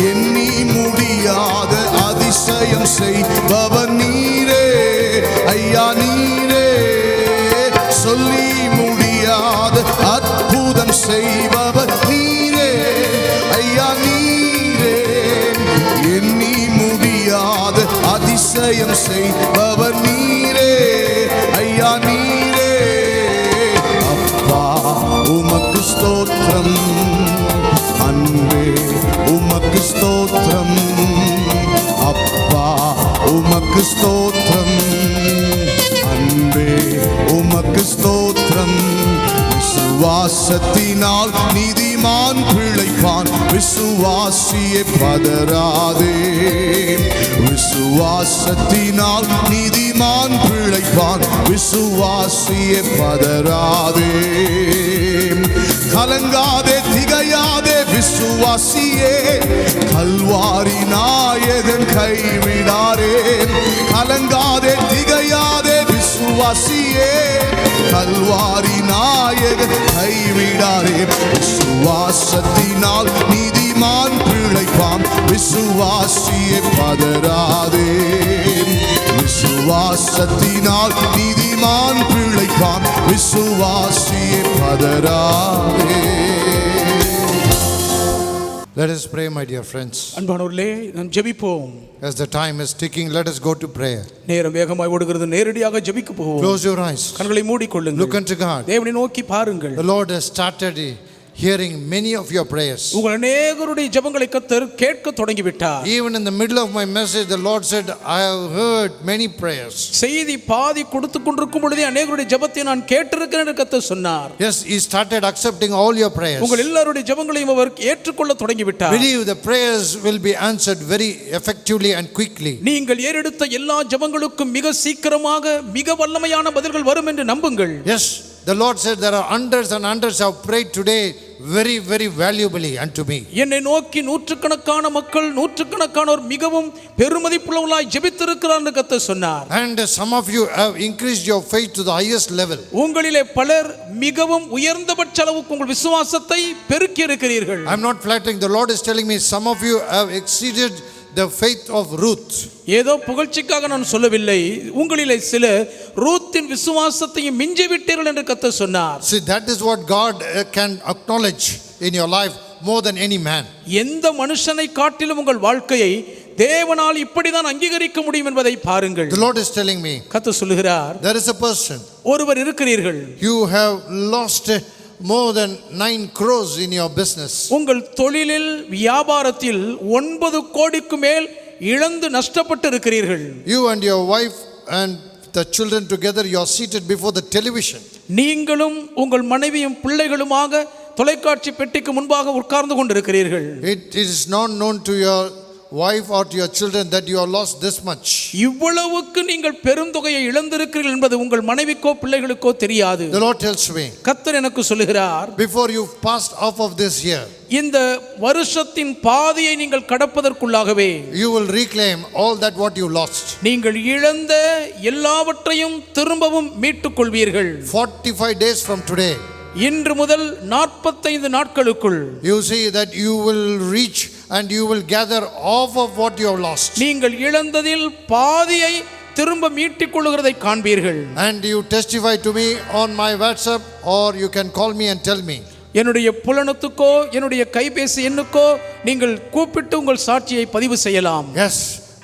எண்ணி முடியாத அதிசயம் செய்பவர் நீரே ஐயா, நீரே. சொல்லி முடியாத அற்புதம் செய்பவர் நீரே ஐயா, நீரே. எண்ணி முடியாத அதிசயம் செய்பவர் நீரே ஐயா, நீரே. அப்பா உமக்கு ஸ்தோத்திரம், அன்பே உமக்கு ஸ்தோத்திரம். அப்பா உமக்கு ஸ்தோத்திரம், அன்பே உமக்கு ஸ்தோத்திரம். விசுவாசத்தினால் நீதிமான் நீதிமான் பிழைப்பான். விசுவாசியே பதறாதே, விசுவாசத்தினால் நீதிமான் பிழைப்பான். விசுவாசியே பதறாதே, கலங்காதே திகையாதே விசுவாசியே, கல்வாரி நாயகன் கைவிடாரே. கலங்காதே திகையாதே விசுவாசியே, கல்வாரி நாயகன் கைவிடாரே. விசுவாசத்தினால் நீதிமான் பிழைப்பான். விசுவாசியே பதறாதே, விசுவாசத்தினால் நீதிமான் பிழைப்பான். விசுவாசியே பதறாதே. Let us pray, my dear friends. அன்பானவர்களே, நாம் ஜெபிப்போம். As the time is ticking, let us go to prayer. நேரம் வேகமாய் ஓடுகிறது, நேரடியாக ஜெபிக்க போவோம். Close your eyes. கண்களை மூடிக்கொள்ளுங்கள். Look unto God. தேவனை நோக்கி பாருங்கள். The Lord has started hearing many of your prayers. உங்கள் அநேகருடைய ஜெபங்களை கர்த்தர் கேட்க தொடங்கி விட்டார். Even in the middle of my message, the Lord said, I have heard many prayers. செய்தி பாதி கொடுத்து கொண்டிருக்கும் பொழுதே அநேகருடைய ஜெபத்தை நான் கேட்டிருக்கிறேன் என்று கர்த்தர் சொன்னார். Yes, He started accepting all your prayers. உங்கள் எல்லாருடைய ஜெபங்களையும் அவர் ஏற்றுக்கொள்ள தொடங்கி விட்டார். Believe the prayers will be answered very effectively and quickly. நீங்கள் ஏறெடுத்த எல்லா ஜெபங்களுக்கும் மிக சீக்கிரமாக மிக வல்லமையான பதில்கள் வரும் என்று நம்புங்கள். Yes, the Lord said there are hundreds and hundreds have prayed today very, very valuably unto me. என்னை நோக்கி நூற்றுக்கணக்கான மக்கள், நூற்றுக்கணக்கானோர் மிகவும் பெருமதிப்புள்ளவர்களாய் ஜெபித்திருக்கிறார் என்று கர்த்தர் சொன்னார். And some of you have increased your faith to the highest level. உங்களிலே பலர் மிகவும் உயர்ந்தபட்ச அளவுக்கு உங்கள் விசுவாசத்தை பெருக்கி இருக்கிறீர்கள். I'm not flattering. The Lord is telling me some of you have exceeded the faith of Ruth. ஏதோ புகழ்ச்சிக்காக நான் சொல்லவில்லை, உங்களிலே சிலர் ரூத்தின் விசுவாசத்தையும் மிஞ்சி விட்டீர்கள் என்று கர்த்தர் சொன்னார். See, that is what God can acknowledge in your life more than any man. எந்த மனுஷனை காட்டிலும் உங்கள் வாழ்க்கையை தேவனால் இப்படிதான் அங்கீகரிக்க முடியும் என்பதை பாருங்கள். The Lord is telling me, கர்த்தர் சொல்லுகிறார், there is a person. ஒருவர் இருக்கிறீர்கள், You have lost more than 9 crores in your business. உங்கள் தொழிலில் வியாபாரத்தில் 9 கோடிக்கு மேல் இழந்து நஷ்டப்பட்டு இருக்கிறீர்கள். You and your wife and the children together, you are seated before the television. நீங்களும் உங்கள் மனைவியும் பிள்ளைகளுமாக தொலைக்காட்சி பெட்டிக்கு முன்பாக உட்கார்ந்து கொண்டிருக்கிறீர்கள். It is not known to your wife or to your children that you have lost this much. இவ்வளவுக்கு நீங்கள் பெருந்தொகையை இழந்திருக்கிறீர்கள் என்பது உங்கள் மனைவிக்கோ பிள்ளைகளுக்கோ தெரியாது. The Lord tells me, கர்த்தர் எனக்கு சொல்லுகிறார், before you passed off of this year, இந்த வருஷத்தின் பாதியை நீங்கள் கடப்பதற்குள்ளாகவே you will reclaim all that what you lost. நீங்கள் இழந்த எல்லாவற்றையும் திரும்பவும் மீட்டுக் கொள்வீர்கள். 45 days from today, இன்று முதல் 45 நாட்களுக்குள் you see that you will reach and you will gather half of what you have lost. நீங்கள் இழந்ததில் பாதியை திரும்ப மீட்டுக் கொள்ளுகிறதை காண்பீர்கள். And you testify to me on my WhatsApp, or you can call me and tell me. என்னுடைய புலனத்துக்கோ என்னுடைய கைபேசி எண்ணுக்கோ நீங்கள் கூப்பிட்டு உங்கள் சாட்சியை பதிவு செய்யலாம். Yes,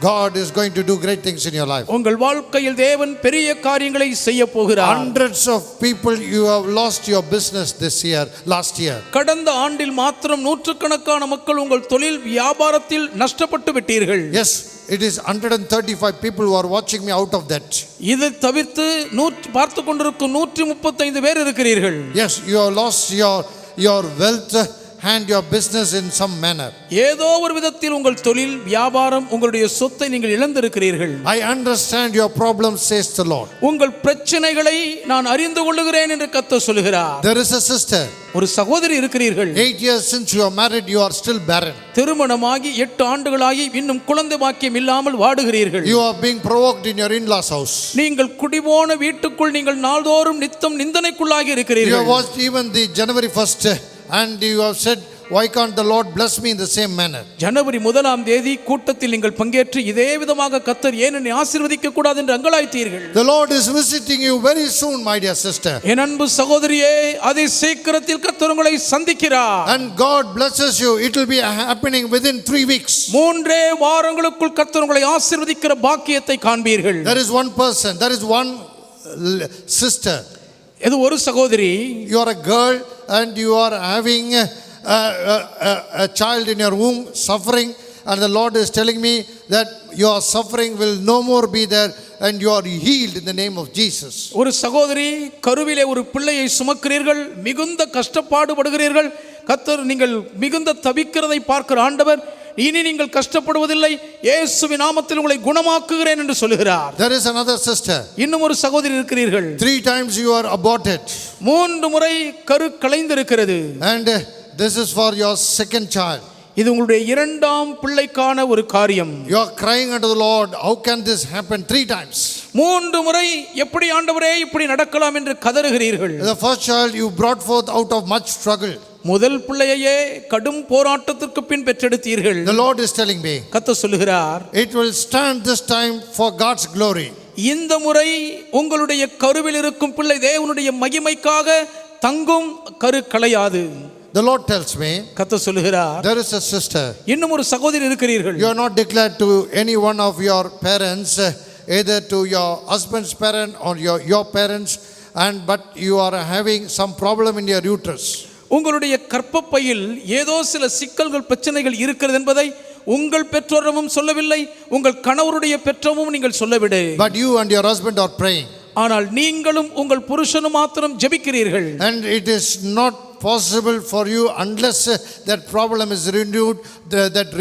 God is going to do great things in your life. உங்கள் வாழ்க்கையில் தேவன் பெரிய காரியங்களை செய்ய போகிறார். Hundreds of people you have lost your business this year, last year. கடந்த ஆண்டில் மாத்திரம் நூற்றுக்கணக்கான மக்கள் உங்கள் தொழில் வியாபாரத்தில் நஷ்டப்பட்டு விட்டீர்கள். Yes, it is 135 people who are watching me out of that. இது தவிர்த்து பார்த்து கொண்டிருக்கும் 135 பேர் இருக்கிறீர்கள். Yes, you have lost your wealth and your business in some manner. ஏதோ ஒரு விதத்தில் உங்கள் தொழில் வியாபாரம் உங்களுடைய சொத்தை நீங்கள் இழந்திருக்கிறீர்கள். I understand your problem, says the Lord. உங்கள் பிரச்சனைகளை நான் அறிந்து கொள்ளுகிறேன் என்று கர்த்தர் சொல்கிறார். There is a sister. ஒரு சகோதரி இருக்கிறீர்கள். 8 years since you are married, you are still barren. திருமணமாகி 8 ஆண்டுகளாகி இன்னும் குழந்தை பாக்கியம் இல்லாமல் வாடுகிறீர்கள். You are being provoked in your in-laws house. நீங்கள் குடிபோன வீட்டுக்குள் நீங்கள் நாள்தோறும் நித்தம் நிந்தனைக்குள்ளாகி You இருக்கிறீர்கள். have watched even the January 1st and you have said, why can't the Lord bless me in the same manner? ஜனவரி 1ஆம் தேதி கூட்டத்தில் நீங்கள் பங்கேற்று இதே விதமாக கர்த்தர் ஏன் என்னை ஆசீர்வதிக்க கூடாது என்று அங்கலாய்த்தீர்கள். The Lord is visiting you very soon, my dear sister. என் அன்பு சகோதரியே, அதி சீக்கிரத்தில் கர்த்தர் உங்களை சந்திக்கிறார். And God blesses you. It will be happening within 3 weeks. 3 வாரங்களுக்குள் கர்த்தர் உங்களை ஆசீர்வதிக்கிற பாக்கியத்தை காண்பீர்கள். There is one person, there is one sister. இது ஒரு சகோதரி. You are a girl and you are having a child in your womb suffering, and the Lord is telling me that your suffering will no more be there and you are healed in the name of Jesus. ஒரு சகோதரி கருவிலே ஒரு பிள்ளையை சுமக்கிறீர்கள், மிகுந்த கஷ்டப்பாடுபடுகிறீர்கள். கர்த்தர் நீங்கள் மிகுந்த தவிக்கிறதை பார்க்கிற ஆண்டவர் இனி நீங்கள் கஷ்டப்படுவதில்லை, இயேசுவின் நாமத்தில் உங்களை குணமாக்குகிறேன் என்று சொல்கிறார். There is another sister. இன்னும் ஒரு சகோதரி இருக்கிறீர்கள். 3 times you are aborted. 3 முறை கரு கலைந்திருக்கிறது. And this is for your second child. இது உங்களுடைய 2ஆம் பிள்ளைக்கான ஒரு காரியம். You are crying unto the Lord, how can this happen 3 times? 3 முறை எப்படி ஆண்டவரே இப்படி நடக்கலாம் என்று கதறுகிறீர்கள். The first child you brought forth out of much struggle. முதல் பிள்ளையையே கடும் போராட்டத்திற்கு பின் பெற்றெடுத்தீர்கள். The Lord is telling me, கர்த்தர் சொல்லுகிறார், it will stand this time for God's glory. இந்த முறை உங்களுடைய கருவில் இருக்கும் பிள்ளை தேவனுடைய மகிமைக்காக தங்கும், கரு கலையாது. The Lord tells me, கர்த்தர் சொல்லுகிறார், there is a sister. இன்னும் ஒரு சகோதரி இருக்கிறீர்கள். You are not declared to any one of your parents, either to your husband's parent or your parents, but you are having some problem in your uterus. உங்களுடைய கர்ப்பப்பையில் ஏதோ சில சிக்கல்கள் பிரச்சனைகள் இருக்கிறது என்பதை உங்கள் பெற்றோரும் சொல்லவில்லை, உங்கள் கணவருடைய பெற்றோரும் நீங்கள் சொல்லவில்லை. But you and your husband are praying. ஆனால் நீங்களும் உங்கள் புருஷனும் மாத்திரம் ஜெபிக்கிறீர்கள். And it is not possible for you unless that problem is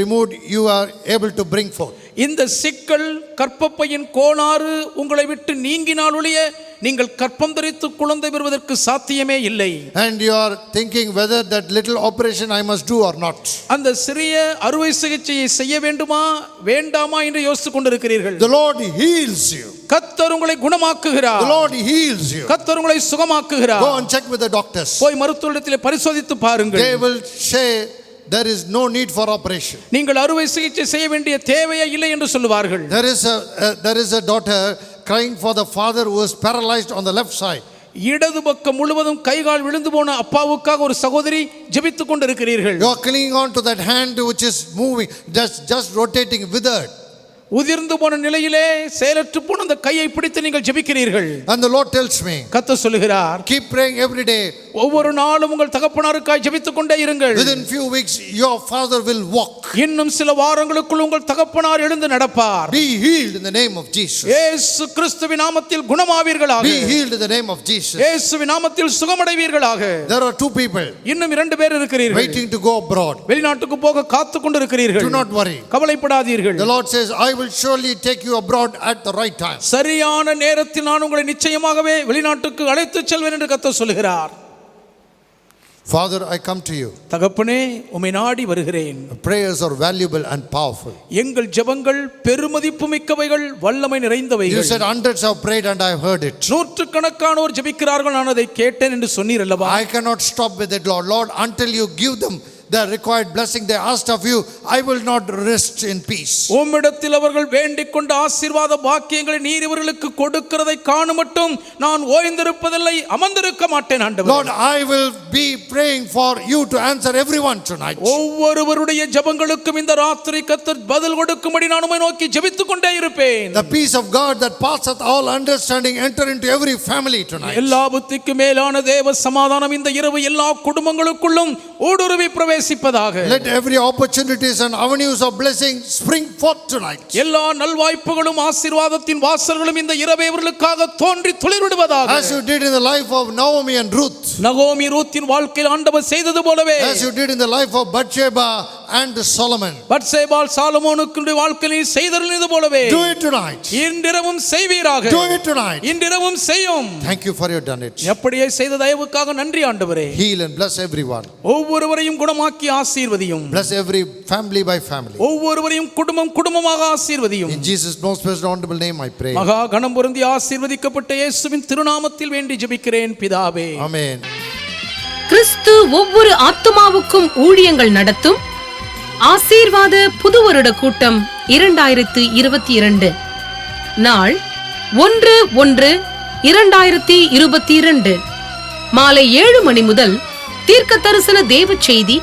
removed, you are able to bring forth. இந்த சிக்கல் கர்ப்பப்பையின் கோளாறு உங்களை விட்டு நீங்கினால் ஒழிய நீங்கள் கற்பம் தரித்து குழந்தை பெறுவதற்கு சாத்தியமே இல்லை. And you are thinking whether that little operation I must do or not. அந்த சிறிய அறுவை சிகிச்சையை செய்ய வேண்டுமா வேண்டாமா என்று யோசித்துக் கொண்டிருக்கிறீர்கள். The Lord heals you. கர்த்தர் உங்களை குணமாக்குகிறார். The Lord heals you. கர்த்தர் உங்களை சுகமாக்குகிறார். Go and check with the doctors. போய் மருத்துவரிடத்திலே பரிசோதித்து பாருங்கள். They will say there is no need for operation. நீங்கள் அறுவை சிகிச்சை செய்ய வேண்டிய தேவையே இல்லை என்று சொல்லுவார்கள். There is a daughter crying for the father who is paralyzed on the left side. இடது பக்கம் முழுவதும் கைகால் விழுந்து போன அப்பாவுக்காக ஒரு சகோதரி ஜெபித்துக் கொண்டிருக்கிறீர்கள். You are clinging on to that hand which is moving, just rotating, withered. உதிர்ந்து போன நிலையிலே செயலற்று போன அந்த கையை பிடித்து நீங்கள் ஜெபிக்கிறீர்கள். And the Lord tells me, கர்த்தர் சொல்லுகிறார், keep praying every day. ஒவ்வொரு நாளும் உங்கள் தகப்பனாருக்காய் ஜெபித்துக் கொண்டே இருங்கள். Within few weeks your father will walk. இன்னும் சில வாரங்களுக்குள் உங்கள் தகப்பனார் எழுந்து நடப்பார். Be healed in the name of Jesus. இயேசு கிறிஸ்துவின் நாமத்தில் குணமாவீர்களாக. Be healed in the name of Jesus. இயேசுவின் நாமத்தில் சுகமடைவீர்களாக. There are 2 people இன்னும் 2 பேர் இருக்கிறீர்கள். waiting to go abroad. வெளிநாட்டுக்கு போக காத்துக் கொண்டிருக்கிறீர்கள். Do not worry. கவலைப்படாதீர்கள். The Lord says, I will surely take you abroad at the right time. சரியான நேரத்தில் நான் உங்களை நிச்சயமாகவே வெளிநாட்டுக்கு அழைத்துச் செல்வேன் என்று கர்த்தர் சொல்கிறார். Father, I come to you. தகப்பனே, உம்மை நாடி வருகிறேன். Prayers are valuable and powerful. எங்கள் ஜெபங்கள் பெருமதிப்பு மிக்கவைகள், வல்லமை நிறைந்தவைகள். You said hundreds have prayed and I have heard it. நூற்றுக்கணக்கானோர் ஜெபிக்கிறார்கள், நான் அதை கேட்டேன் என்று சொன்னீர் அல்லவா? I cannot stop with it, Lord. Lord, until you give them the required blessing they asked of you, I will not rest in peace. உம்மிடத்தில் அவர்கள் வேண்டிக் கொண்ட ஆசீர்வாத பாக்கியங்களை நீர் இவர்களுக்கு கொடுக்கிறதை காணும் மட்டும் நான் ஓய்ந்திருப்பதில்லை, அமர்ந்திருக்க மாட்டேன் ஆண்டவரே. Lord, I will be praying for you to answer everyone tonight. ஒவ்வொருவருடைய ஜெபங்களுக்கும் இந்த ராத்திரி கர்த்தர் பதில் கொடுக்கும்படி நான் உம்மை நோக்கி ஜெபித்துக் கொண்டே இருப்பேன். The peace of God that passeth all understanding enter into every family tonight. எல்லா புத்திக்கு மேலான தேவ சமாதானம் இந்த இரவு எல்லா குடும்பங்களுக்குள்ளும் ஊடுருவி பிரவேசிப்பதாக. Let every opportunities and avenues of blessing spring forth tonight. எல்லா நல்வாய்ப்புகளும் ஆசீர்வாதத்தின் வாசல்களும் இந்த இரவே இவர்களுக்காக தோன்றி துளிர்விடுவதாக. As you did in the life of Naomi and Ruth. நகோமி ரூத்தின் வாழ்க்கையில் ஆண்டவர் செய்தது போலவே. As you did in the life of Bathsheba and Solomon. பத்சேபாள் சாலமோனுக்கு வாழ்க்கையில் செய்தது போலவே. Do it tonight. இன்றிரவும் செய்வீராக. Do it tonight. இன்றிரவும் செய்யும். Thank you for your done it. எப்படியே செய்த தயவுக்காக நன்றி ஆண்டவரே. Heal and bless everyone. ஒவ்வொருவரையும் குணமாக்கி ஆசீர்வதியும். Bless every family by family. ஒவ்வொருவரையும் குடும்பமாக ஆசீர்வதியும். In Jesus' most blessed honorable name I pray. மகா கணம் பொருந்தி ஆசீர்வதிக்கப்பட்ட இயேசுவின் திருநாமத்தில் வேண்டி ஜெபிக்கிறேன் பிதாவே. Amen. கிறிஸ்து ஒவ்வொரு ஆத்துமாவுக்கும் ஊழியங்கள் நடத்தும் ஆசீர்வாத புது வருட கூட்டம் 2022 நாள் 1/1/2022 மாலை 7 மணி முதல் தீர்க்க தரிசன தேவ செய்தி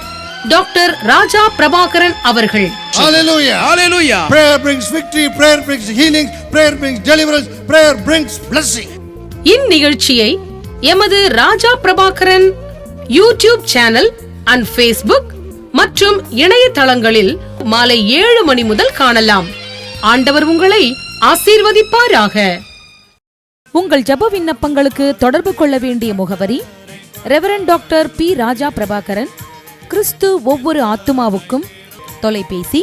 டாக்டர் ராஜா பிரபாகரன் அவர்கள். Hallelujah. Hallelujah. Prayer brings victory, prayer brings healing, prayer brings deliverance, prayer brings blessing. இந்நிகழ்ச்சியை எமது Raja Prabhakaran YouTube channel and Facebook மற்றும் இணையதளங்களில் மாலை 7 மணி முதல் காணலாம். ஆண்டவர் உங்களை ஆசீர்வதிப்பாராக. உங்கள் ஜெப விண்ணப்பங்களுக்கு தொடர்பு கொள்ள வேண்டிய முகவரி ரெவரண்ட் டாக்டர் பி ராஜா பிரபாகரன், கிறிஸ்து ஒவ்வொரு ஆத்துமாவுக்கும். தொலைபேசி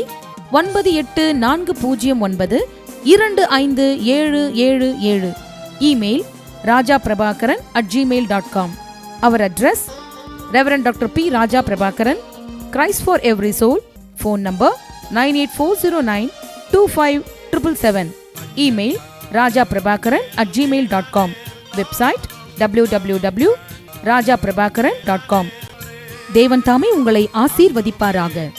9849925777. Email rajaprabhakaran@gmail.com. Our address Reverend Dr. P. Raja Prabhakaran, Christ for Every Soul. Phone number 984092577. Email rajaprabhakaran@gmail.com. Website www.rajaprabhakaran.com. தேவன் தாமே உங்களை ஆசீர்வதிப்பாராக.